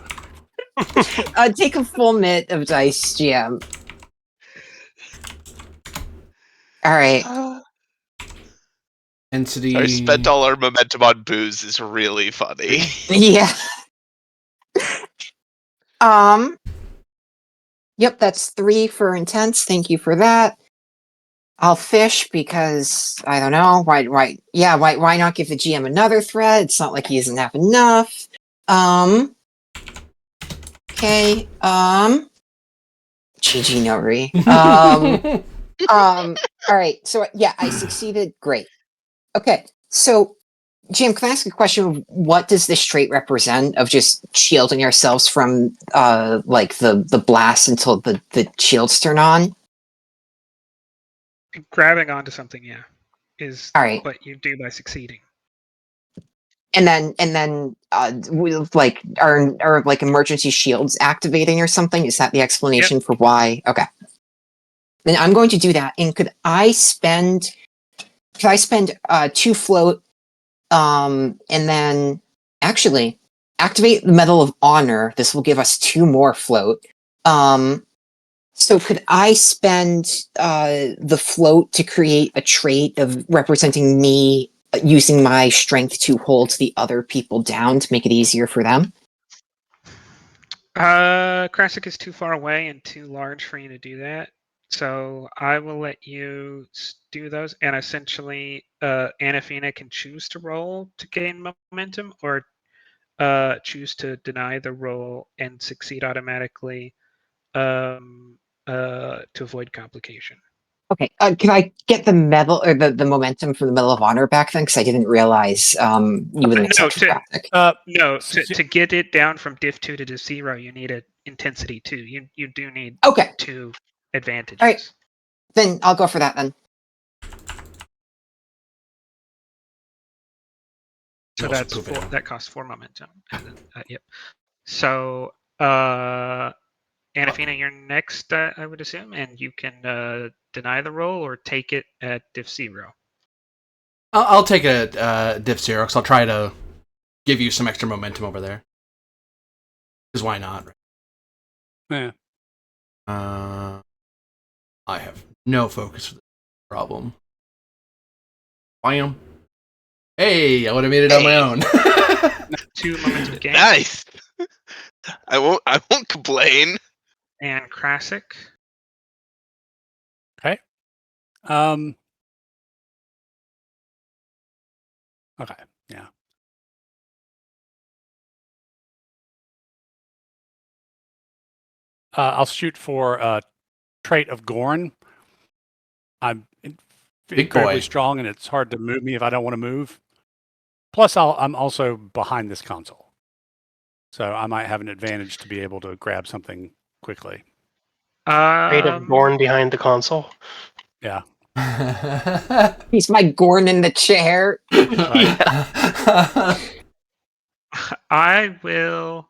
Take a full mitt of dice, GM. All right. Entity. I spent all our momentum on booze is really funny. Yeah. Yep, that's 3 for intense. Thank you for that. I'll fish because I don't know why not give the GM another threat? It's not like he doesn't have enough. Okay. GG Nori. All right. So yeah, I succeeded. Great. Okay. So Jim, can I ask a question? What does this trait represent of just shielding ourselves from like the blast until the shields turn on? Grabbing onto something, is All right. what you do by succeeding. And then with like are like emergency shields activating or something? Is that the explanation for why? Okay. Then I'm going to do that. And could I spend 2 float, and then actually activate the Medal of Honor? This will give us 2 more float. So could I spend the float to create a trait of representing me using my strength to hold the other people down to make it easier for them? Krasik is too far away and too large for you to do that. So I will let you do those, and essentially, Anafina can choose to roll to gain momentum, or choose to deny the roll and succeed automatically, to avoid complication. Okay. Can I get the medal or the momentum from the Medal of Honor back then? Because I didn't realize you wouldn't accept traffic. To get it down from diff 2 to diff 0, you need an intensity 2. You do need 2 advantages. All right. Then I'll go for that then. So that's that costs 4 momentum. And then, yep. So Anafina, you're next, I would assume, and you can deny the roll or take it at diff 0. I'll take a diff 0 because I'll try to give you some extra momentum over there. Because why not? Yeah. I have no focus for this problem. Wham. Hey, I would have made it on my own. 2 momentum gain. Nice. I won't complain. And Krasik. Okay. Okay. Yeah. I'll shoot for a trait of Gorn. I'm incredibly strong, and it's hard to move me if I don't want to move. Plus, I'm also behind this console, so I might have an advantage to be able to grab something quickly. Trait of Gorn behind the console. Yeah. He's my Gorn in the chair. Right. I will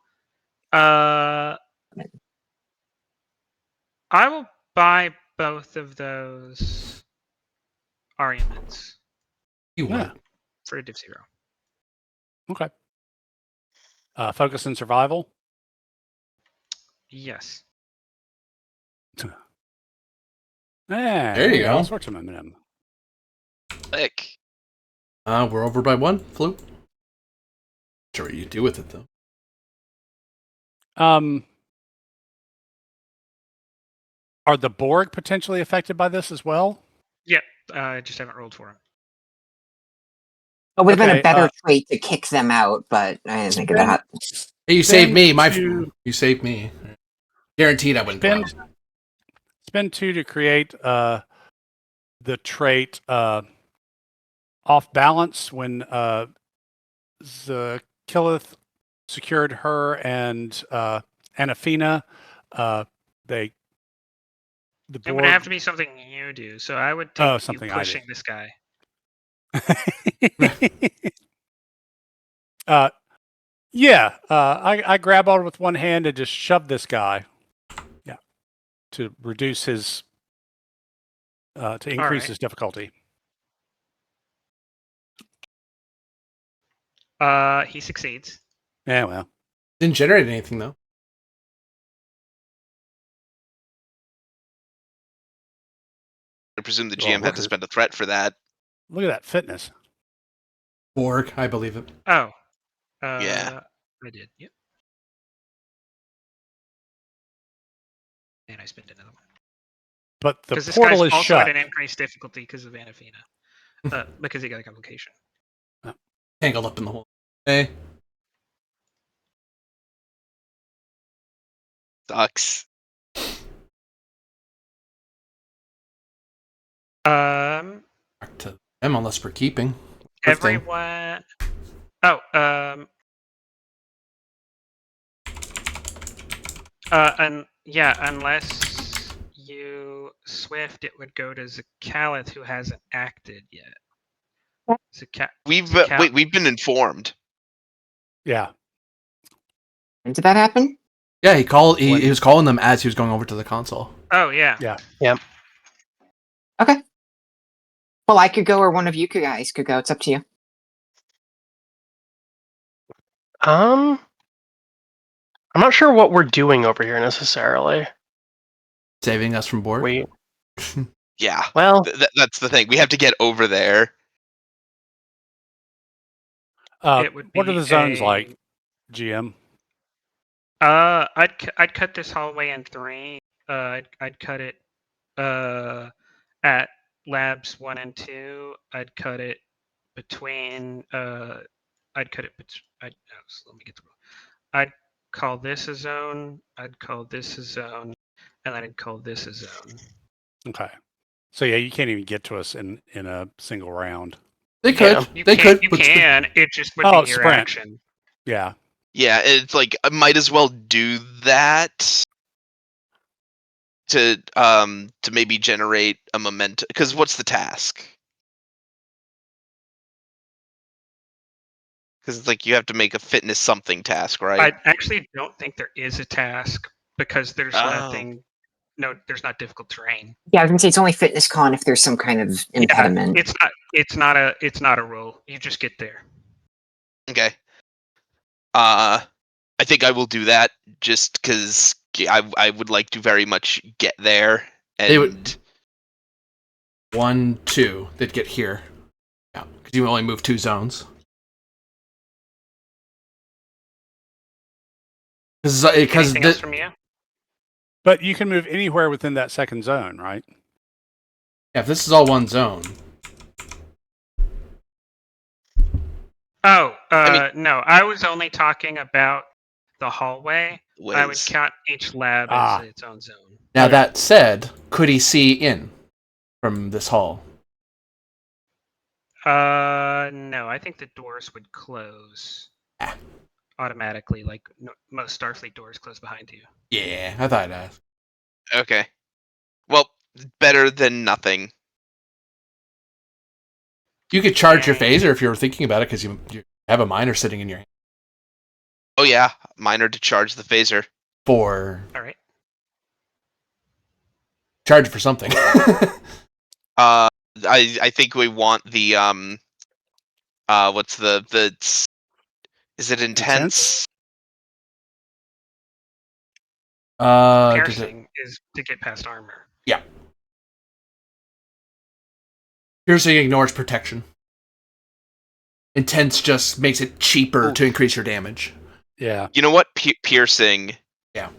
buy both of those arguments You Yeah. would. for a div 0. Okay. Focus and survival. Yes. Yeah, There you all go. sorts of momentum. Click. We're over by 1. Flu. Sure what you do with it though. Are the Borg potentially affected by this as well? I just haven't rolled for him. It would have been a Okay, better trait to kick them out, but I didn't think of that. Hey, you saved me. You saved me. Guaranteed I wouldn't go out. spend 2 to create the trait off balance when Zakilith secured her and Anafina. The It would Borg. have to be something you do. So I would take you something I do. pushing this guy. Yeah, I grab on with one hand and just shove this guy. Yeah, to reduce his, to increase right. his difficulty. He succeeds. Yeah, well, Didn't generate anything though. I presume the Well, GM had look to at- spend a threat for that. look at that fitness. Borg, I believe it. Oh. Yeah. I did. Yep. And I spent another one. But the Because this portal guy's is also shut. at an increased difficulty because of Anafina. Because he got a complication. Tangled up in the hole. Hey. Sucks. Um, Back to them unless we're keeping. Lifting. everyone. Oh, and yeah, unless you swift, it would go to Zakalath, who hasn't acted yet. We've been informed. Yeah. When did that happen? Yeah, he was calling them as he was going over to the console. Oh yeah. Yeah. Okay. Well, I could go, or one of you guys could go. It's up to you. I'm not sure what we're doing over here necessarily. Saving us from Borg. We Yeah. well, That's the thing. We have to get over there. It would What are be the zones a- like, GM? I'd cut this hallway in 3. I'd cut it at labs 1 and 2. I'd cut it between I'd cut it so let me get the I'd call this a zone, I'd call this a zone, and then I'd call this a zone. Okay. So yeah, you can't even get to us in a single round. They could. Yeah. You They can, could. you but can. It just would Oh, be your sprint. action. Yeah. Yeah, it's like I might as well do that to maybe generate a momentum. Because what's the task? Because it's like you have to make a fitness something task, right? I actually don't think there is a task because there's nothing. No, there's not difficult terrain. Yeah, I was gonna say it's only fitness con if there's some kind of impediment. Yeah, it's not a roll. You just get there. Okay. I think I will do that just because I would like to very much get there. And They would- 1, 2. They'd get here. Yeah, because you only move 2 zones. Anything else from you? But you can move anywhere within that second zone, right? Yeah, if this is all one zone. Oh, no. I was only talking about the hallway. I would Wiz. count each lab as its own zone. Now Okay. that said, could he see in from this hall? No. I think the doors would close Ah. automatically, like most Starfleet doors close behind you. Yeah, I thought I'd ask. Okay. Well, better than nothing. You could charge your Okay. phaser if you were thinking about it, because you have a miner sitting in your hand Oh yeah, miner to charge the phaser. for All right. charge for something. I think we want the what's is it intense? Piercing is to get past armor. Yeah. Piercing ignores protection. Intense just makes it cheaper to increase your damage. Yeah. You know what? Piercing. Yeah.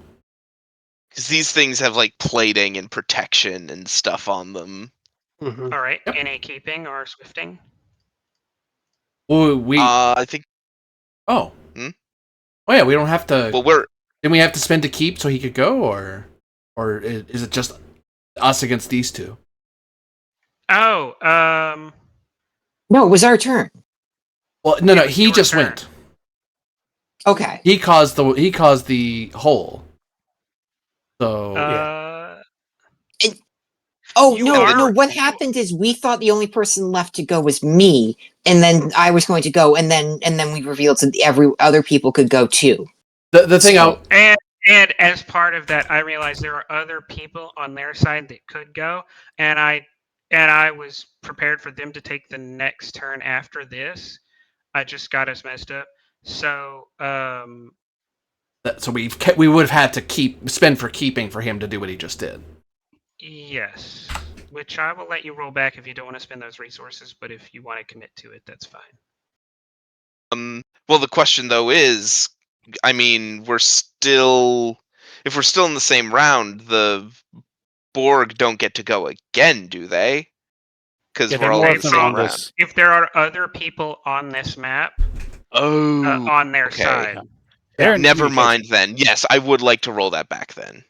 Because these things have like plating and protection and stuff on them. Mm-hmm. All right, Yep. NA keeping or swifting? Well, I think. Oh. Hmm? Oh yeah, we don't have to. Well, we're. Didn't we have to spend to keep so he could go, or is it just us against these two? Oh, No, it was our turn. Well, no, It was he your just turn. went. Okay. He caused the hole. So Oh You no, are- no! What happened is we thought the only person left to go was me, and then I was going to go, and then we revealed that every other people could go too. the thing So- and as part of that, I realized there are other people on their side that could go, and I was prepared for them to take the next turn after this. I just got us messed up. So so we would have had to spend for keeping for him to do what he just did. yes, which I will let you roll back if you don't want to spend those resources, but if you want to commit to it, that's fine. Well, the question though is, I mean, if we're still in the same round, the Borg don't get to go again, do they? Because Yeah, we're they're all more in of the them same on round. this. If there are other people on this map Oh, on their okay. side, They're in Never communication. mind then. Yes, I would like to roll that back then.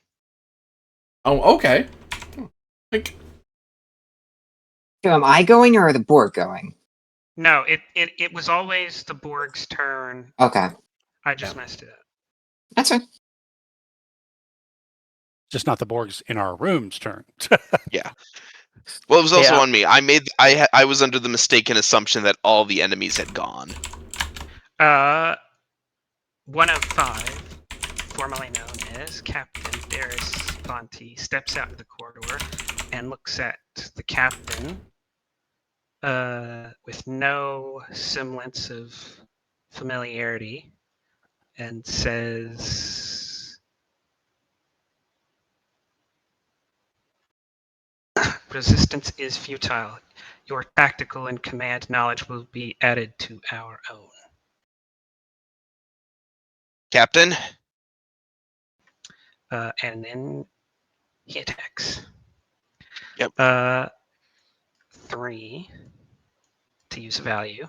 Oh, okay. So am I going or are the Borg going? no, it was always the Borg's turn. Okay, I just messed it up. that's fine. Just not the Borg's in our room's turn. Yeah. Well, it was also Yeah. on me. I was under the mistaken assumption that all the enemies had gone. 1 of 5, formerly known as Captain Darius Bonte, steps out of the corridor and looks at the captain with no semblance of familiarity and says, "Resistance is futile. Your tactical and command knowledge will be added to our own." Captain? And then he attacks. Yep. 3 to use value.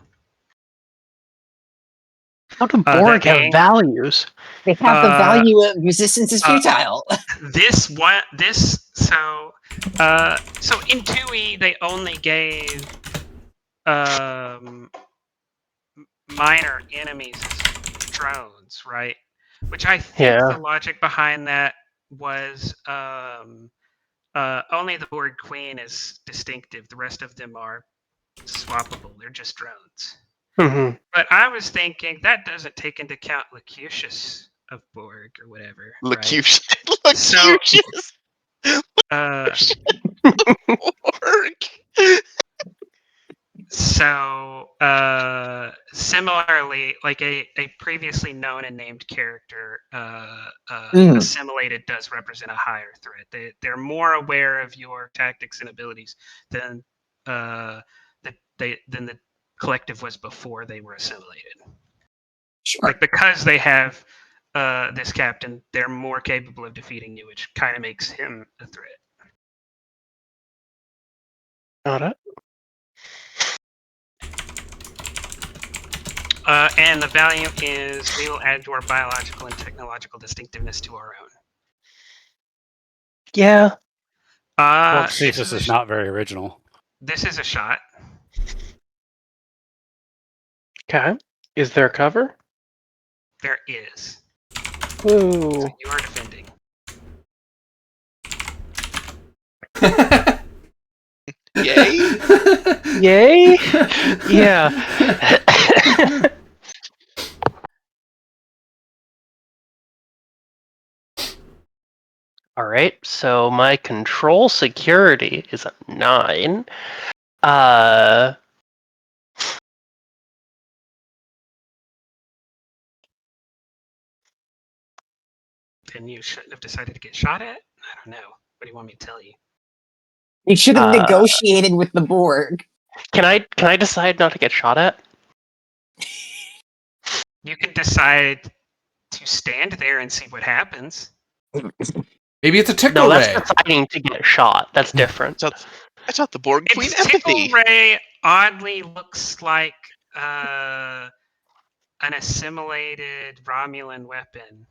How do that Borg have being- values? They have the value of resistance is futile. So in 2E they only gave minor enemies as drones, right? Which I think Yeah. the logic behind that was only the Borg Queen is distinctive. The rest of them are swappable. They're just drones. Mm-hmm. But I was thinking that doesn't take into account Locutus of Borg or whatever. Locutus. Right? So, Locutus. Borg. So, similarly, like a previously known and named character, assimilated does represent a higher threat. They're more aware of your tactics and abilities than than the collective was before they were assimilated. Sure. Like because they have this captain, they're more capable of defeating you, which kind of makes him a threat. Got it. And the value is we will add to our biological and technological distinctiveness to our own. Yeah. Borg This thesis is not very original. This is a shot. Okay. Is there cover? There is. Ooh. So you are defending. Yay. Yay? Yeah. All right. So my control security is a 9. Uh, Then you shouldn't have decided to get shot at? I don't know. What do you want me to tell you? You should have Uh, negotiated with the Borg. can I decide not to get shot at? You can decide to stand there and see what happens. Maybe it's a tickle No, that's ray. deciding to get shot. That's different. I thought the Borg Queen Its tickle empathy. ray oddly looks like an assimilated Romulan weapon.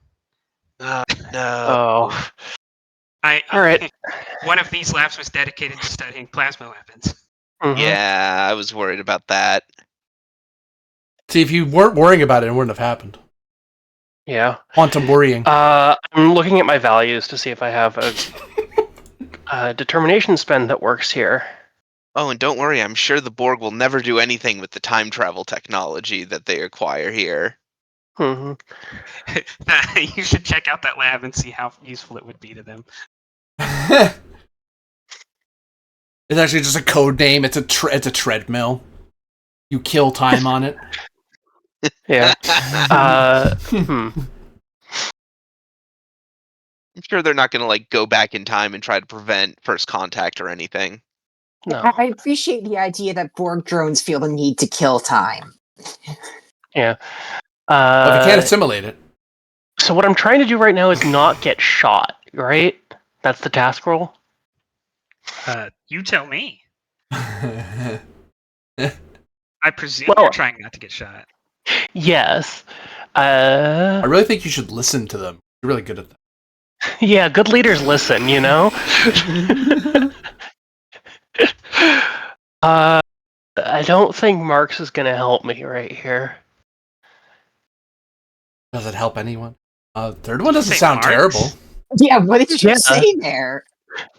No. Oh, I all right. One of these labs was dedicated to studying plasma weapons. Mhm. Yeah, I was worried about that. See, if you weren't worrying about it, it wouldn't have happened. Yeah. Quantum worrying. I'm looking at my values to see if I have a determination spend that works here. Oh, and don't worry, I'm sure the Borg will never do anything with the time travel technology that they acquire here. hmm You should check out that lab and see how useful it would be to them. It's actually just a code name. It's a treadmill. You kill time on it. Yeah. I'm sure they're not going to go back in time and try to prevent first contact or anything. No. I appreciate the idea that Borg drones feel the need to kill time. Yeah. Well, if you can't assimilate it. So what I'm trying to do right now is not get shot, right? That's the task roll? You tell me. I presume Well- you're trying not to get shot. Yes. I really think you should listen to them. You're really good at that. Yeah, good leaders listen, you know? I don't think Marx is going to help me right here. Does it help anyone? Third one doesn't Say sound Marx? terrible. Yeah, what did you Yeah. say there?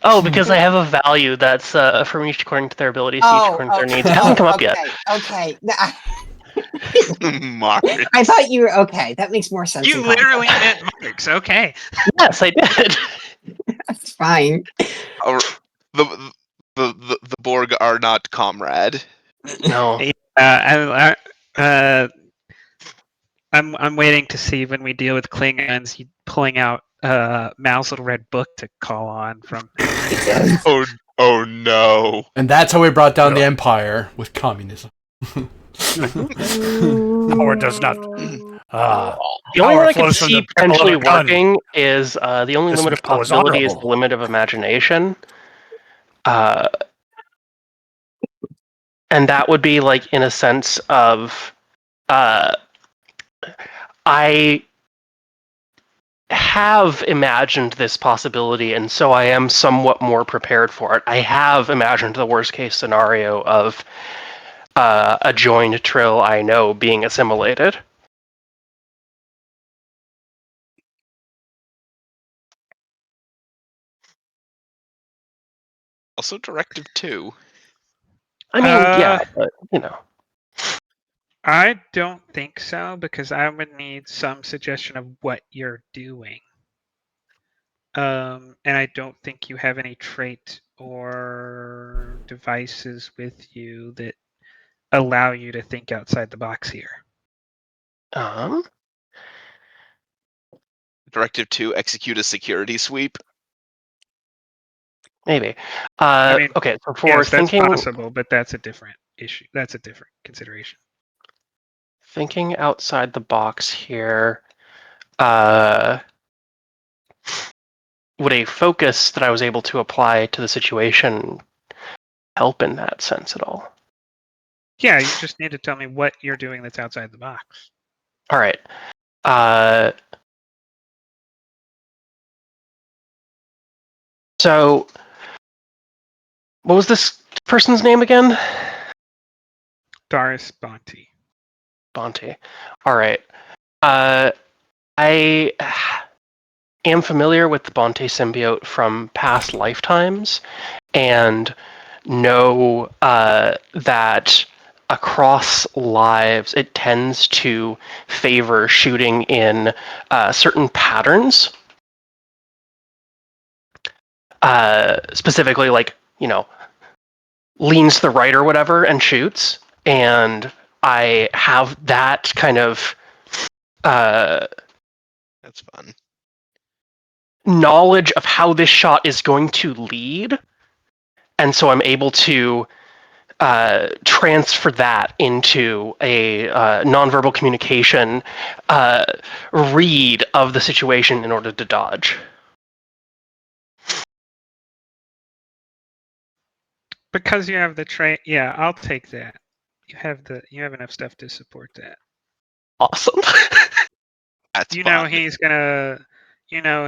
Oh, because I have a value that's from each according to their abilities, each Oh, according to their okay. needs. It hasn't come up okay, yet. Okay. Marx. I thought you were okay. That makes more sense. You in literally context. meant Marx. Okay. Yes, I did. That's fine. Or the Borg are not comrade. No. I'm waiting to see when we deal with Klingons, you pulling out Mal's little red book to call on from. Oh no. And that's how we brought down the empire with communism. Power does not. The only Power one I could flows from see the barrel of potentially a gun. working is the only This limit of metal is possibility is the honorable. limit of imagination. And that would be in a sense of I have imagined this possibility, and so I am somewhat more prepared for it. I have imagined the worst case scenario of a joined trill I know being assimilated. Also Directive-II. I mean, yeah, but I don't think so because I would need some suggestion of what you're doing. And I don't think you have any trait or devices with you that allow you to think outside the box here. Directive-II, execute a security sweep. Maybe. I mean, okay, so for yes, thinking, that's possible, but that's a different issue. That's a different consideration. thinking outside the box here, would a focus that I was able to apply to the situation help in that sense at all? Yeah, you just need to tell me what you're doing that's outside the box. All right. So, what was this person's name again? Doris Bonte. Bonte. All right. I am familiar with the Bonte symbiote from past lifetimes, and know that across lives it tends to favor shooting in certain patterns. Specifically, leans to the right or whatever and shoots, and I have that kind of That's fun. knowledge of how this shot is going to lead, and so I'm able to transfer that into a nonverbal communication read of the situation in order to dodge. Because you have the trait, yeah, I'll take that. You have enough stuff to support that. Awesome. That's You know fun.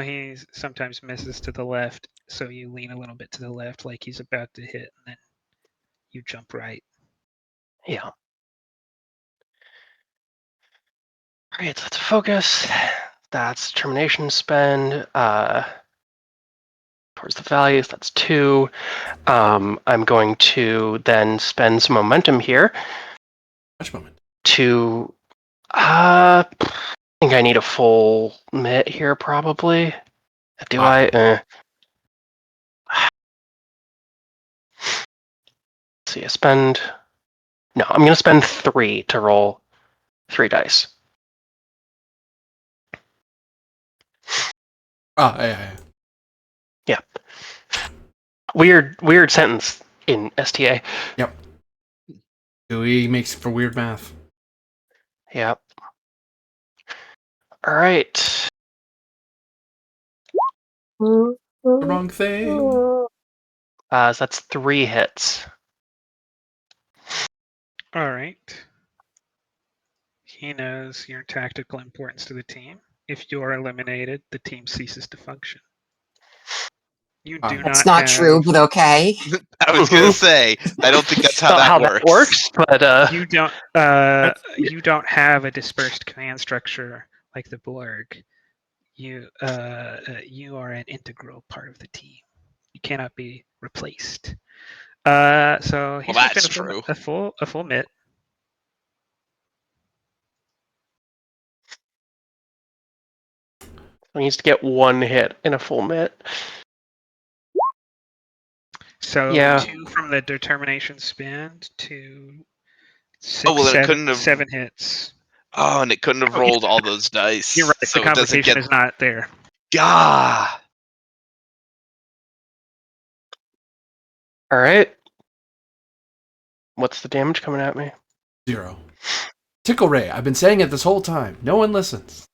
he sometimes misses to the left, so you lean a little bit to the left like he's about to hit, and then you jump right. Yeah. All right, so let's focus. That's determination spend. Towards the values, that's 2. I'm going to then spend some momentum here. Much moment. To I think I need a full mitt here, probably. Do I? Let's see, I spend. No, I'm going to spend 3 to roll 3 dice. Oh, yeah. Yeah. Weird sentence in STA. Yep. GUI makes for weird math. Yep. All right. The wrong thing. So that's 3 hits. All right. He knows your tactical importance to the team. If you are eliminated, the team ceases to function. You do That's not not have. true, but okay. I was gonna say, I don't think that's how Not that how works. that works, but You don't. You don't have a dispersed command structure like the Borg. You are an integral part of the team. You cannot be replaced. So he's Well, gonna that's spend true. a full mitt. he needs to get 1 hit in a full mitt. So Yeah. 2 from the determination spend to 6, Oh, well, then it 7, couldn't have- 7 hits. Oh, and it couldn't have Oh, yeah. rolled all those dice. You're right. So The it doesn't complication get. is not there. Gah! All right. What's the damage coming at me? 0. Tickle Ray. I've been saying it this whole time. No one listens.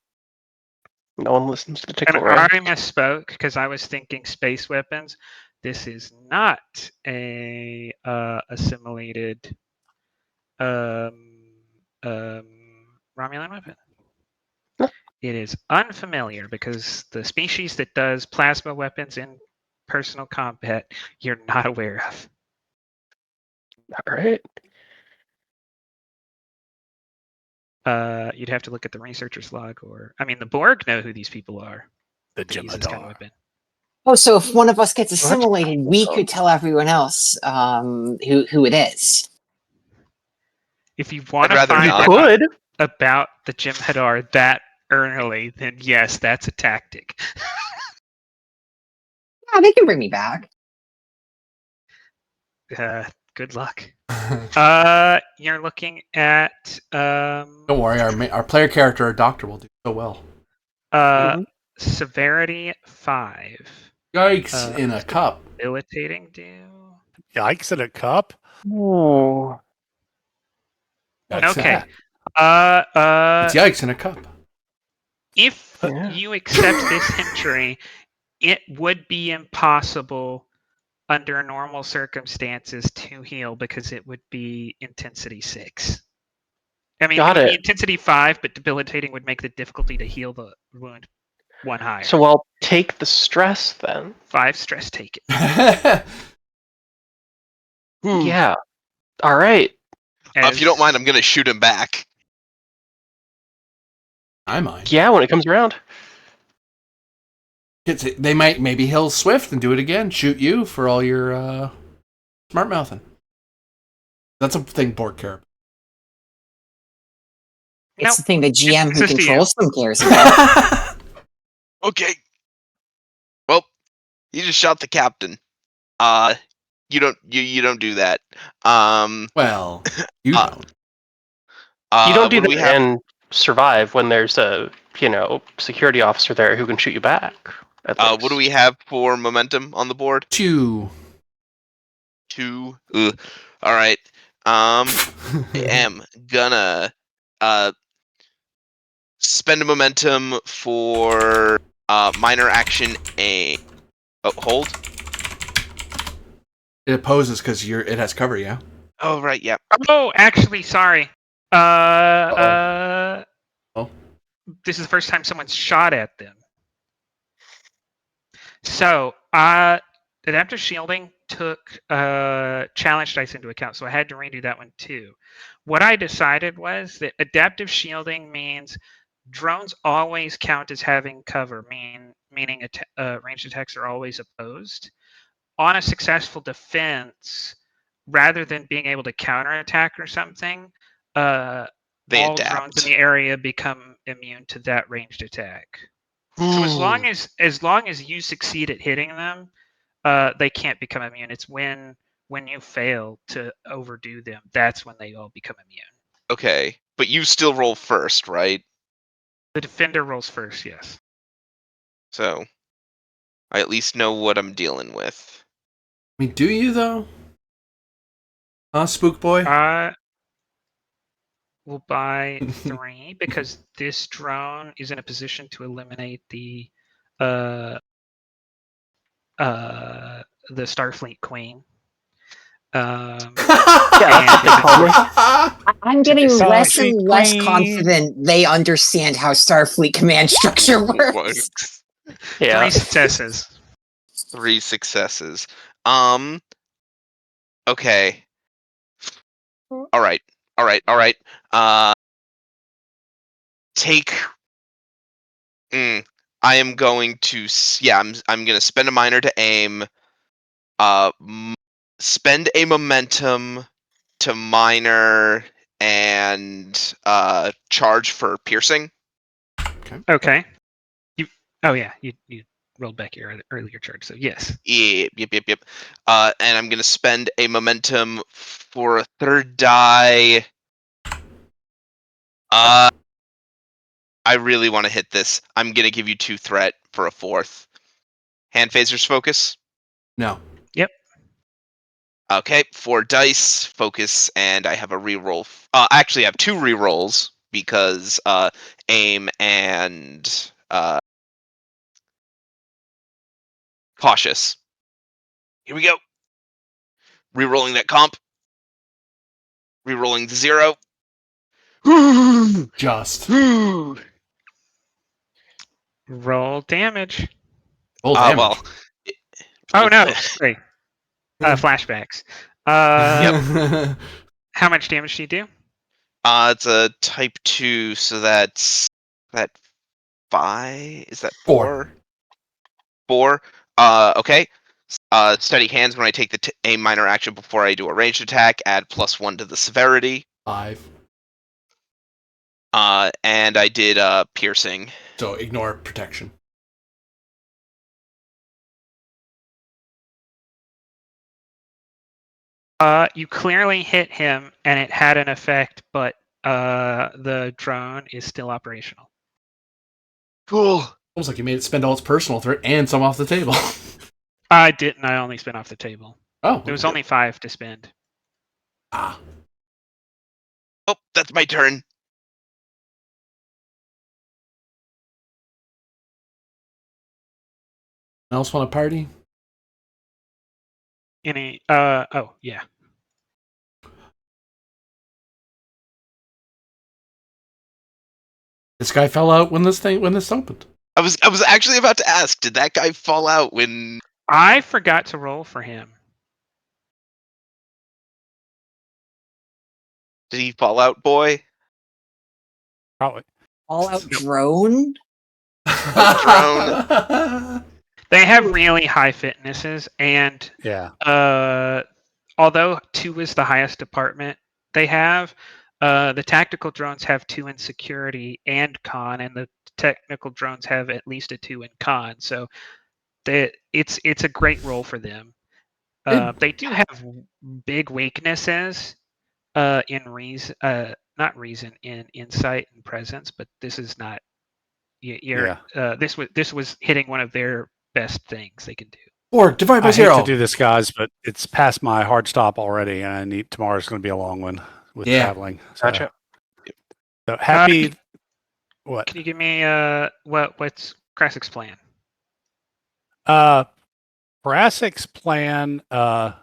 No one listens to the And tickle ray. I misspoke because I was thinking space weapons. This is not a assimilated Romulan weapon. Huh. It is unfamiliar because the species that does plasma weapons in personal combat you're not aware of. All right. You'd have to look at the researcher's log, or I mean, the Borg know who these people are. The They use this kind of Jem'Hadar. weapon. Oh, so if one of us gets that's assimilated, we could tell everyone else who it is. If you want I'd to rather find not. out Could. about the Jem'Hadar that early, then yes, that's a tactic. Yeah, they can bring me back. Good luck. You're looking at Don't worry, our player character, our doctor, will do so well. severity 5. Yikes in a cup. Debilitating do. Yikes in a cup? Ooh. Yikes Okay. It's yikes in a cup. If Yeah. you accept this injury, it would be impossible under normal circumstances to heal because it would be intensity 6. I mean, Got it would be it. intensity 5, but debilitating would make the difficulty to heal the wound 1 higher. So I'll take the stress then. 5 stress taken. Yeah. All right. If you don't mind, I'm gonna shoot him back. I mind. Yeah, when it comes around. They might maybe he'll swift and do it again. Shoot you for all your smart mouthing. That's a thing Borg care. It's Nope. the thing the GM who It's just controls them cares about. Okay. Well, you just shot the captain. You don't do that. Well, you Uh, don't. You don't do what do that we have? and survive when there's a security officer there who can shoot you back. At least. What do we have for momentum on the board? 2. 2. Ugh. All right. Am gonna spend a momentum for minor action aim. Oh, hold. It opposes because it has cover, yeah. Oh, right. Yeah. Oh, actually, sorry. Oh. This is the first time someone's shot at them. So, adaptive shielding took challenge dice into account, so I had to redo that one too. What I decided was that adaptive shielding means drones always count as having cover, meaning ranged attacks are always opposed. On a successful defense, rather than being able to counterattack or something, They all drones in adapt. the area become immune to that ranged attack. So as long as you succeed at hitting them, they can't become immune. It's when you fail to overdo them, that's when they all become immune. Okay, but you still roll first, right? The defender rolls first, yes. So I at least know what I'm dealing with. I mean, do you though? Huh, Spook Boy? We'll buy 3 because this drone is in a position to eliminate the Starfleet Queen. Yeah, that's a big comment. I'm getting this less and Starfleet less Queen. confident they understand how Starfleet command structure works. Yeah. 3 successes. 3 successes. Okay. All right. Take. I am going to. Yeah, I'm going to spend a minor to aim. Spend a momentum to minor and charge for piercing. Okay. You rolled back your earlier charge, so yes. Yep. And I'm gonna spend a momentum for a third die. I really want to hit this. I'm gonna give you 2 threat for a 4th. Hand phasers focus. No. Yep. Okay, 4 dice focus, and I have a reroll. Actually, I have 2 rerolls because aim and cautious. Here we go. Rerolling that comp. Rerolling the 0. Just. Roll damage. Roll damage. Well. Oh no! Great. Flashbacks. Yep. How much damage do you do? It's a Type-II, so that's that 5. Is that 4? 4. Okay. Steady hands when I take the a minor action before I do a ranged attack. Add +1 to the severity. 5. And I did piercing. So ignore protection. You clearly hit him, and it had an effect, but the drone is still operational. Cool. Almost like you made it spend all its personal threat and some off the table. I didn't. I only spent off the table. Oh. There was only 5 to spend. Ah. Oh, that's my turn. Else want to party? Oh yeah. This guy fell out when this opened. I was actually about to ask, did that guy fall out when I forgot to roll for him. did he fall out, boy? Probably. All out drone? Drone. They have really high fitnesses, and Yeah. although 2 is the highest department they have, the tactical drones have 2 in security and con, and the technical drones have at least a 2 in con. So it's a great role for them. They do have big weaknesses in reason, not reason, in insight and presence, but this is not. This was hitting one of their best things they can do. Or divide by I hate zero. to do this, guys, but it's past my hard stop already, and tomorrow's going to be a long one with traveling. So, Gotcha. So happy. What? Can you give me what's Krasik's plan? Brassic's plan. Not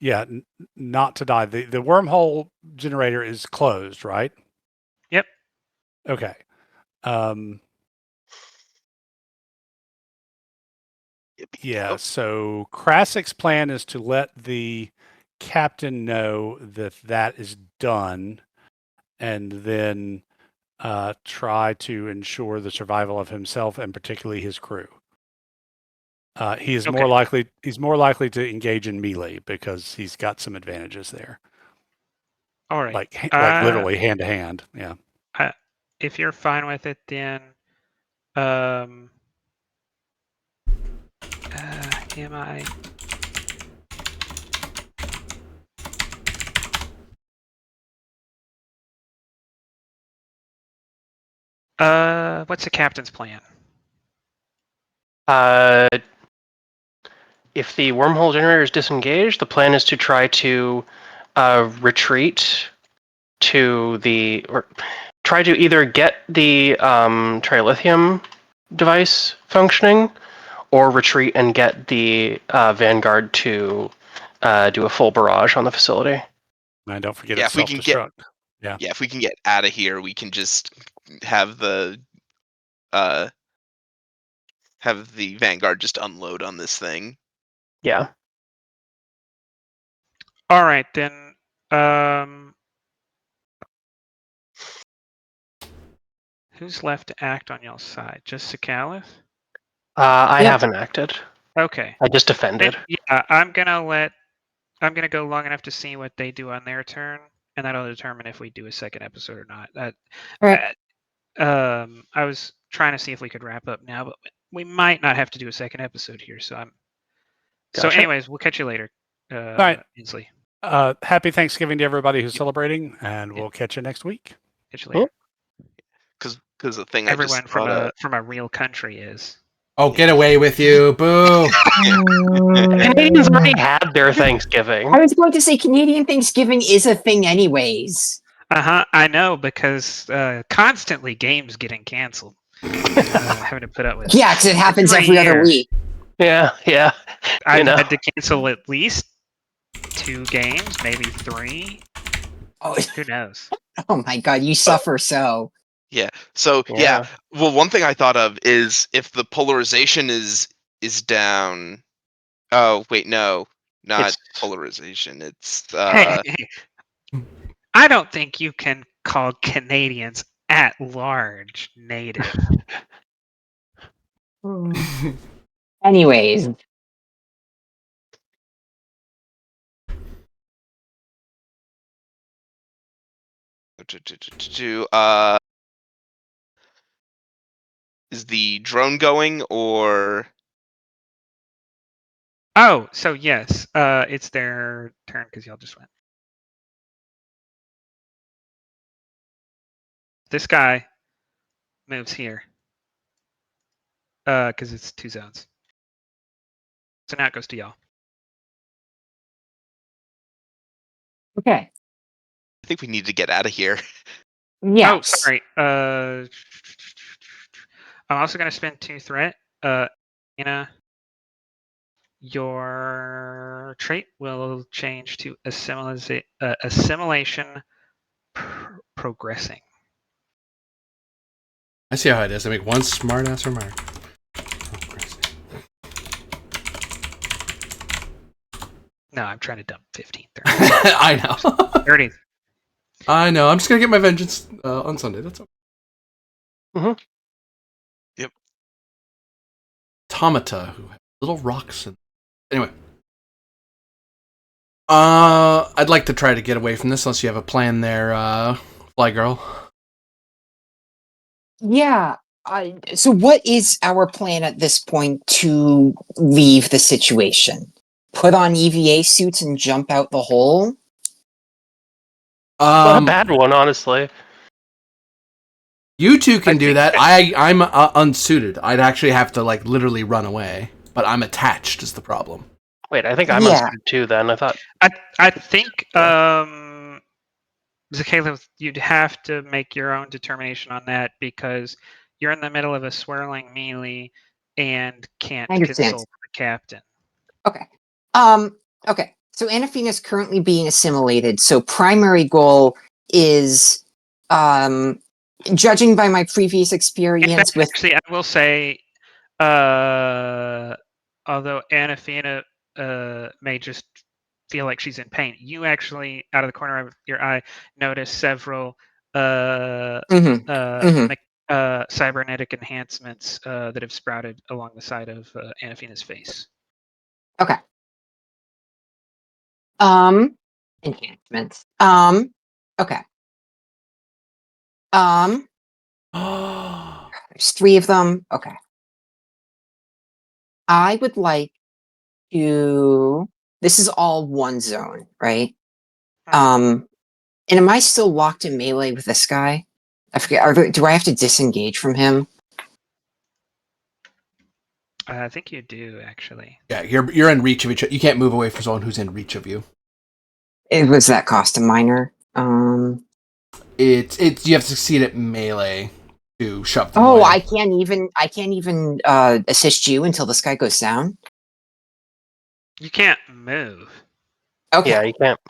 to die. The wormhole generator is closed, right? Yep. Okay. Yeah. So Krasik's plan is to let the captain know that is done, and then try to ensure the survival of himself and particularly his crew. He is more likely. He's more likely to engage in melee because he's got some advantages there. All right. Like literally hand to hand. Yeah. If you're fine with it, then am I? What's the captain's plan? If the wormhole generator is disengaged, the plan is to try to retreat to try to either get the trilithium device functioning, or retreat and get the Vanguard to do a full barrage on the facility. And don't forget Yeah, it's if we can self-destruct. Yeah, if we can get out of here, we can just have the Vanguard just unload on this thing. Yeah. All right, then. Who's left to act on y'all's side? Just Sakalis? I Yep. haven't acted. Okay. I just defended. Yeah, I'm gonna go long enough to see what they do on their turn, and that'll determine if we do a second episode or not. Right. I was trying to see if we could wrap up now, but we might not have to do a second episode here. So Gotcha. anyways, we'll catch you later. All right. Inslee. Happy Thanksgiving to everybody who's celebrating, and we'll catch you next week. Catch you later. Because the thing Everyone I just thought from a real country is. Oh, get away with you! Boo! Canadians already had their Thanksgiving. I was going to say Canadian Thanksgiving is a thing, anyways. I know, because constantly games getting canceled. Having to put up with. Yeah, because it happens every other year. week. Yeah. I've had to cancel at least 2 games, maybe 3. Oh, Who knows? oh my god, you suffer so. Yeah. So Yeah. well, one thing I thought of is if the polarization is down. Oh wait, no, not polarization. It's Hey, I don't think you can call Canadians at large native. Anyways, is the drone going or? Oh, so yes, it's their turn because y'all just went. This guy moves here because it's 2 zones. So now it goes to y'all. okay. I think we need to get out of here. Yes. Oh, sorry. I'm also going to spend 2 threat. Your trait will change to assimilation progressing. I see how it is. I make one smart ass remark. No, I'm trying to dump 15. I know. 30. I know. I'm just gonna get my vengeance on Sunday. That's okay. Yep. Automata who have little rocks and anyway. I'd like to try to get away from this unless you have a plan there, Fly Girl. Yeah. So what is our plan at this point to leave the situation? put on EVA suits and jump out the hole? Not a bad one, honestly. You two can do think that. I'm unsuited. I'd actually have to like literally run away, but I'm attached is the problem. Wait, I think I'm Yeah. unsuited too. Then I thought. I think Zakayla, you'd have to make your own determination on that because you're in the middle of a swirling melee and can't I understand. consult the captain. Okay. Okay. So Anathina's currently being assimilated. So primary goal is, judging by my previous experience with. Actually, I will say, although Anathina may just feel like she's in pain, you actually, out of the corner of your eye, notice several cybernetic enhancements that have sprouted along the side of Anathina's face. Okay. Enhancements. Okay. There's 3 of them. Okay. I would like to. This is all one zone, right? And am I still locked in melee with this guy? I forget. Do I have to disengage from him? I think you do, actually. Yeah, you're in reach of each other. You can't move away from someone who's in reach of you. Was that cost a minor? It's you have to succeed at melee to shove them Oh, away. I can't even assist you until this guy goes down. You can't move. Okay. Yeah, you can't.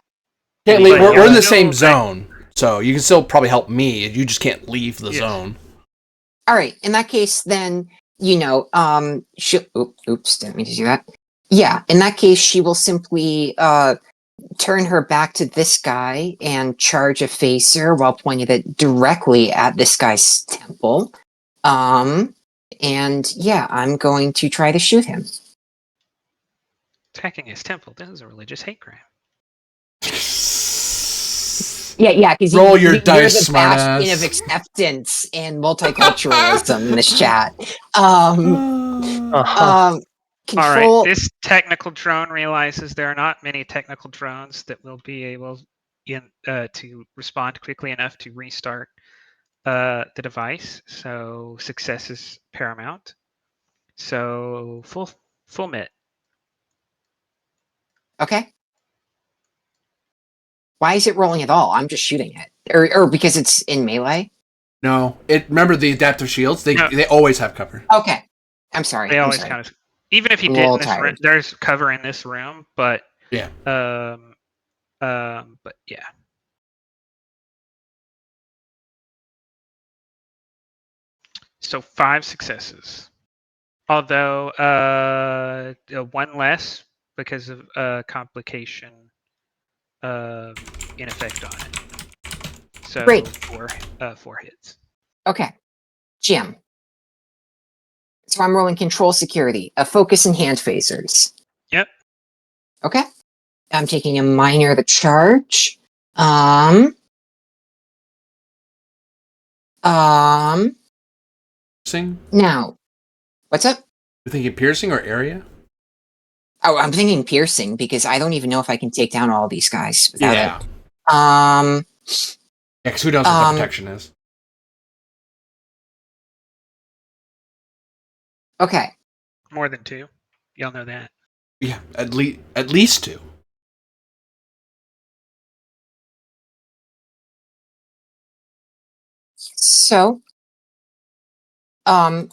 Can't leave. But We're in the still same zone, so you can still probably help me. You just can't leave the Yes. zone. All right. In that case, then oops, didn't mean to do that. Yeah. In that case, she will simply turn her back to this guy and charge a phaser while pointing it directly at this guy's temple. And yeah, I'm going to try to shoot him. Attacking his temple. This is a religious hate crime. Yeah, because Roll your you're dice, the bastion smartass. of acceptance and multiculturalism in this chat. Uh-huh. Control. All right. This technical drone realizes there are not many technical drones that will be able to respond quickly enough to restart the device. So success is paramount. So full mit. Okay. Why is it rolling at all? I'm just shooting it, or because it's in melee. No, remember the adaptive shields? They No. they always have cover. Okay. I'm sorry. They I'm always sorry. count as. Even if you I'm a did in little this room, tired. there's cover in this room, but Yeah. but yeah. So 5 successes. Although 1 less because of complication in effect on it. So Great. 4 hits. Okay. Jim. So I'm rolling control security, a focus and hand phasers. Yep. Okay. I'm taking a minor the charge. Piercing? Now, what's up? You're thinking piercing or area? Oh, I'm thinking piercing because I don't even know if I can take down all these guys without Yeah. it. Yeah, because who knows what that protection is? Okay. More than 2. Y'all know that. Yeah, at least 2. So,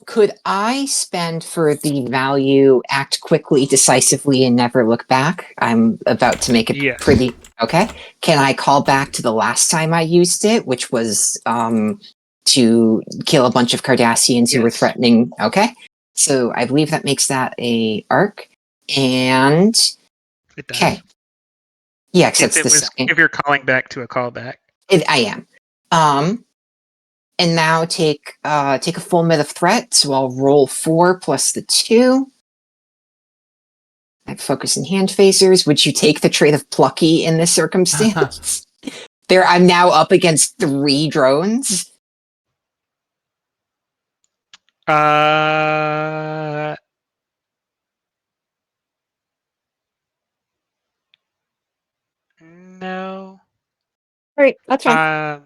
could I spend for the value act quickly, decisively, and never look back? I'm about to make it Yes. pretty. Okay. Can I call back to the last time I used it, which was to kill a bunch of Cardassians who were Yes. threatening? Okay. So I believe that makes that a arc. And It does. okay. Yeah, because that's the second. If you're calling back to a callback. I am. And now take a full mit of threat. So I'll roll 4 plus the 2. I focus in hand phasers. Would you take the trait of plucky in this circumstance? I'm now up against 3 drones. right, that's fine.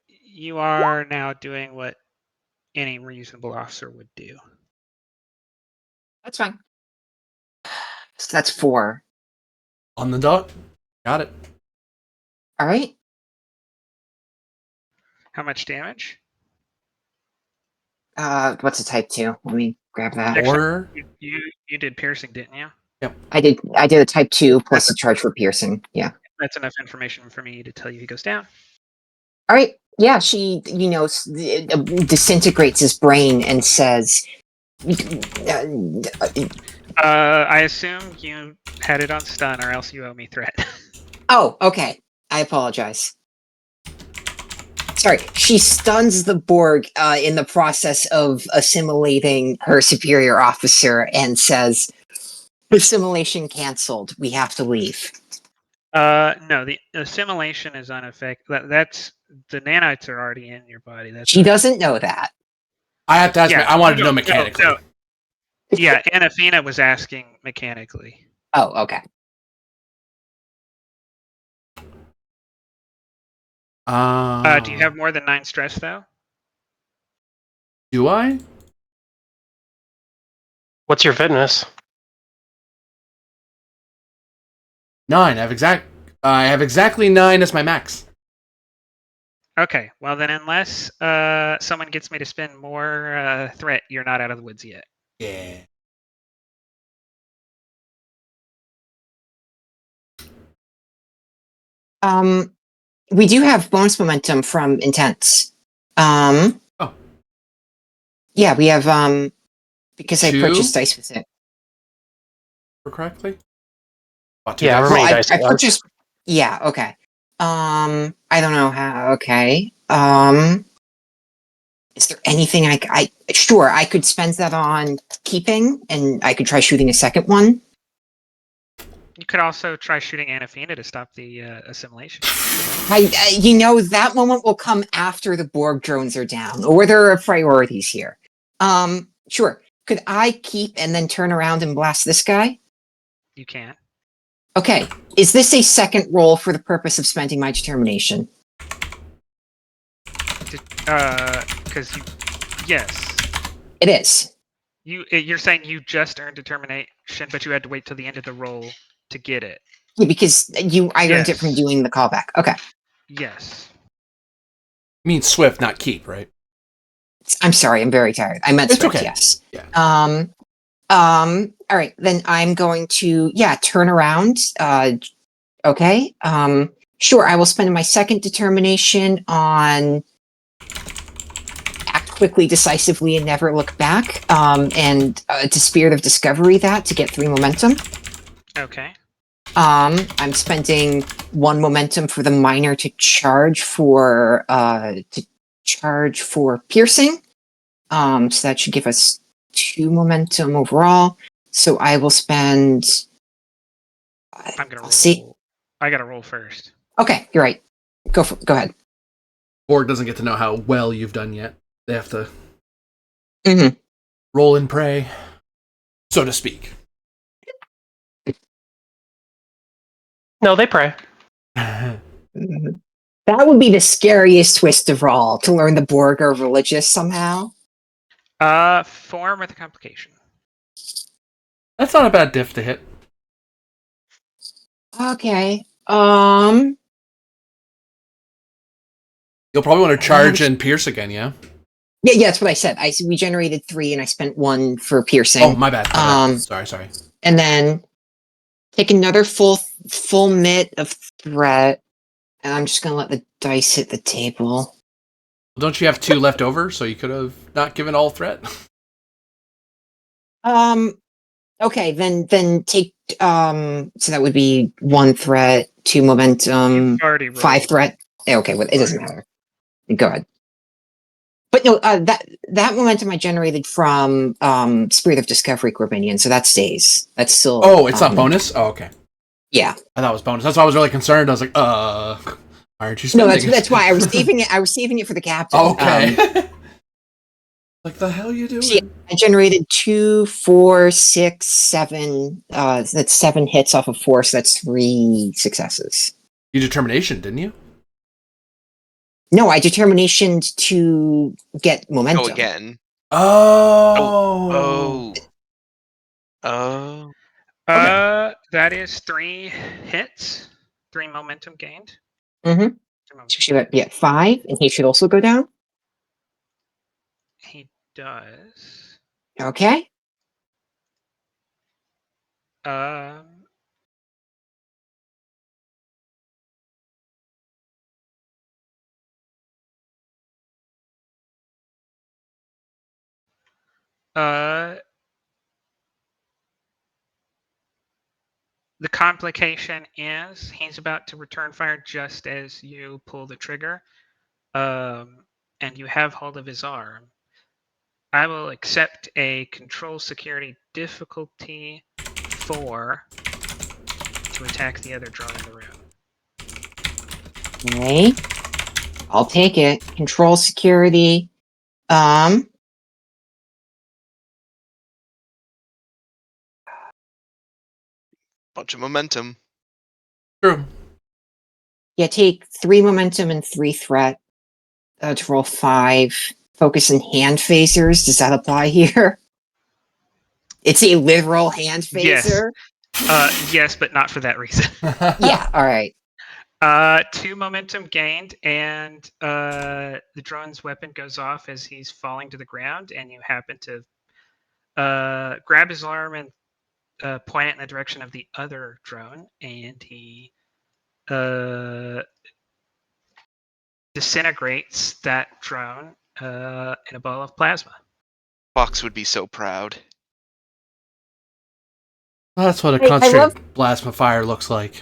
You are now doing what any reasonable officer would do. That's fine. So that's 4. On the dot. Got it. All right. How much damage? What's a type 2? Let me grab that. Actually, Or you did piercing, didn't you? I did a type 2 plus a charge for piercing. Yeah. That's enough information for me to tell you he goes down. All right. Yeah, she, disintegrates his brain and says, I assume you had it on stun, or else you owe me threat. oh, okay. I apologize. Sorry, she stuns the Borg in the process of assimilating her superior officer and says, assimilation canceled. We have to leave. No, the assimilation is unaffected. That's the nanites are already in your body. She doesn't know that. I have to ask. Yeah, I wanted to know no, mechanically. no. Yeah, Anathena was asking mechanically. Oh, okay. Do you have more than 9 stress though? Do I? What's your fitness? 9. I have exactly 9 as my max. Okay, well then, unless someone gets me to spend more threat, you're not out of the woods yet. Yeah. We do have bonus momentum from intense. Oh. Yeah, we have because 2? I purchased dice with it. Correctly? Yeah, dice. how many Well, dice I at once? purchased. Yeah. Okay. I don't know how. Okay. Is there anything I sure I could spend that on keeping, and I could try shooting a second one. You could also try shooting Anathena to stop the assimilation. That moment will come after the Borg drones are down, or there are priorities here. Sure. Could I keep and then turn around and blast this guy? You can. Okay. Is this a second roll for the purpose of spending my determination? Because yes. It is. You're saying you just earned determination, but you had to wait till the end of the roll to get it. Yeah, because I earned it from Yes. doing the callback. Okay. Yes. You mean Swift, not keep, right? I'm sorry, I'm very tired. I meant It's Swift, okay. yes. Yeah. All right, then I'm going to, turn around. Okay. Sure, I will spend my second determination on act quickly, decisively, and never look back. And to Spirit of Discovery that to get 3 momentum. Okay. I'm spending 1 momentum for the minor to charge for piercing. So that should give us 2 momentum overall. So I will spend. I'm gonna roll. See. I gotta roll first. Okay, you're right. Go ahead. Borg doesn't get to know how well you've done yet. They have to roll and pray, so to speak. No, they pray. That would be the scariest twist of all, to learn the Borg are religious somehow. Form with a complication. That's not a bad diff to hit. Okay. You'll probably want to charge and pierce again, yeah? Yeah, that's what I said. We generated 3 and I spent 1 for piercing. Oh, my bad. Sorry. And then take another full mitt of threat. And I'm just gonna let the dice hit the table. Don't you have 2 left over, so you could have not given all threat? Okay, then take so that would be 1 threat, 2 momentum, 5 threat. Okay, well, it doesn't matter. Go ahead. But no, that momentum I generated from Spirit of Discovery Corbinian, so that stays. That's still. Oh, it's not bonus? Oh, okay. Yeah. I thought it was bonus. That's why I was really concerned. I was like, aren't you spending No, that's why I was saving it. I was saving it for the captain. Okay. Like the hell you See, doing? I generated 2, 4, 6, 7. That's 7 hits off of 4, so that's 3 successes. You determination, didn't you? No, I determination to get momentum. Go again. Oh. Oh. That is 3 hits, 3 momentum gained. Mm-hmm. So she would be at 5, and he should also go down. He does. Okay. Um, uh, the complication is he's about to return fire just as you pull the trigger, and you have hold of his arm. I will accept a control security difficulty 4 to attack the other drone in the room. Okay. I'll take it. Control security. Bunch of momentum. True. Yeah, take 3 momentum and 3 threat. To roll 5. Focus and hand phasers. Does that apply here? It's a literal hand Yes. phaser. Yes, but not for that reason. Yeah. All right. 2 momentum gained, and the drone's weapon goes off as he's falling to the ground, and you happen to grab his arm and point it in the direction of the other drone, and he disintegrates that drone in a ball of plasma. Fox would be so proud. That's what a I concentrated plasma fire looks like.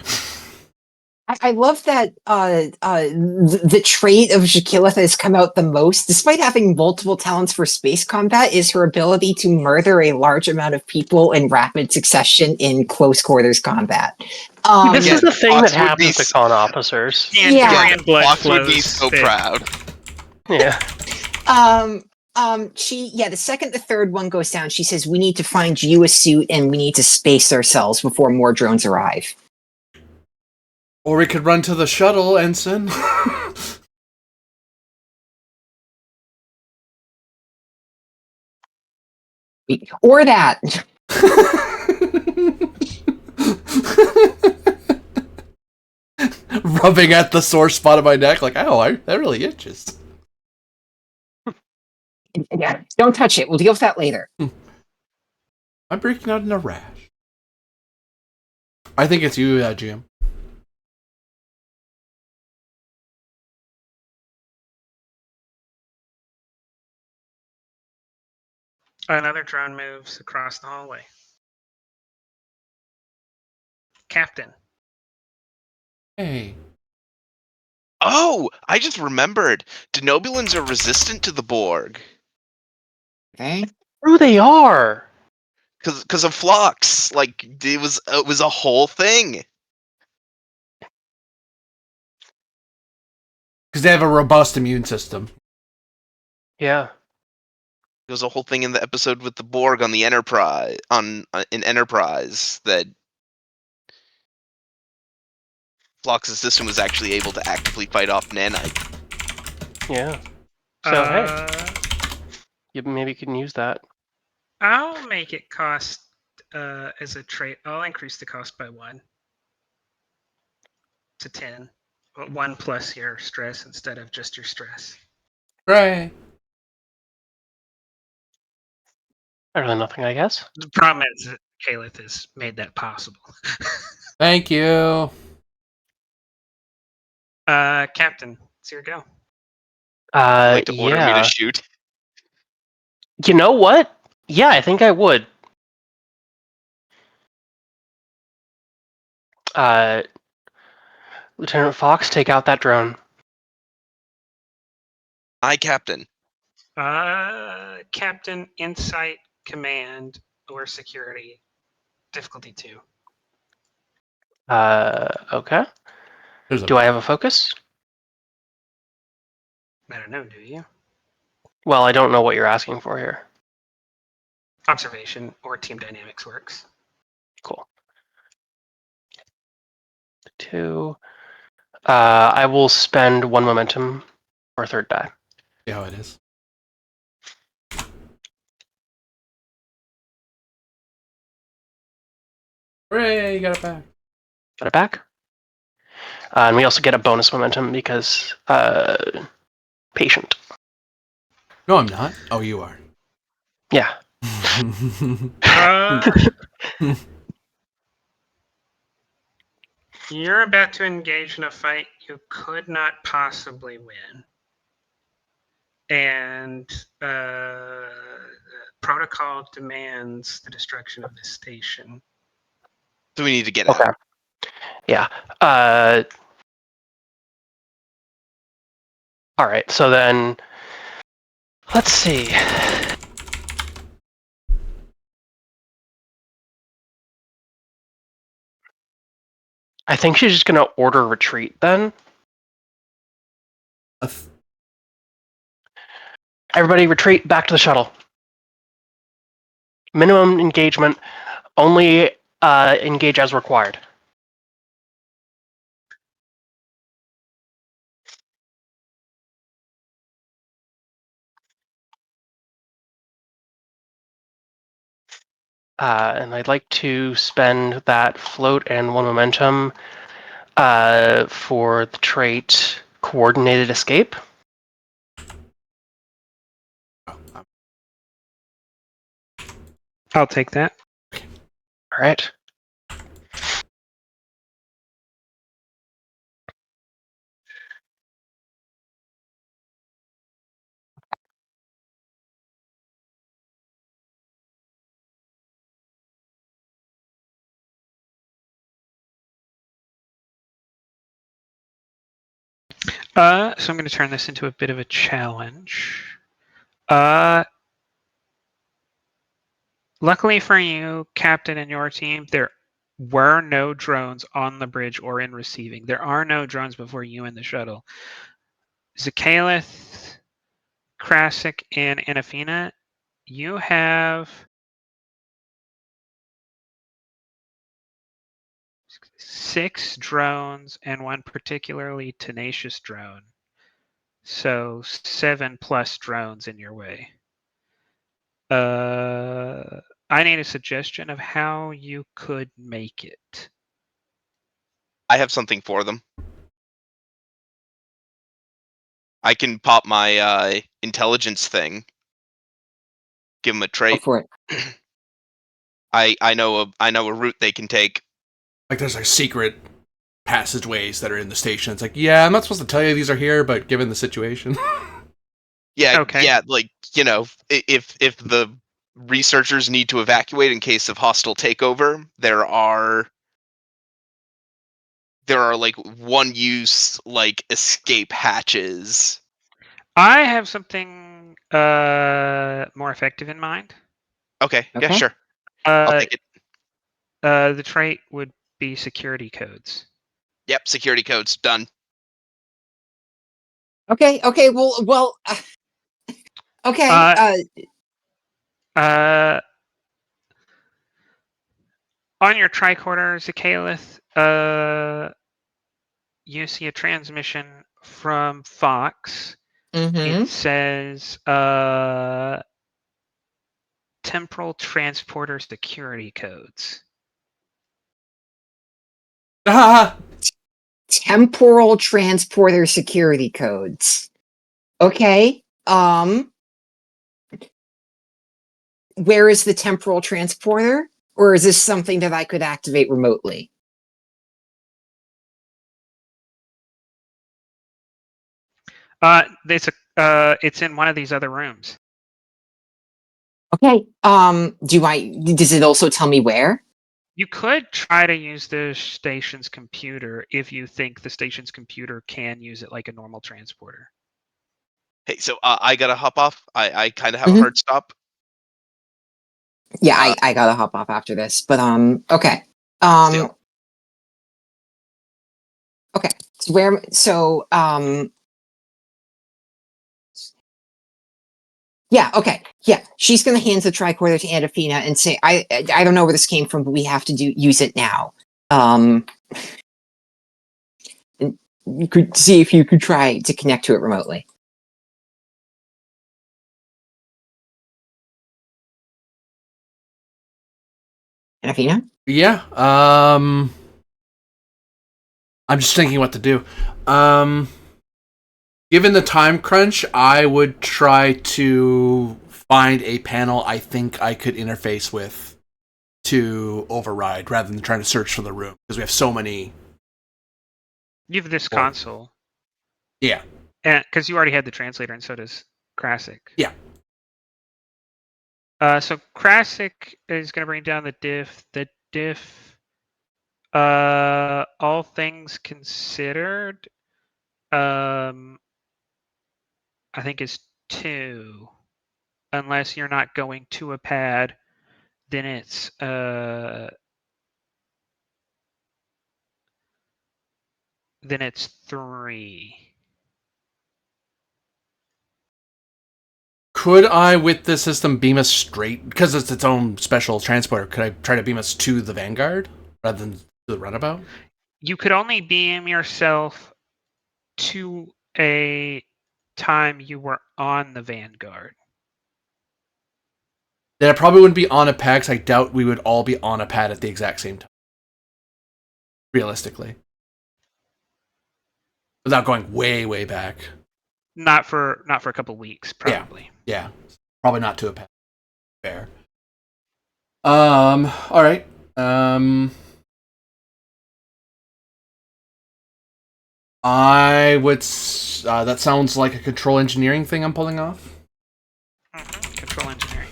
I love that the trait of Shaquilla that has come out the most, despite having multiple talents for space combat, is her ability to murder a large amount of people in rapid succession in close quarters combat. This Again, is the thing Fox that would be happens to con officers. The Yeah. Andorian blood Fox would flows. be so thick. proud. Yeah. The second the third one goes down, she says, "We need to find you a suit and we need to space ourselves before more drones arrive." Or we could run to the shuttle, Ensign. Or that. Rubbing at the sore spot of my neck, like, ow, that really itches. Yeah, don't touch it. We'll deal with that later. I'm breaking out in a rash. I think it's you, GM. Another drone moves across the hallway. Captain. Hey. Oh, I just remembered. Denobulans are resistant to the Borg. Okay. True, they are. Because of Phlox. Like, it was a whole thing. Because they have a robust immune system. Yeah. There was a whole thing in the episode with the Borg on the Enterprise, in Enterprise, that Phlox's system was actually able to actively fight off nanite. Yeah. So, hey, you maybe can use that. I'll make it cost as a trait. I'll increase the cost by 1 to 10. 1 plus your stress instead of just your stress. Right. Better than nothing, I guess. The problem is that Calith has made that possible. Thank you. Captain, it's your go. You'd like to order me to Yeah. shoot? You know what? Yeah, I think I would. Lieutenant Fox, take out that drone. Aye, Captain. Captain, Insight, Command, or Security. Difficulty 2. Okay. There's a Do I have a focus? I don't know, do you? Well, I don't know what you're asking for here. Observation or team dynamics works. Cool. 2. I will spend 1 momentum for a third die. See how it is. Hooray, you got it back. Got it back. And we also get a bonus momentum because patient. No, I'm not. Oh, you are. Yeah. You're about to engage in a fight you could not possibly win. And protocol demands the destruction of this station. So we need to get Okay. out. Yeah. All right. So then, let's see. I think she's just gonna order retreat then. Everybody retreat back to the shuttle. Minimum engagement. Only engage as required. And I'd like to spend that float and 1 momentum for the trait Coordinated Escape. I'll take that. All right. So I'm going to turn this into a bit of a challenge. Luckily for you, Captain, and your team, there were no drones on the bridge or in receiving. There are no drones before you in the shuttle. Zakhalith, Krasik, and Anafina, you have 6 drones and 1 particularly tenacious drone. So 7 plus drones in your way. I need a suggestion of how you could make it. I have something for them. I can pop my intelligence thing. Give them a Go trait. for it. I know a route they can take. Like there's like secret passageways that are in the station. It's like, yeah, I'm not supposed to tell you these are here, but given the situation. Yeah, Okay. yeah, like, you know, if the researchers need to evacuate in case of hostile takeover, there are like one use like escape hatches. I have something more effective in mind. Okay, yeah, Okay. sure. I'll take it. The trait would be security codes. Yep, security codes done. Okay. Okay. Well. Okay. On your tricorder, Zakhalith, you see a transmission from Fox. Mm-hmm. It says temporal transporter security codes. Temporal transporter security codes. Okay. Where is the temporal transporter? Or is this something that I could activate remotely? It's in one of these other rooms. Okay. Does it also tell me where? You could try to use the station's computer if you think the station's computer can use it like a normal transporter. Hey, so I gotta hop off. I kind of have a Mhm. hard stop. Yeah, Uh, I gotta hop off after this. But okay. Still. Okay. So Yeah, okay. Yeah, she's going to hand the tricorder to Adafina and say, I don't know where this came from, but we have to use it now. And you could see if you could try to connect to it remotely. Adafina? Yeah. I'm just thinking what to do. Given the time crunch, I would try to find a panel I think I could interface with to override rather than trying to search for the room because we have so many. You have this console. Yeah. And because you already had the translator, and so does Krasic. Yeah. So Krasic is going to bring down the diff. The diff, all things considered, I think is 2, unless you're not going to a pad. Then it's 3. Could I, with this system, beam us straight because it's its own special transporter? Could I try to beam us to the Vanguard rather than to the runabout? You could only beam yourself to a time you were on the Vanguard. Then I probably wouldn't be on a pad because I doubt we would all be on a pad at the exact same time. Realistically. Without going way, way back. Not for a couple weeks, probably. Yeah. Probably not to a pad. Fair. Alright. I would. That sounds like a control engineering thing I'm pulling off. Control engineering.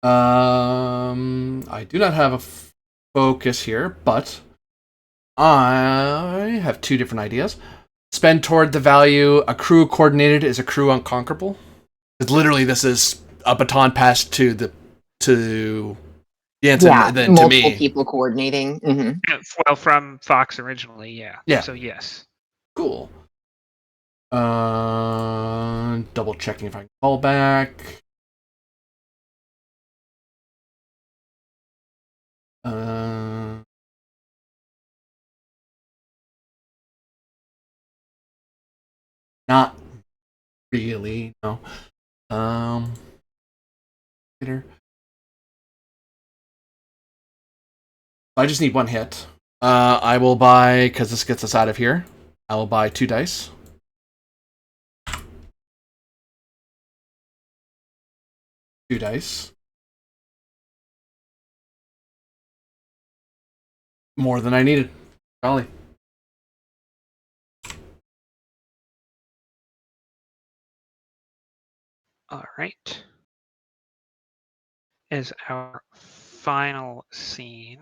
I do not have a focus here, but I have 2 different ideas. Spend toward the value a crew coordinated is a crew unconquerable. Because literally, this is a baton passed to the ensign, Yeah, then to multiple me. people coordinating. Mm-hmm. Well, from Fox originally, yeah. Yeah. So yes. Cool. Double checking if I can call back. Not really, no. Later. I just need 1 hit. I will buy, because this gets us out of here, I will buy 2 dice. Two dice. More than I needed. Golly. All right. As our final scene.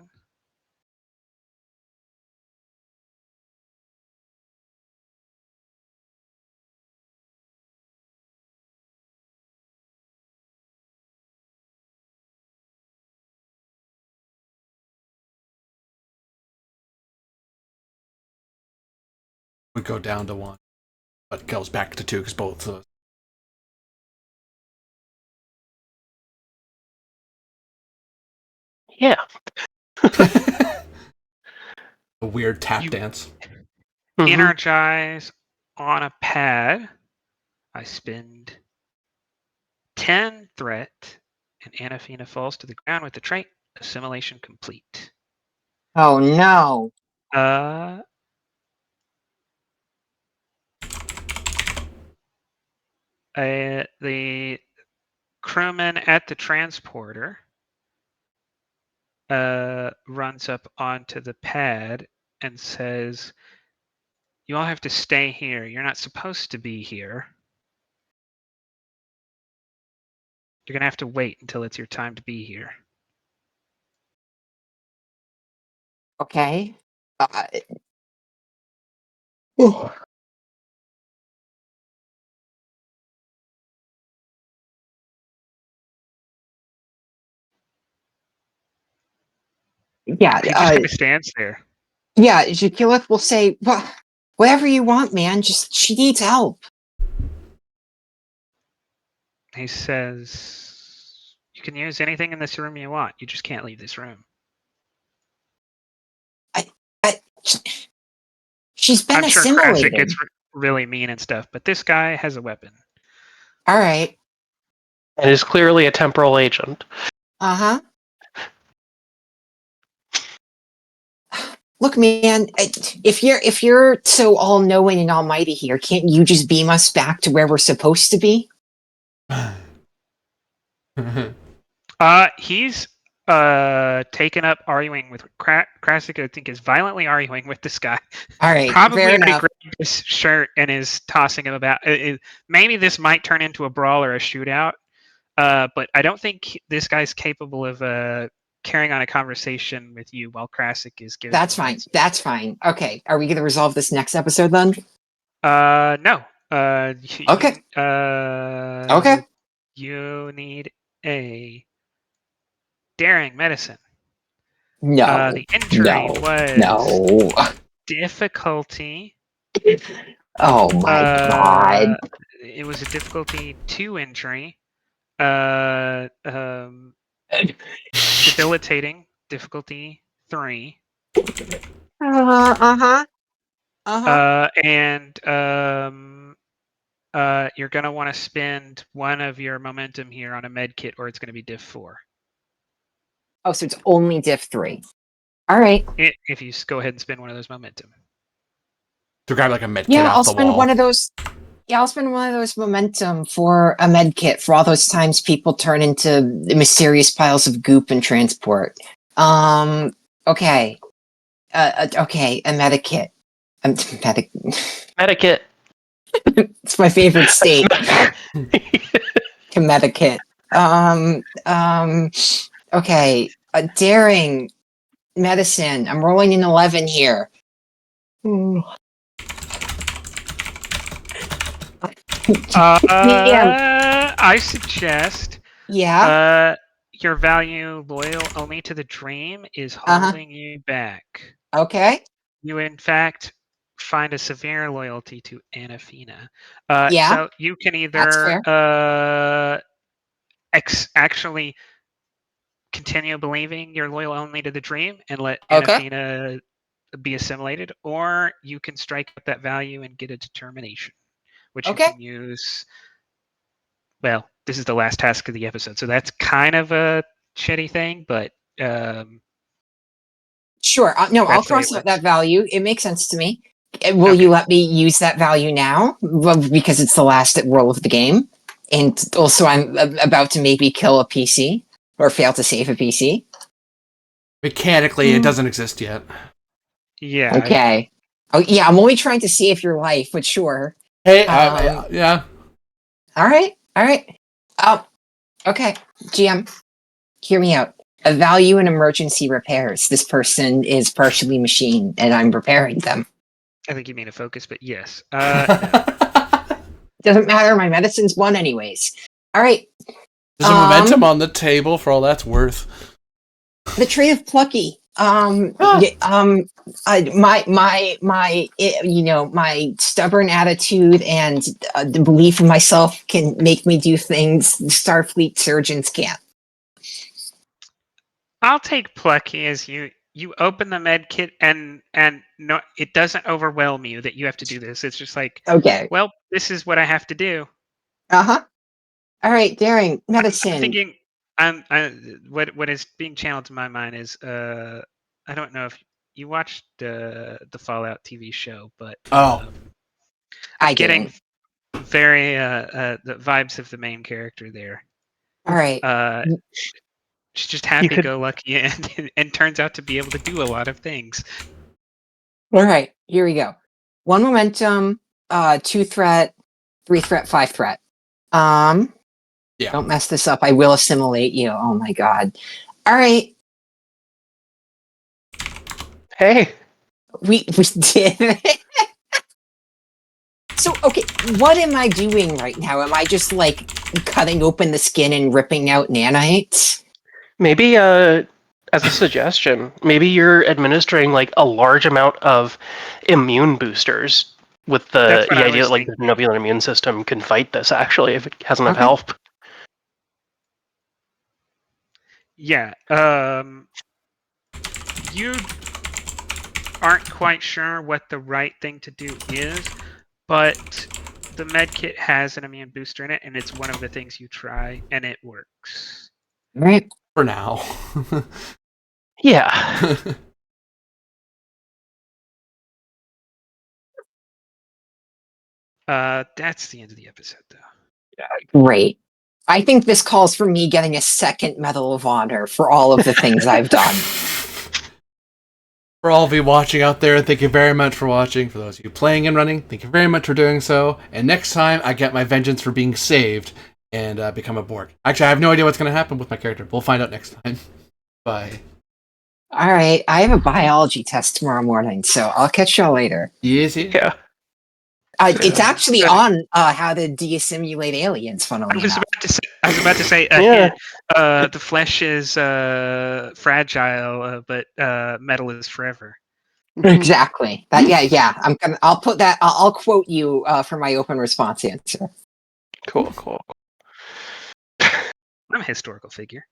Would go down to 1. But goes back to 2 because both of us. Yeah. A weird tap You- dance. Mhm. Energize on a pad. I spend 10 threat, and Anafina falls to the ground with the trait assimilation complete. Oh no. The crewman at the transporter runs up onto the pad and says, "You all have to stay here. You're not supposed to be here. You're going to have to wait until it's your time to be here." Okay. Yeah. He just kind of stands there. Yeah. Jakilith will say, "Well, whatever you want, man. Just she needs help." He says, "You can use anything in this room you want. You just can't leave this room." She's been I'm sure Krasik assimilated. gets really mean and stuff, but this guy has a weapon. All right. And is clearly a temporal agent. Uh-huh. Look, man, if you're so all-knowing and almighty here, can't you just beam us back to where we're supposed to be? He's taken up arguing with Krasik. I think is violently arguing with this guy. All right, Probably fair already enough. grabbed his shirt and is tossing him about. Maybe this might turn into a brawl or a shootout. But I don't think this guy's capable of carrying on a conversation with you while Krasik is giving. That's fine. That's fine. Okay, are we going to resolve this next episode then? No. Okay. Okay. You need a daring medicine. No. The injury was No. difficulty. Oh my god. It was a difficulty 2 injury. Debilitating difficulty 3. Uh-huh. And you're gonna want to spend 1 of your momentum here on a med kit, or it's gonna be diff 4. Oh, so it's only diff 3. All right. If you go ahead and spend 1 of those momentum. To grab like a med kit Yeah, off I'll the spend wall. one of those. Yeah, I'll spend one of those momentum for a med kit for all those times people turn into mysterious piles of goop and transport. Okay. Okay, a medikit. Medikit. It's my favorite state. Medikit. Okay. A daring medicine. I'm rolling an 11 here. I suggest your value loyal only to the dream is holding you back. Okay. You, in fact, find a severe loyalty to Anafina. Yeah. So you can either actually continue believing you're loyal only to the dream and let Anafina be assimilated, or you can strike up that value and get a determination, which you can use. Well, this is the last task of the episode, so that's kind of a shitty thing, but sure. No, I'll cross out that value. It makes sense to me. Will you let me use that value now? Well, because it's the last roll of the game, and also I'm about to maybe kill a PC or fail to save a PC. Mechanically, it doesn't exist yet. Yeah. Okay. Oh, yeah. I'm only trying to save your life, but sure. Hey. Yeah. All right. All right. Okay. GM, hear me out. A value in emergency repairs. This person is partially machine, and I'm repairing them. I think you mean a focus, but yes. Doesn't matter. My medicine's 1 anyways. All right. There's a momentum on the table for all that's worth. The trait of plucky. My stubborn attitude and the belief in myself can make me do things Starfleet surgeons can't. I'll take plucky as you open the med kit and no, it doesn't overwhelm you that you have to do this. It's just like, okay, well, this is what I have to do. All right, daring medicine. I'm thinking, what is being channeled to my mind is I don't know if you watched the Fallout TV show, but I'm getting very the vibes of the main character there. All right. She's just happy-go-lucky and turns out to be able to do a lot of things. All right, here we go. 1 momentum, 2 threat, 3 threat, 5 threat. Yeah. Don't mess this up. I will assimilate you. Oh my god. All right. Hey. We did it. So, okay, what am I doing right now? Am I just, like, cutting open the skin and ripping out nanites? Maybe, as a suggestion, maybe you're administering, like, a large amount of immune boosters with the idea that, like, the novular immune system can fight this, actually, if it has enough health. Yeah. You aren't quite sure what the right thing to do is, but the med kit has an immune booster in it, and it's one of the things you try, and it works. Right. For now. Yeah. That's the end of the episode, though. Great. I think this calls for me getting a second Medal of Honor for all of the things I've done. For all of you watching out there, thank you very much for watching. For those of you playing and running, thank you very much for doing so. And next time, I get my vengeance for being saved and become a Borg. Actually, I have no idea what's going to happen with my character. We'll find out next time. Bye. All right, I have a biology test tomorrow morning, so I'll catch y'all later. Easy. Yeah. It's actually on how to de-assimilate aliens, funnily I was enough. about to say, Yeah. the flesh is fragile, but metal is forever. Exactly. Yeah. I'll put that. I'll quote you for my open response answer. Cool. I'm a historical figure.